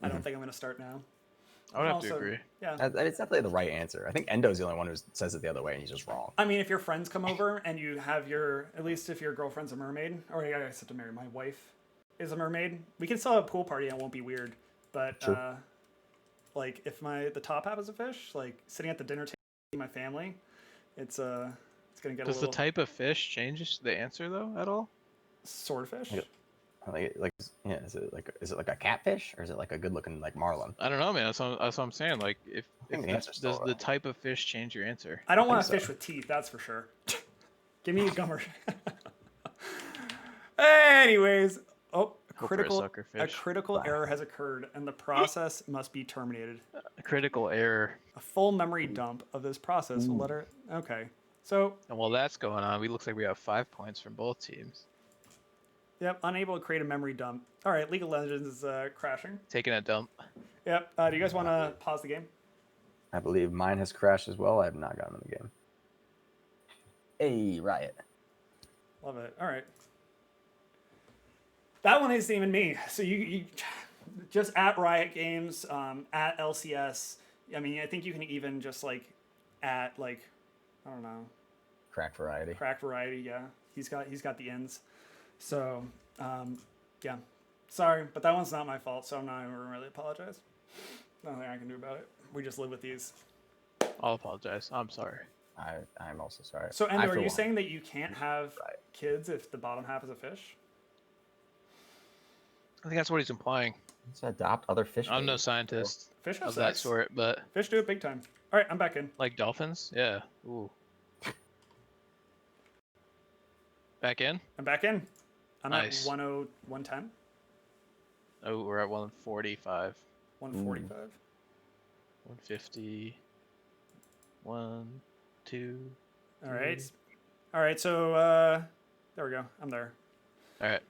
I don't think I'm going to start now. I would have to Also, agree. Yeah. It's definitely the right answer. I think Endo's the only one who says it the other way, and he's just wrong. I mean, if your friends come over and you have at least if your girlfriend's a mermaid, or I guess I have to marry, my wife is a mermaid, we can still have a pool party and it won't be weird. But True. like if the top half is a fish, like sitting at the dinner table with my family, it's gonna get Does a the little type of fish change the answer though at all? swordfish. Yeah. Yeah, is it like a catfish, or is it like a good-looking like marlin? I don't know, man. That's what I'm saying. Like, if think the answer's still does the wrong. type of fish change your answer? I don't want a think fish so. with teeth, that's for sure. Give me a gummer. Anyways, Go for a sucker a fish. critical error has occurred, and the process must be terminated. A critical error. A full memory dump of this process will let her. Okay, so And while that's going on, we looks like we have 5 points from both teams. yep, unable to create a memory dump. All right, League of Legends is crashing. Taking a dump. Yep. Do you guys want to pause the game? I believe mine has crashed as well. I have not gotten in the game. Hey, Riot. Love it. All right. That one isn't even me. So you just at Riot Games, at LCS. I mean, I think you can even just like at like, I don't know, Crack Variety. Crack Variety. Yeah, he's got the ends. So yeah, sorry, but that one's not my fault. So I'm not even gonna really apologize. Nothing I can do about it. We just live with these. I'll apologize. I'm sorry. I'm also sorry. So Endo, I, are for you one, saying that you can't have Right. kids if the bottom half is a fish? I think that's what he's implying. Let's adopt other fish? I'm no babies. scientist Fish have of that sex. sort, but Fish do it big time. All right, I'm back in. like dolphins, yeah. Ooh. Back in? I'm back in. I'm Nice. at 110, Oh, we're at 145, 145. 150, 1, 2. All right. All right, so there we go. I'm there. All right.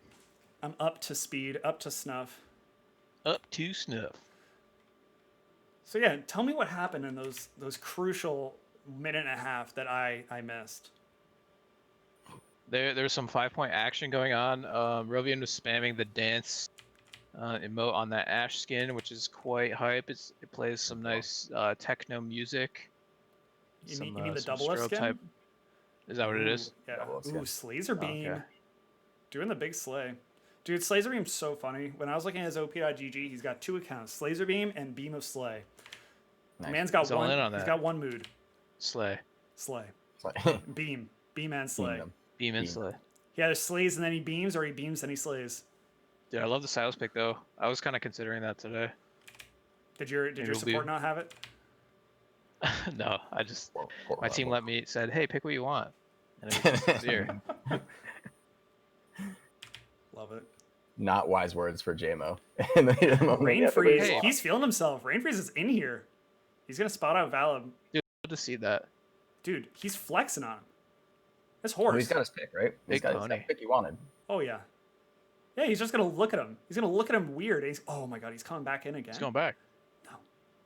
I'm up to speed, up to snuff. Up to snuff. So yeah, tell me what happened in those crucial minute and a half that I missed. There's some 5-point action going on. Rovian was spamming the dance emote on that Ash skin, which is quite hype. It plays some nice techno music. You mean the some double S strobe skin? type. Is that what it is? Yeah. Double S Ooh, skin. Slazer Beam. Okay. Doing the big slay. Dude, Slazer Beam's so funny. When I was looking at his op.gg, he's got 2 accounts, Slazer Beam and Beam of Slay. The Nice. man's got He's all one. in on He's that. got one mood. Slay. Slay. It's like- Beam. Beam and slay. them. Beam and Beam. slay. He either slays and then he beams, or he beams and he slays. Dude, I love the Silas pick though. I was kind of considering that today. Did your It'll be- support not have it? No, I just Poor my team Robo. said, hey, pick what you want, and it was just here. Love it. Not wise words for JMO. In the heat of the moment, Rain yeah, but Freeze, Hey. he's feeling himself. Rain Freeze is in here. He's gonna spot out Valib. Dude, good to see that. Dude, he's flexing on him. This Well, horse. he's got his pick, right? Big He's got pony. his pick he wanted. Oh yeah. Yeah, he's just gonna look at him. He's gonna look at him weird. And he's, oh my god, he's coming back in again. He's going back.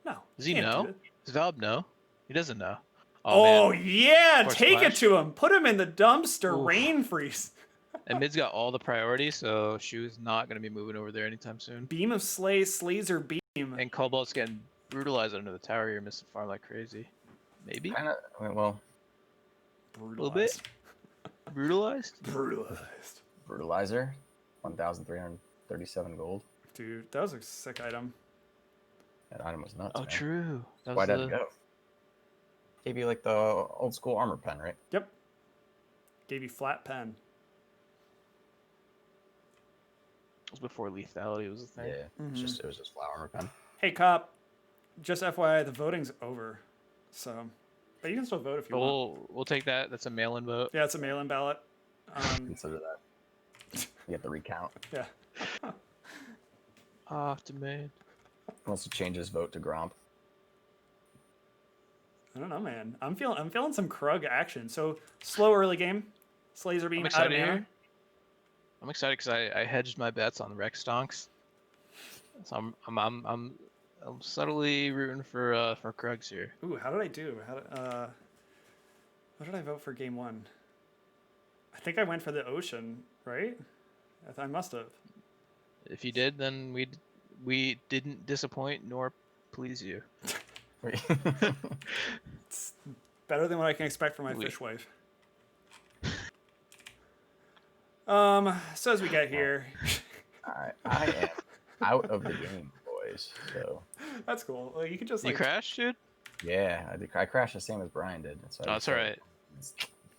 No. Does he can't do know? it. Does Valve know? He doesn't know. Oh, Man. yeah, Or take it Splash. to him. Put him in the dumpster. Oof. Rain Freeze. And mid's got all the priority, so Shu's not going to be moving over there anytime soon. Beam of Slay, Slazer Beam. And Cobalt's getting brutalized under the tower here, missing farm like crazy. Maybe? Kind of. Well, Little bit? Brutalized? Brutalized. brutalizer, 1,337 gold. Dude, that was a sick item. That item was nuts. Oh, man. true. That Why'd was that go? Gave you like the old school armor pen, right? Yep. Gave you flat pen. It was before lethality was a thing. Yeah. It was just flat armor pen. Hey, cop. Just FYI, the voting's over. So, but you can still vote if you want. We'll take that. That's a mail-in vote. Yeah, it's a mail-in ballot. Consider that. You have to recount. Yeah. Demand. Wants to change his vote to Gromp. I don't know, man. I'm feeling some Krug action. So slow early game. Slays are being I'm out of excited mana. here. I'm excited because I hedged my bets on Rex Stonks. So I'm subtly rooting for Krugs here. Ooh, how did I do? What did I vote for game 1? I think I went for the ocean, right? I must have. If you did, then we didn't disappoint nor please you. It's better than what I can expect from my fish wife. So as we get here, I am out of the game, boys. So that's cool. Like, you could just You like crashed, dude? yeah, I crashed the same as Brian did. So Oh, that's alright. It's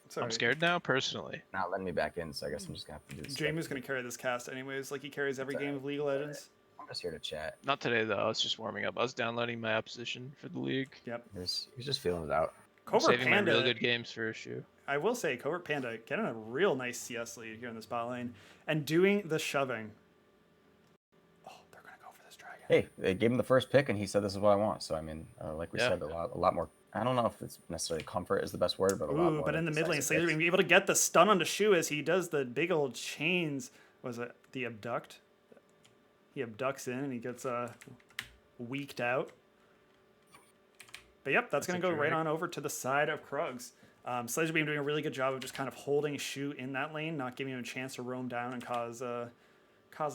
sorry. I'm scared now, personally. not letting me back in, so I guess I'm just gonna have to do this. Jamie's gonna carry this cast anyways, like he carries every game of League of Legends. I'm just here to chat. Not today, though. I was just warming up. I was downloading my opposition for the league. Yep. He's just feeling it out. I'm Covert saving my Panda. real good games for a shoe. I will say, Covert Panda getting a real nice CS lead here in this bot lane and doing the shoving. Oh, they're gonna go for this dragon. Hey, they gave him the first pick, and he said, "This is what I want." So I mean, like we Yeah. said, a lot more. I don't know if it's necessarily comfort is the best word, but a lot Ooh, more. but in the mid lane, decisive Slayer picks. being able to get the stun onto Shu as he does the big old chains. Was it the abduct? He abducts in and he gets weaked out. But yep, that's going to go right drag. on over to the side of Krugs. Slayer being doing a really good job of just kind of holding Shu in that lane, not giving him a chance to roam down and cause a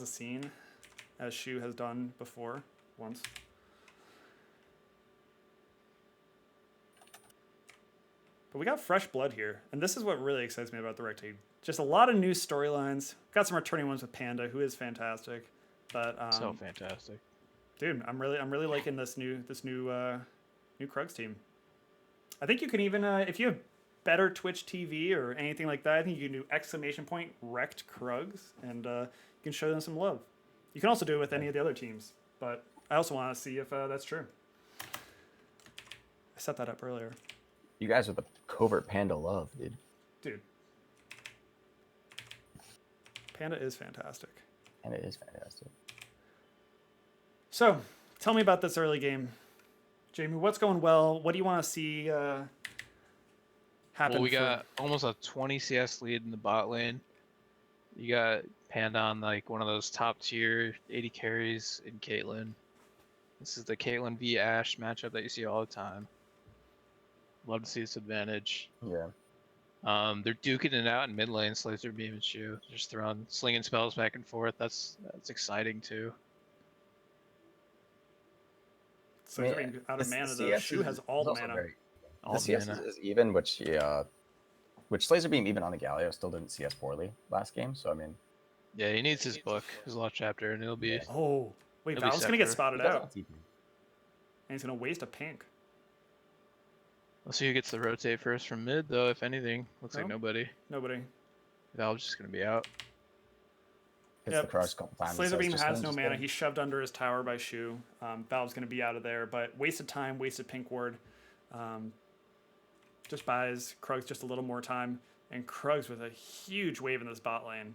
scene, as Shu has done before once. But we got fresh blood here, and this is what really excites me about the Rectade. Just a lot of new storylines. Got some returning ones with Panda, who is fantastic. But So fantastic. dude, I'm really liking this new Krugs team. I think you can even if you have better Twitch TV or anything like that, I think you can do ! Wrecked Krugs, and you can show them some love. You can also do it with any of the other teams, but I also want to see if that's true. I set that up earlier. You guys are the covert Panda love, dude. Dude. Panda is fantastic. And it is fantastic. So, tell me about this early game. Jamie, what's going well? What do you want to see happen? Well, we got almost a 20 CS lead in the bot lane. You got Panda on like one of those top tier 80 carries in Caitlyn. This is the Caitlyn v Ashe matchup that you see all the time. Love to see this advantage. Yeah. They're duking it out in mid lane, Slazer Beam and Shu. Just throwing slinging spells back and forth. That's exciting too. So Yeah, being out of the mana, though. CS Shu has all the also mana. All The the CS mana. is even, which Slazer Beam even on the Galio still didn't CS poorly last game. So I mean, Yeah, he needs his book, his law chapter, and it'll be. Yeah. Oh, wait, It'll be Val's going to get Scepter. spotted he does out. have TP. And he's going to waste a pink. Let's see who gets the rotate first from mid, though. If anything, looks like Oh. nobody. Nobody. Val's just gonna be out. Hits Yep. the Krugs a couple times. Slazer says, Beam "Just has win, no just mana. win." He's shoved under his tower by Shu. Valve's going to be out of there, but wasted time, wasted pink ward. Just buys Krugs just a little more time. And Krugs with a huge wave in this bot lane.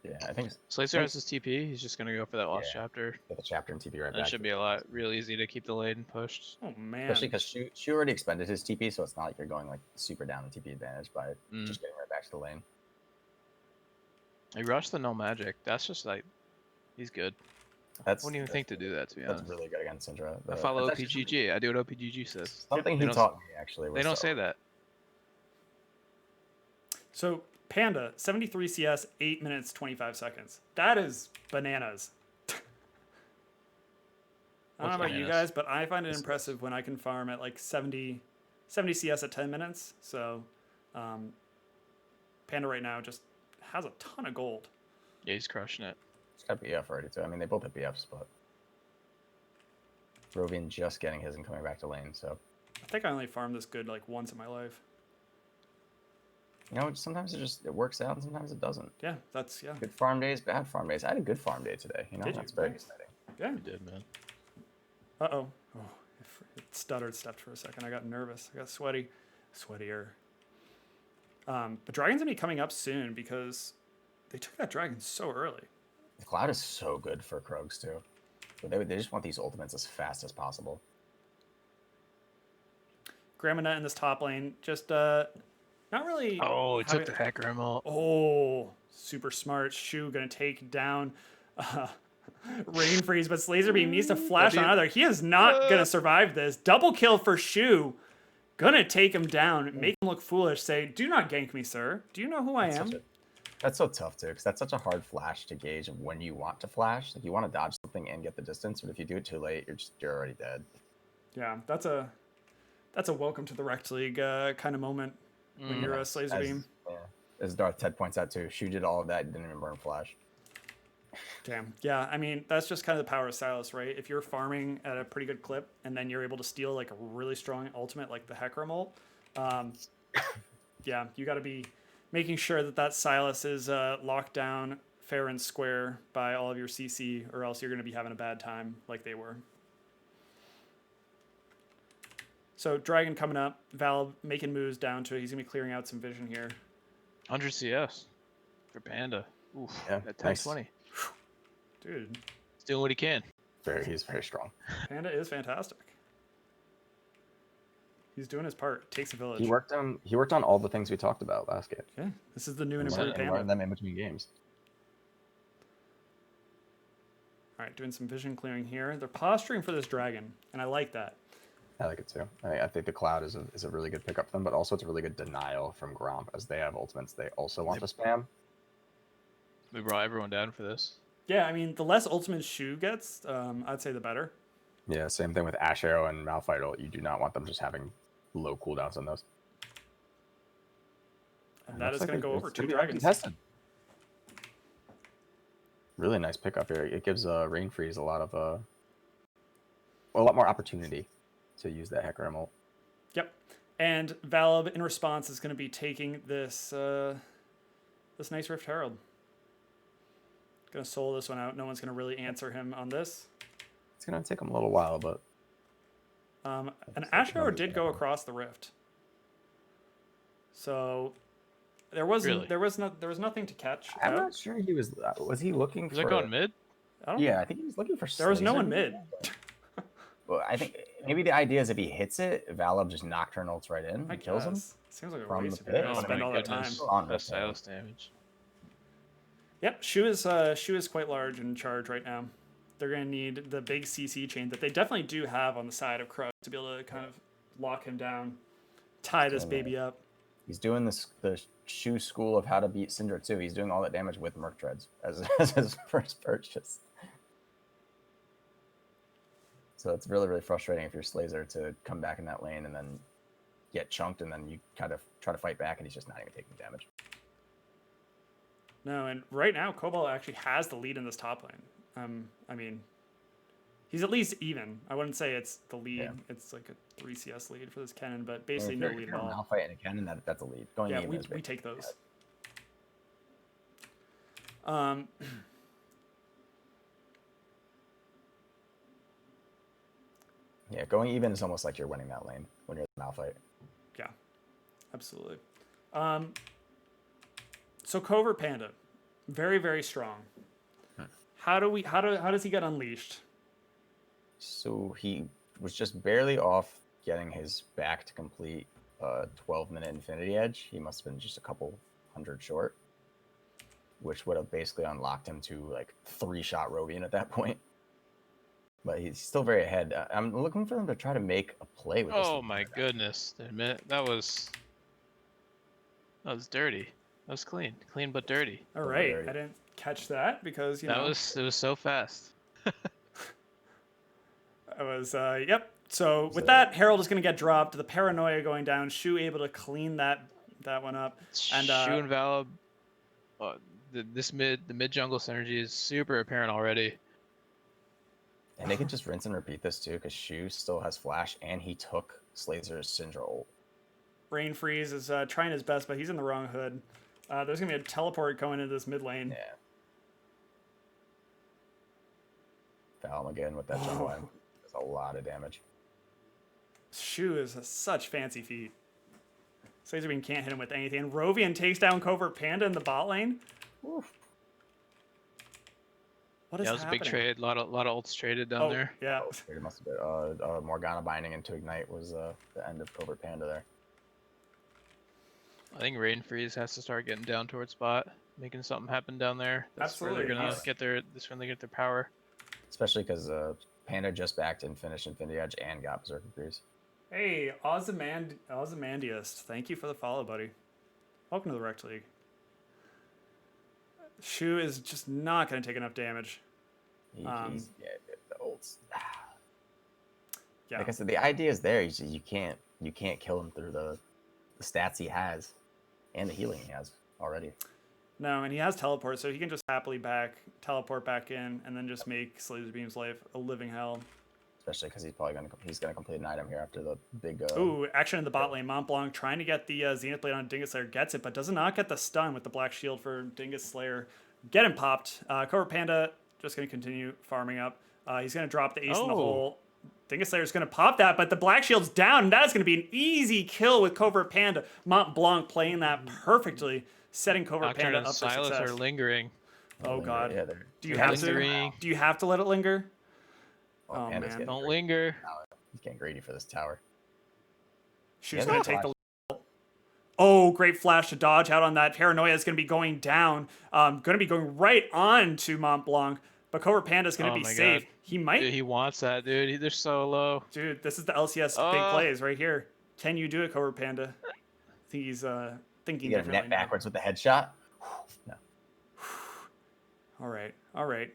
Yeah, I think Slazer has his TP. He's just gonna go for that lost Yeah. chapter. get the chapter and TP right That back. should be a lot real easy to keep the lane pushed. Oh, man. Especially because Shu already expended his TP, so it's not like you're going like super down the TP advantage by Mm. just getting right back to the lane. He rushed the no magic. That's just like, he's good. That's Wouldn't even think to do that, to be That's honest. really good against Syndra. I follow OPGG. I do what OPGG says. Something They he don't- taught me actually. Was They don't to- say that. So Panda, 73 CS, 8 minutes, 25 seconds. That is bananas. I don't know about you guys, but I find it impressive when I can farm at like 70 CS at 10 minutes. So Panda right now just has a ton of gold. Yeah, he's crushing it. He's got BF already too. I mean, they both have BFs, but Rovian just getting his and coming back to lane. So I think I only farmed this good like once in my life. you know, sometimes it works out, and sometimes it doesn't. Yeah, Good farm days, bad farm days. I had a good farm day today. You know, Did you? that's very Nice. exciting. Yeah. You did, man. Uh-oh. Oh, it stepped for a second. I got nervous. I got sweatier. But Dragon's gonna be coming up soon because they took that dragon so early. The Cloud is so good for Krogs too. But they just want these ultimates as fast as possible. Grandma in this top lane, just not really. Oh, he took the hacker emerald. Oh, super smart. Shu gonna take down Rain Freeze, but Laser Beam needs to flash on either. He is not gonna survive this. Double kill for Shu. Gonna take him down, make him look foolish. Say, "Do not gank me, sir. Do you know who I am?" That's so tough too, because that's such a hard flash to gauge of when you want to flash. Like you want to dodge something and get the distance, but if you do it too late, you're already dead. Yeah, that's a welcome to the Rect League kind of moment when you're a Laser Beam. Yeah, as Darth Ted points out too, Shu did all of that, didn't even burn flash. Damn. Yeah, I mean, that's just kind of the power of Silas, right? If you're farming at a pretty good clip and then you're able to steal like a really strong ultimate like the Hecarim ult, yeah, you got to be making sure that Silas is locked down fair and square by all of your CC, or else you're going to be having a bad time like they were. So Dragon coming up, Valve making moves down to it. He's going to be clearing out some vision here. 100 CS for Panda. Oof, Yeah, at nice. 1020. Dude, He's doing what he can. He's very strong. Panda is fantastic. He's doing his part. Takes a village. He worked on all the things we talked about last game. Yeah, this is the new and And improved learned Panda. them in between games. All right, doing some vision clearing here. They're posturing for this dragon, and I like that. I like it too. I think the Cloud is a really good pickup for them, but also it's a really good denial from Gromp, as they have ultimates they also want to spam. We brought everyone down for this. Yeah, I mean, the less ultimate Shu gets, I'd say the better. Yeah, same thing with Ash Arrow and Malphite ult. You do not want them just having low cooldowns on those. And that is Looks going to like go over it's 2 gonna be dragons. uncontested. Really nice pickup here. It gives Rain Freeze a lot more opportunity to use that Hecarim ult. Yep. And Valib, in response, is going to be taking this this nice Rift Herald. Going to soul this one out. No one's going to really answer him on this. It's going to take him a little while, but... An Ash Arrow did go across the Rift. So there was nothing to catch. I'm not sure he was... Was he looking for... Was that going mid? Yeah, I think he was looking for... There was no Slazer. one mid. Well, I think maybe the idea is if he hits it, Valib just Nocturne ults right in and kills him. Seems like a From waste the if you're pit. going Oh to spend my all that time. goodness. On That's Rift Herald. Silas damage. Yep, Shu is quite large in charge right now. They're going to need the big CC chain that they definitely do have on the side of Krug to be able to kind of lock him down, tie this baby up. He's doing the Shu school of how to beat Syndra too. He's doing all that damage with Merc Treads as his first purchase. So it's really, really frustrating if you're Slazer to come back in that lane and then get chunked, and then you kind of try to fight back and he's just not even taking damage. No, and right now Cobalt actually has the lead in this top lane. I mean, he's at least even. I wouldn't say it's the lead. Yeah. It's like a 3 CS lead for this Kennen, but basically If no you're lead at all. Malphite and a Cannon, that's a lead. Going Yeah, even we is big. take those. Yeah, going even is almost like you're winning that lane when you're the Malphite. Yeah, absolutely. So Covert Panda, very, very strong. How does he get unleashed? So he was just barely off getting his back to complete 12-minute Infinity Edge. He must have been just a couple hundred short, which would have basically unlocked him to like 3-shot Rovian at that point. But he's still very ahead. I'm looking for him to try to make a play with this. Oh my goodness. That was dirty. That was clean. Clean but dirty. All right, I didn't catch that because, It was so fast. I was, yep. So with that, Harold is going to get dropped. The Paranoia going down. Shu able to clean that one up. And Shu and Val, the mid jungle synergy is super apparent already. And they can just rinse and repeat this too, because Shu still has flash, and he took Slazer's Syndra ult. Rain Freeze is trying his best, but he's in the wrong hood. There's going to be a teleport going into this mid lane. Yeah. Foul him again with that jungle line. Does a lot of damage. Shu is such fancy feet. Slazerbeam can't hit him with anything. Rovian takes down Covert Panda in the bot lane. Oof. What is that was happening? a big trade. A lot of ults traded down there. Yeah. It must have been Morgana binding into Ignite was the end of Covert Panda there. I think Rain Freeze has to start getting down towards bot, making something happen down there. That's Absolutely. where they're gonna get their. That's when they get their power. Especially because Panda just backed and finished Infinity Edge and got Berserker Grease. Hey, Ozymandias, thank you for the follow, buddy. Welcome to the Rect League. Shu is just not going to take enough damage. The ults. Yeah. Like I said, the idea is there. You can't kill him through the stats he has and the healing he has already. No, and he has teleport, so he can just happily teleport back in, and then just make Slazerbeam's life a living hell. Especially because he's gonna complete an item here after the big. Ooh, action in the bot lane. Mont Blanc trying to get the Zenith Blade on Dingus Slayer, gets it, but does not get the stun with the Black Shield for Dingus Slayer. Get him popped. Cobra Panda just gonna continue farming up. He's gonna drop the ace in the hole. Dingus Slayer is gonna pop that, but the Black Shield's down, and that is gonna be an easy kill with Covert Panda. Mont Blanc playing that perfectly, setting Covert Panda up for Silas success. are lingering. Oh god. Yeah, Do you have to? Do you have to let it linger? Oh man. Don't linger. He's getting greedy for this tower. Shu's gonna take the. Oh, great flash to dodge out on that. Paranoia is going to be going down. Going to be going right on to Mont Blanc. But Cobra Panda is going to be safe. God. He might. Dude, he wants that, dude. They're so low. Dude, this is the LCS big plays right here. Can you do it, Cobra Panda? I think he's thinking You get a differently net backwards with the headshot. No. All right. All right.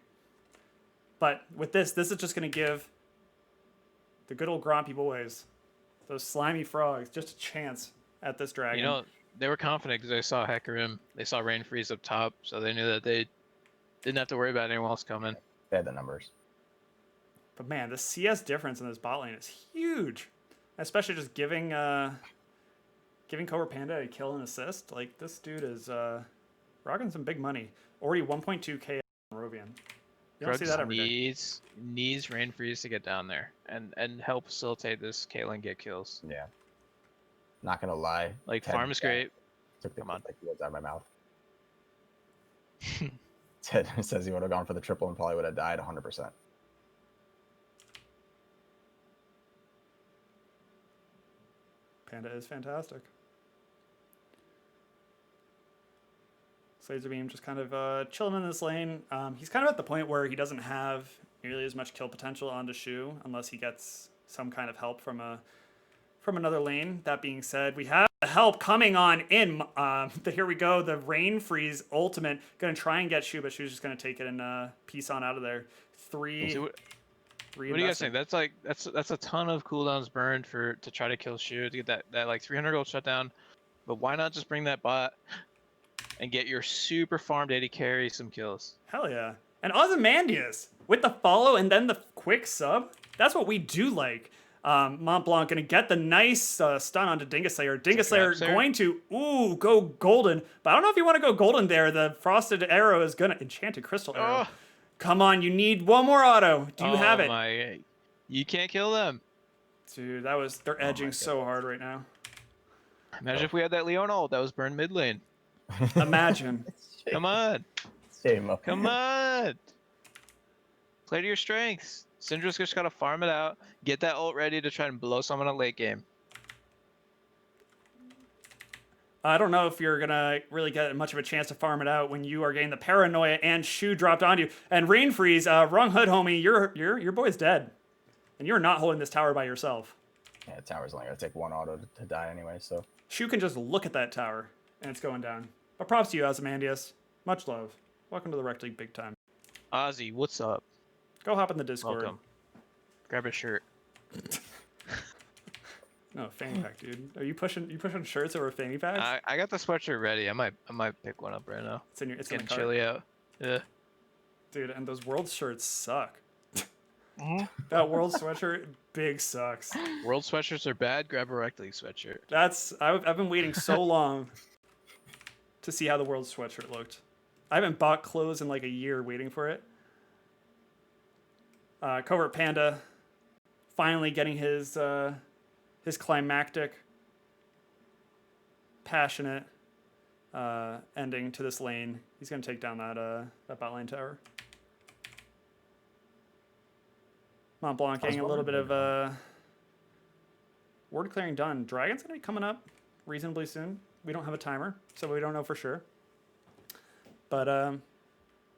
But with this is just going to give the good old Grompy boys, those slimy frogs, just a chance at this dragon. You know, they were confident because they saw Hecarim, they saw Rain Freeze up top, so they knew that they didn't have to worry about anyone else coming. They had the numbers. But man, the CS difference in this bot lane is huge. Especially just giving Cobra Panda a kill and assist. Like, this dude is rocking some big money. Already 1.2k on Rovian. You don't see that every day. Needs Rain Freeze to get down there and help facilitate this Caitlyn get kills. Yeah. Not gonna lie. Like, farm is great. Took the Come on. words out of my mouth. Ted says he would have gone for the triple and probably would have died 100%. Panda is fantastic. Slazerbeam just kind of chilling in this lane. He's kind of at the point where he doesn't have nearly as much kill potential onto Shu unless he gets some kind of help from another lane. That being said, we have help coming on in. Here we go. The Rain Freeze ultimate. Going to try and get Shu, but Shu's just going to take it and piece on out of there. What do you guys think? That's a ton of cooldowns burned to try to kill Shu to get that like 300 gold shutdown. But why not just bring that bot and get your super farmed AD carry some kills? Hell yeah. And Ozymandias with the follow and then the quick sub. That's what we do like. Mont Blanc going to get the nice stun onto Dingus Slayer. Dingus Slayer going to, go golden. But I don't know if you want to go golden there. The Frosted Arrow is going to, Enchanted Crystal Arrow. Oh. Come on, you need one more auto. Do you have it? You can't kill them. Dude, they're edging so hard right now. Imagine if we had that Leon ult that was burned mid lane. Imagine. Come on. Shame up. Come on. Play to your strengths. Syndra's just got to farm it out, get that ult ready to try and blow someone in a late game. I don't know if you're going to really get much of a chance to farm it out when you are getting the Paranoia and Shu dropped onto you. And Rain Freeze, wrong hood, homie. Your boy's dead. And you're not holding this tower by yourself. Yeah, the tower's only going to take one auto to die anyway, so. Shu can just look at that tower, and it's going down. But props to you, Ozymandias. Much love. Welcome to the Rec League big time. Ozzy, what's up? Go hop in the Discord. Welcome. Grab a shirt. No, fanny pack, dude. Are you pushing shirts over fanny packs? I got the sweatshirt ready. I might pick one up right now. It's in the Getting cart. chilly out. Yeah. Dude, and those world shirts suck. Mm-hmm. That world sweatshirt big sucks. World sweatshirts are bad. Grab a Rec League sweatshirt. I've been waiting so long to see how the world sweatshirt looked. I haven't bought clothes in like a year waiting for it. Covert Panda finally getting his climactic, passionate ending to this lane. He's gonna take down that bot lane tower. Mont Blanc getting a little bit of ward clearing done. Dragon's gonna be coming up reasonably soon. We don't have a timer, so we don't know for sure. But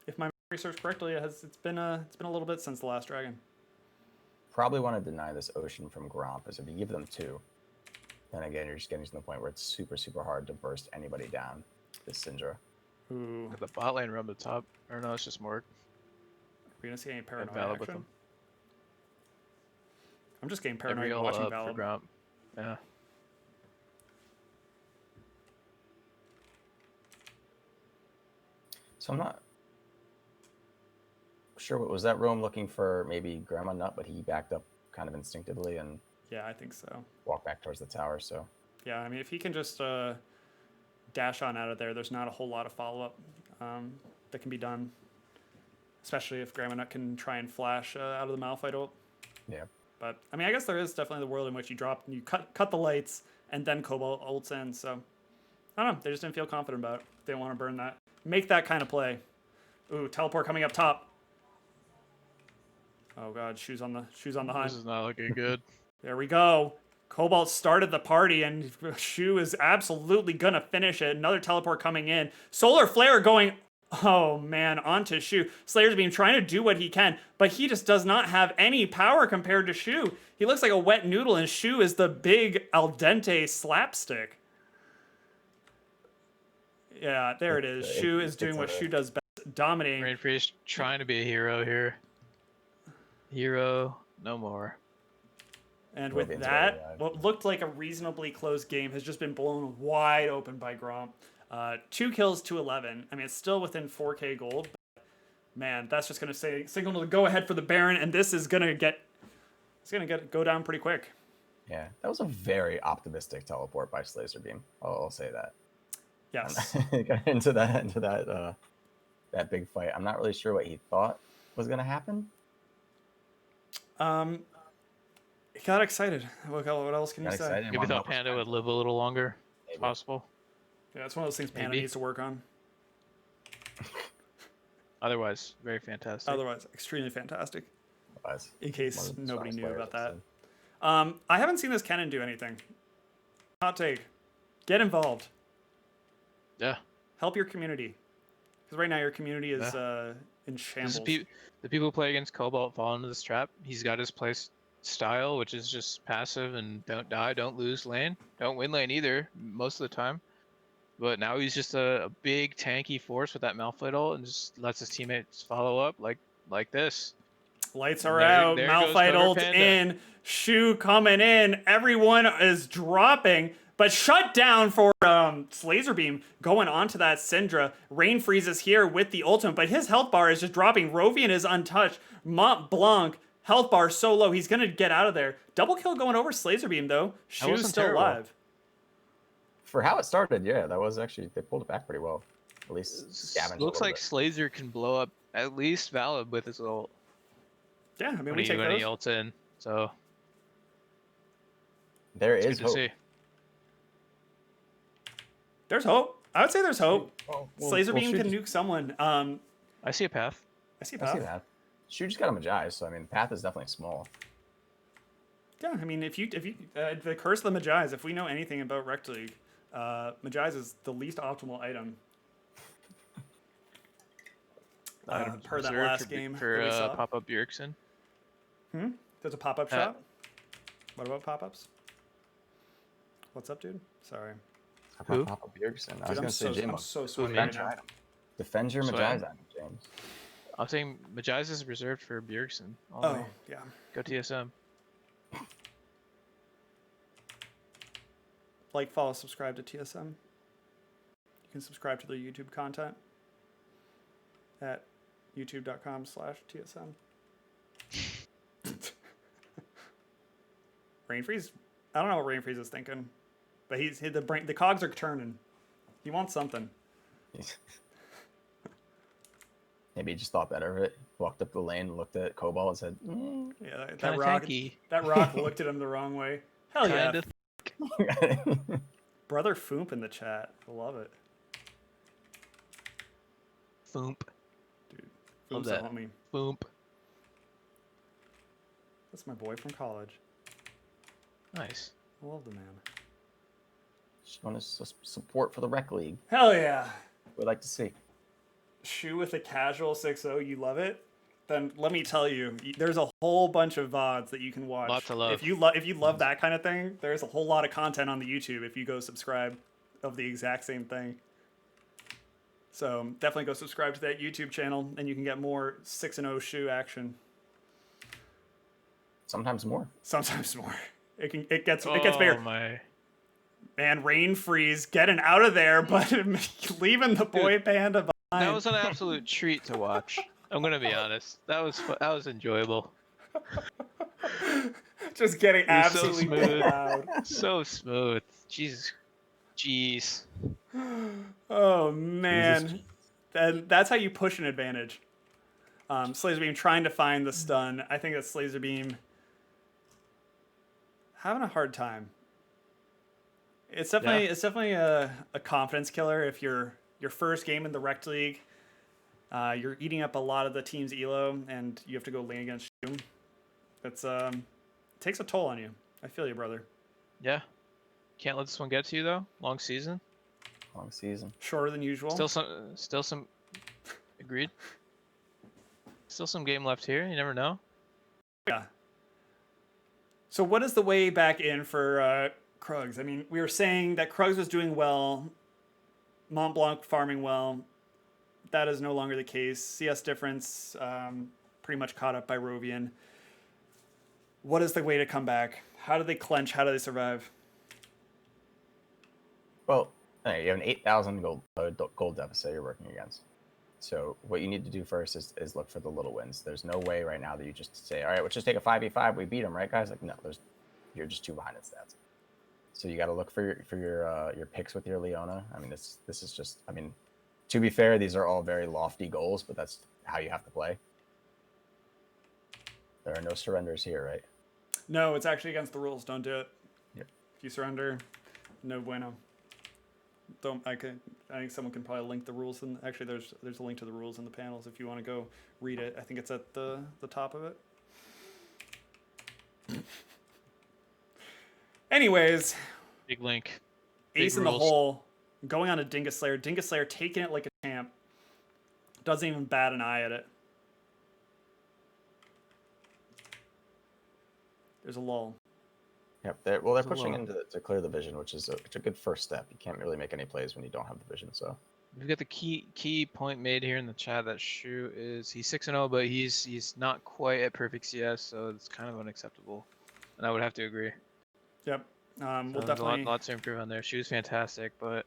if my memory serves correctly, it's been a little bit since the last dragon. Probably want to deny this ocean from Gromp, as if you give them 2, then again you're just getting to the point where it's super, super hard to burst anybody down. This Syndra. Ooh, The bot lane run the top. Or no, it's just Morg. are we gonna see any paranoia Valid with action? them. I'm just getting Every paranoid all watching up Valid. for Gromp. Yeah. So I'm not sure. What was that roam looking for? Maybe Grandma Nut, but he backed up kind of instinctively and Yeah, I think so. walked back towards the tower. So Yeah, I mean, if he can just dash on out of there, there's not a whole lot of follow-up that can be done. Especially if Grandma Nut can try and flash out of the Malphite ult. yeah, But, I mean, I guess there is definitely the world in which you cut the lights, and then Cobalt ults in, so... I don't know, they just didn't feel confident about it. They didn't want to burn that. Make that kind of play. Ooh, teleport coming up top. Oh god, shoes on the hunt. This is not looking good. There we go. Cobalt started the party, and Shu is absolutely gonna finish it. Another teleport coming in. Solar Flare going, oh man, onto Shu. Slayer's Beam trying to do what he can, but he just does not have any power compared to Shu. He looks like a wet noodle, and Shu is the big al dente slapstick. Yeah, there it is. Shu is doing what Shu does best, dominating. Rain Freeze trying to be a hero here. Hero, no more. And with Robin's that, very alive. what looked like a reasonably close game has just been blown wide open by Gromp. 2 kills to 11. I mean, it's still within 4K gold. But man, that's just going to signal to go ahead for the Baron, and this is going to go down pretty quick. yeah, that was a very optimistic teleport by Slazer Beam. I'll say that. Yes. Got into that big fight. I'm not really sure what he thought was gonna happen. He got excited. What else can you Got say? excited. Maybe wanted to thought help his Panda friend. would live a little longer. Maybe. It's possible. Yeah, it's one of those things Panda Maybe. needs to work on. Otherwise, very fantastic. Otherwise, extremely fantastic. Otherwise, In one case of the nobody strongest knew players about that. I've seen. I haven't seen this cannon do anything. Hot take. Get involved. Yeah. Help your community. Because right now your community is in This shambles. is the people who play against Cobalt fall into this trap. He's got his play style, which is just passive and don't die, don't lose lane, don't win lane either most of the time. But now he's just a big tanky force with that Malphite ult and just lets his teammates follow up like this. Lights are There- out. there goes Malphite Cover ult Panda. in. Shu coming in. Everyone is dropping. But shut down for Laser Beam going onto that Syndra. Rain freezes here with the ultimate, but his health bar is just dropping. Rovian is untouched. Mont Blanc, health bar so low, he's going to get out of there. Double kill going over Laser Beam, though. Shu's wasn't still terrible. alive. For how it started, yeah, that was actually, they pulled it back pretty well. At least scavenged. Looks a little like Slazer can blow up at least Valid with his ult Yeah, I mean, when we he, take when he those. ults in. So bit. There it's is good to hope. see. There's hope. I would say there's hope. Well, Laser Beam Shu can just- nuke someone. I see a path. I see a I see path. that. Shu just got a Magi, so I mean, the path is definitely small. Yeah, I mean, if you the curse of the Magi's, if we know anything about Rec League, Magi's is the least optimal item. Items Per that reserved last for, game for that we saw. pop-up Bjergsen. There's a pop-up Pat. shop. What about pop-ups? What's up, dude? Sorry. Who? Papa Bjergsen. I Dude, was going to say I'm J-Mo. so sweaty man? right now. Defend your Sweating? Majai's item, James. I'm saying Majais is reserved for Bjergsen. All the Oh, way. yeah. Go TSM. Like, follow, subscribe to TSM. You can subscribe to their YouTube content at youtube.com/TSM. Rainfreeze, I don't know what Rainfreeze is thinking, but the cogs are turning. He wants something. Maybe he just thought better of it. Walked up the lane, looked at Cobalt, and said, Yeah, that Kinda rock. tanky. That rock looked at him the wrong way. Hell yeah, Kinda. brother Foomp in the chat. I love it, Foomp. dude. Love Foom's a that. homie. Foomp. That's my boy from college. Nice. I love the man. just want to support for the Rec League. Hell yeah. We'd like to see. Shoe with a casual 6-0, you love it? Then let me tell you, there's a whole bunch of VODs that you can watch. Lots of love. If you love that kind of thing, there's a whole lot of content on the YouTube if you go subscribe of the exact same thing. So definitely go subscribe to that YouTube channel and you can get more 6-0 shoe action. Sometimes more. Sometimes more. It gets bigger. Oh my. Man, Rain Freeze getting out of there, but leaving the boy panda behind. That was an absolute treat to watch. I'm gonna be honest. That was enjoyable. Just getting It was so absolutely smooth. loud. So smooth. Jesus. Jeez. Oh man, that's how you push an advantage. Slazer Beam trying to find the stun. I think that Slazer Beam having a hard time. It's definitely a confidence killer if your first game in the Rect League. You're eating up a lot of the team's elo, and you have to go lane against Shoom. It's it takes a toll on you. I feel you, brother. Yeah. Can't let this one get to you though. Long season. Long season. Shorter than usual. Still some. Agreed. Still some game left here. You never know. Yeah. So what is the way back in for Krugs? I mean, we were saying that Krugs was doing well, Mont Blanc farming well. That is no longer the case. CS difference pretty much caught up by Rovian. What is the way to come back? How do they clench? How do they survive? Well, you have an 8,000 gold deficit you're working against. So what you need to do first is look for the little wins. There's no way right now that you just say, all right, let's just take a 5v5. We beat them, right, guys? Like, no, you're just too behind in stats. So you got to look for your picks with your Leona. I mean, this is just, I mean, to be fair, these are all very lofty goals, but that's how you have to play. There are no surrenders here, right? No, it's actually against the rules. Don't do it. Yep. If you surrender, no bueno. I think someone can probably link the rules, and actually there's a link to the rules in the panels if you want to go read it. I think it's at the top of it. Anyways, Big link. ace Big in the rules. hole, going on to Dingus Slayer. Dingus Slayer taking it like a champ. Doesn't even bat an eye at it. There's a lull. Yep. They're pushing in to clear the vision, which is a good first step. You can't really make any plays when you don't have the vision. So We've got the key point made here in the chat that Shu is he's 6-0, but he's not quite at perfect CS, so it's kind of unacceptable. And I would have to agree. Yep. We'll So there's definitely. lots to improve on there. Shu's fantastic, but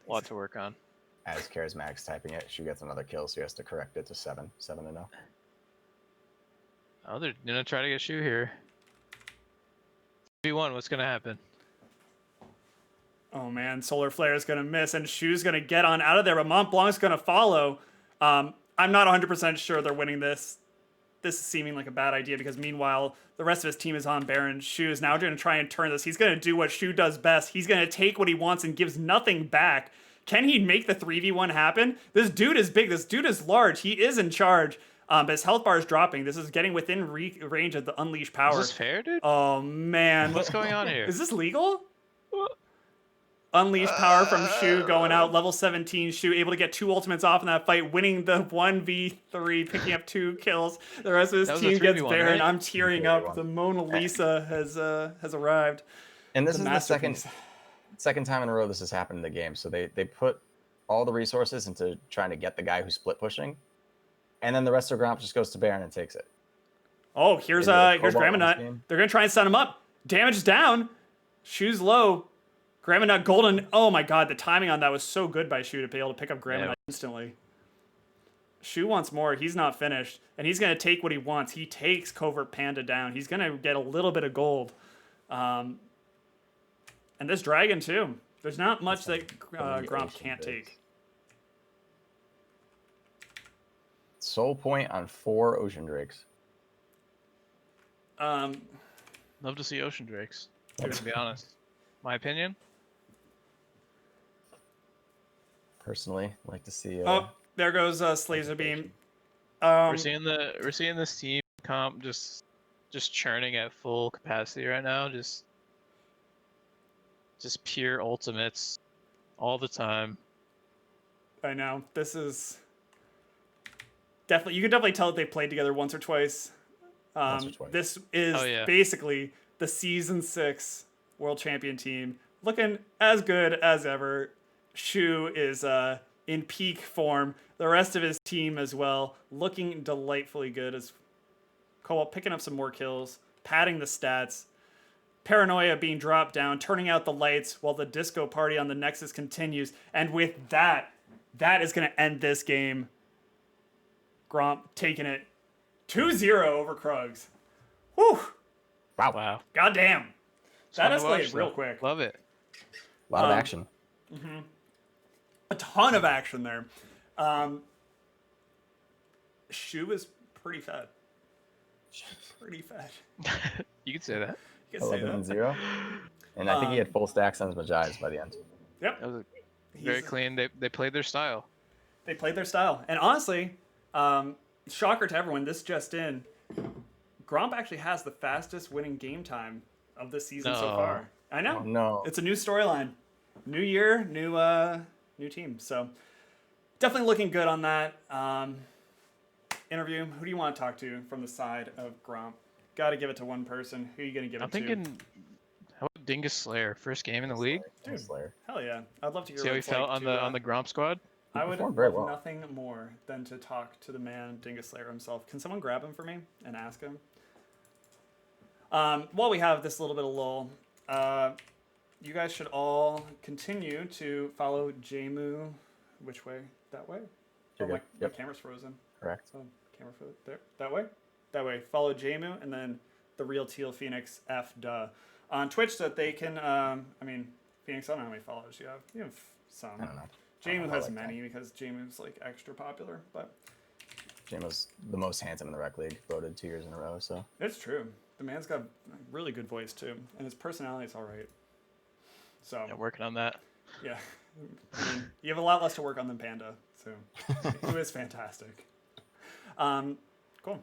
a lot to work on. as Charismatic's typing it, she gets another kill, so he has to correct it to 7-0. Oh, they're gonna try to get Shu here. 3-1, what's gonna happen? Oh man, Solar Flare is gonna miss, and Shu's gonna get on out of there, but Mont Blanc's gonna follow. I'm not 100% sure they're winning this. This is seeming like a bad idea because meanwhile, the rest of his team is on Baron. Shu is now gonna try and turn this. He's gonna do what Shu does best. He's gonna take what he wants and gives nothing back. Can he make the 3v1 happen? This dude is big. This dude is large. He is in charge. But his health bar is dropping. This is getting within range of the unleash power. Is this fair, dude? Oh man. What's going on here? Is this legal? Unleash power from Shu going out. Level 17 Shu able to get 2 ultimates off in that fight, winning the 1v3, picking up 2 kills. The rest of his That was a team gets 3v1, Baron. right? I'm tearing up. The Mona Lisa has arrived. And this is the masterpiece. second. second time in a row this has happened in the game. So they put all the resources into trying to get the guy who's split pushing, and then the rest of Gromp just goes to Baron and takes it. Oh, here's Graminut. They're gonna try and set him up. Damage is down. Shoe's low. Graminut golden. Oh my god, the timing on that was so good by Shoe to be able to pick up Graminut instantly. Shoe wants more. He's not finished, and he's gonna take what he wants. He takes Covert Panda down. He's gonna get a little bit of gold, and this dragon too. There's not much that Gromp can't take. Soul point on 4 Ocean Drakes. Love to see Ocean Drakes. To be honest, my opinion. Personally, like to see. Oh, there goes Slazer Beam. We're seeing this team comp just churning at full capacity right now. Just pure ultimates all the time. I know this is definitely. You can definitely tell that they played together once or twice. This is basically the season 6 world champion team, looking as good as ever. Shu is in peak form. The rest of his team as well, looking delightfully good as Cobalt picking up some more kills, padding the stats. Paranoia being dropped down, turning out the lights while the disco party on the Nexus continues. And with that is going to end this game. Gromp taking it 2-0 over Krugs. Whew. Wow. Goddamn. That fun to watch, escalated real though. quick. Love it. A lot of action. A ton of action there. Shu is pretty fat. Pretty fat. You could say that. You can say 11-0. And I think he had full stacks on his Magi's by the end. Yep. That was very clean. They played their style. They played their style. And honestly, shocker to everyone, this just in, Gromp actually has the fastest winning game time of this season so far. I know. Oh, no. It's a new storyline. New year, new team. So definitely looking good on that. Interview. Who do you want to talk to from the side of Gromp? Got to give it to one person. Who are you going to give I'm it to? thinking, how about Dingus Slayer? First game in the league. Dude, Slayer. hell yeah. I'd love to hear See how what he it's felt like on the Gromp squad. I would performed very love well. nothing more than to talk to the man, Dingus Slayer himself. Can someone grab him for me and ask him? While we have this little bit of lull, you guys should all continue to follow Jmu. Which way? That way? You're Oh, good. my Yep. camera's frozen. Correct. So camera there. That way? That way. Follow Jmu and then the real Teal Phoenix F duh on Twitch so that they can Phoenix, I don't know how many followers you have. You have some. I don't know. Jmu I has like many because Jmu's like extra popular, but Jamo's the most handsome in the rec league, voted 2 years in a row. So it's true. The man's got a really good voice too, and his personality is all right. So Yeah, working on that. yeah, I mean, you have a lot less to work on than Panda, so who is fantastic. Cool.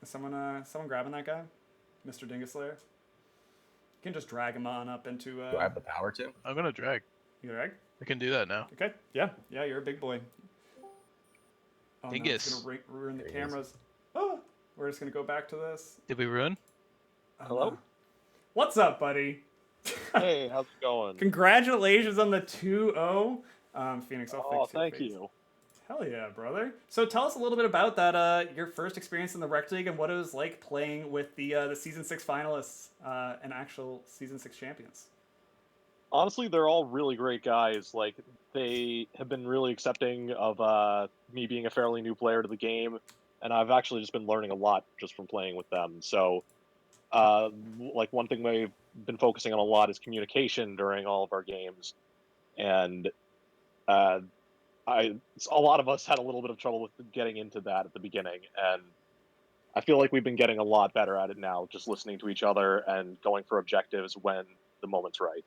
Is someone grabbing that guy, Mr. Dingus Slayer? You can just drag him on up into. do I have the power to? I'm gonna drag. You drag? I can do that now. Okay. Yeah. You're a big boy. Oh, Dingus. No, it's gonna ruin the There he is. cameras. Oh, we're just gonna go back to this. Did we ruin? Hello? What's up, buddy? Hey, how's it going? Congratulations on the 2-0. Phoenix, I'll Oh, fix your thank face. you. Hell yeah, brother. So tell us a little bit about that, your first experience in the Rec League and what it was like playing with the Season 6 finalists and actual Season 6 champions. Honestly, they're all really great guys. Like, they have been really accepting of me being a fairly new player to the game, and I've actually just been learning a lot just from playing with them. So, like, one thing we've been focusing on a lot is communication during all of our games, and a lot of us had a little bit of trouble with getting into that at the beginning, and I feel like we've been getting a lot better at it now, just listening to each other and going for objectives when the moment's right.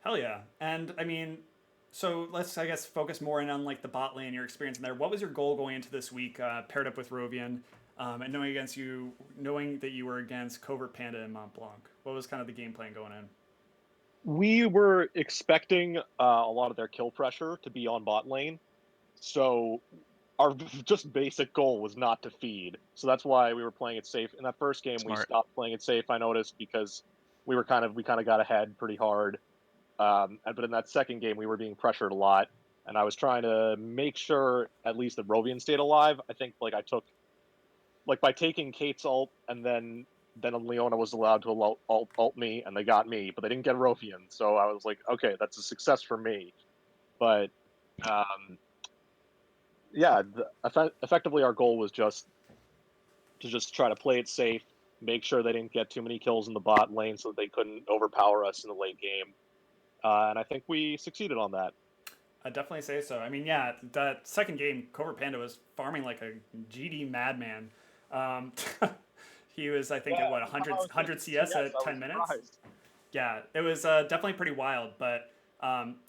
Hell yeah. And I mean, so let's, I guess, focus more in on like the bot lane, your experience in there. What was your goal going into this week, paired up with Rovian, and knowing that you were against Covert Panda and Mont Blanc? What was kind of the game plan going in? We were expecting a lot of their kill pressure to be on bot lane, so our just basic goal was not to feed. So that's why we were playing it safe. In that first game, we Smart. stopped playing it safe, I noticed, because we kind of got ahead pretty hard. But in that second game, we were being pressured a lot, and I was trying to make sure at least that Rovian stayed alive. I think like I took like by taking Kate's ult, and then Leona was allowed to ult me, and they got me, but they didn't get Rovian. So I was like, okay, that's a success for me. But yeah, effectively our goal was just to just try to play it safe, make sure they didn't get too many kills in the bot lane so that they couldn't overpower us in the late game. And I think we succeeded on that. I'd definitely say so. I mean, yeah, that second game, Cobra Panda was farming like a GD madman. Um, he was, I think, at what, 100 CS at 10 minutes? Surprised. Yeah, it was definitely pretty wild. But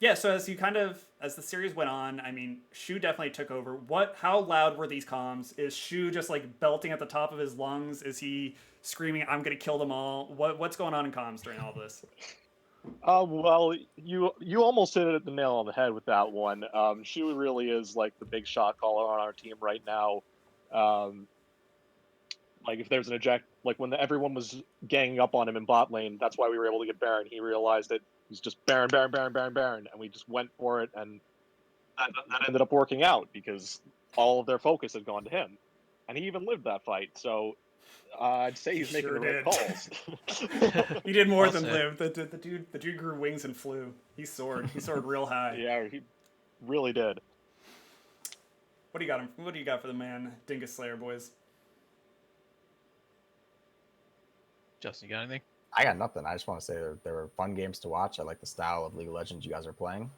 yeah, so as the series went on, I mean, Shu definitely took over. How loud were these comms? Is Shu just like belting at the top of his lungs? Is he screaming, "I'm gonna kill them all"? What's going on in comms during all this? Well, you almost hit it the nail on the head with that one. Shu really is like the big shot caller on our team right now. Like if there's an eject, like when everyone was ganging up on him in bot lane, that's why we were able to get Baron. He realized that he's just Baron, and we just went for it, and that ended up working out because all of their focus had gone to him, and he even lived that fight. So I'd say he's making Sure the right calls. He did more I'll than say. live. The dude grew wings and flew. He soared. He soared real high. Yeah, he really did. What do you got him? What do you got for the man, Dingus Slayer boys? Justin, you got anything? I got nothing. I just want to say there were fun games to watch. I like the style of League of Legends you guys are playing,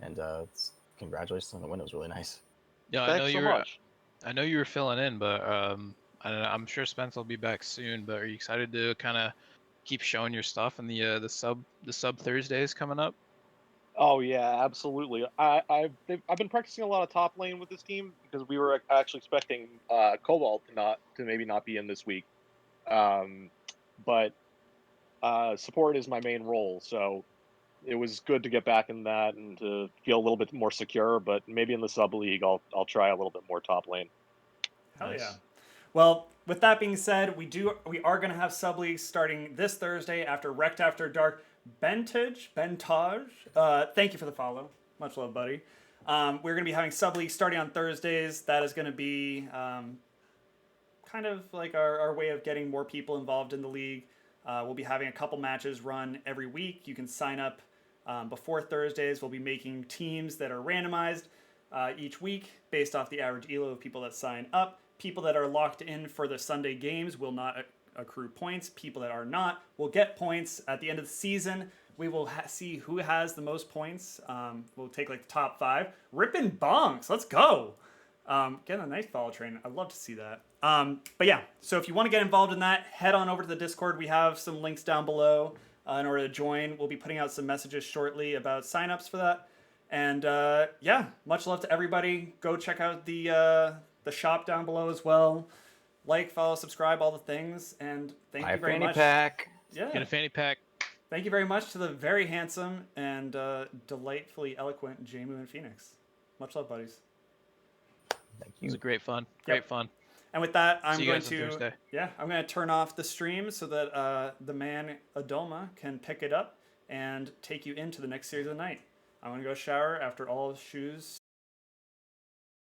and congratulations on the win. It was really nice. Yeah, Thanks so much. I know you were filling in, but I'm sure Spence will be back soon. But are you excited to kind of keep showing your stuff in the sub Thursdays coming up? Oh yeah, absolutely. I've been practicing a lot of top lane with this team because we were actually expecting Cobalt to maybe not be in this week, but support is my main role, so it was good to get back in that and to feel a little bit more secure. But maybe in the sub league, I'll try a little bit more top lane. Hell Nice. yeah. Well, with that being said, we are going to have sub leagues starting this Thursday after Wrecked After Dark. Bentage, thank you for the follow. Much love, buddy. We're going to be having sub leagues starting on Thursdays. That is going to be kind of like our way of getting more people involved in the league. We'll be having a couple matches run every week. You can sign up before Thursdays. We'll be making teams that are randomized each week based off the average elo of people that sign up. People that are locked in for the Sunday games will not accrue points. People that are not will get points at the end of the season. We will see who has the most points. We'll take like the top 5. Rippin' bonks. Let's go. Getting a nice follow train. I'd love to see that. But yeah, so if you want to get involved in that, head on over to the Discord. We have some links down below in order to join. We'll be putting out some messages shortly about signups for that. And yeah, much love to everybody. Go check out the shop down below as well. Like, follow, subscribe, all the things. And thank you very much. Pack. Yeah. Get a fanny pack. Thank you very much to the very handsome and delightfully eloquent Jamu and Phoenix. Much love, buddies. Thank It was you. great fun. Yep. Great fun. And with that, I'm See you going guys on to Thursday. I'm going to turn off the stream so that the man Adoma can pick it up and take you into the next series of the night. I'm going to go shower after all shoes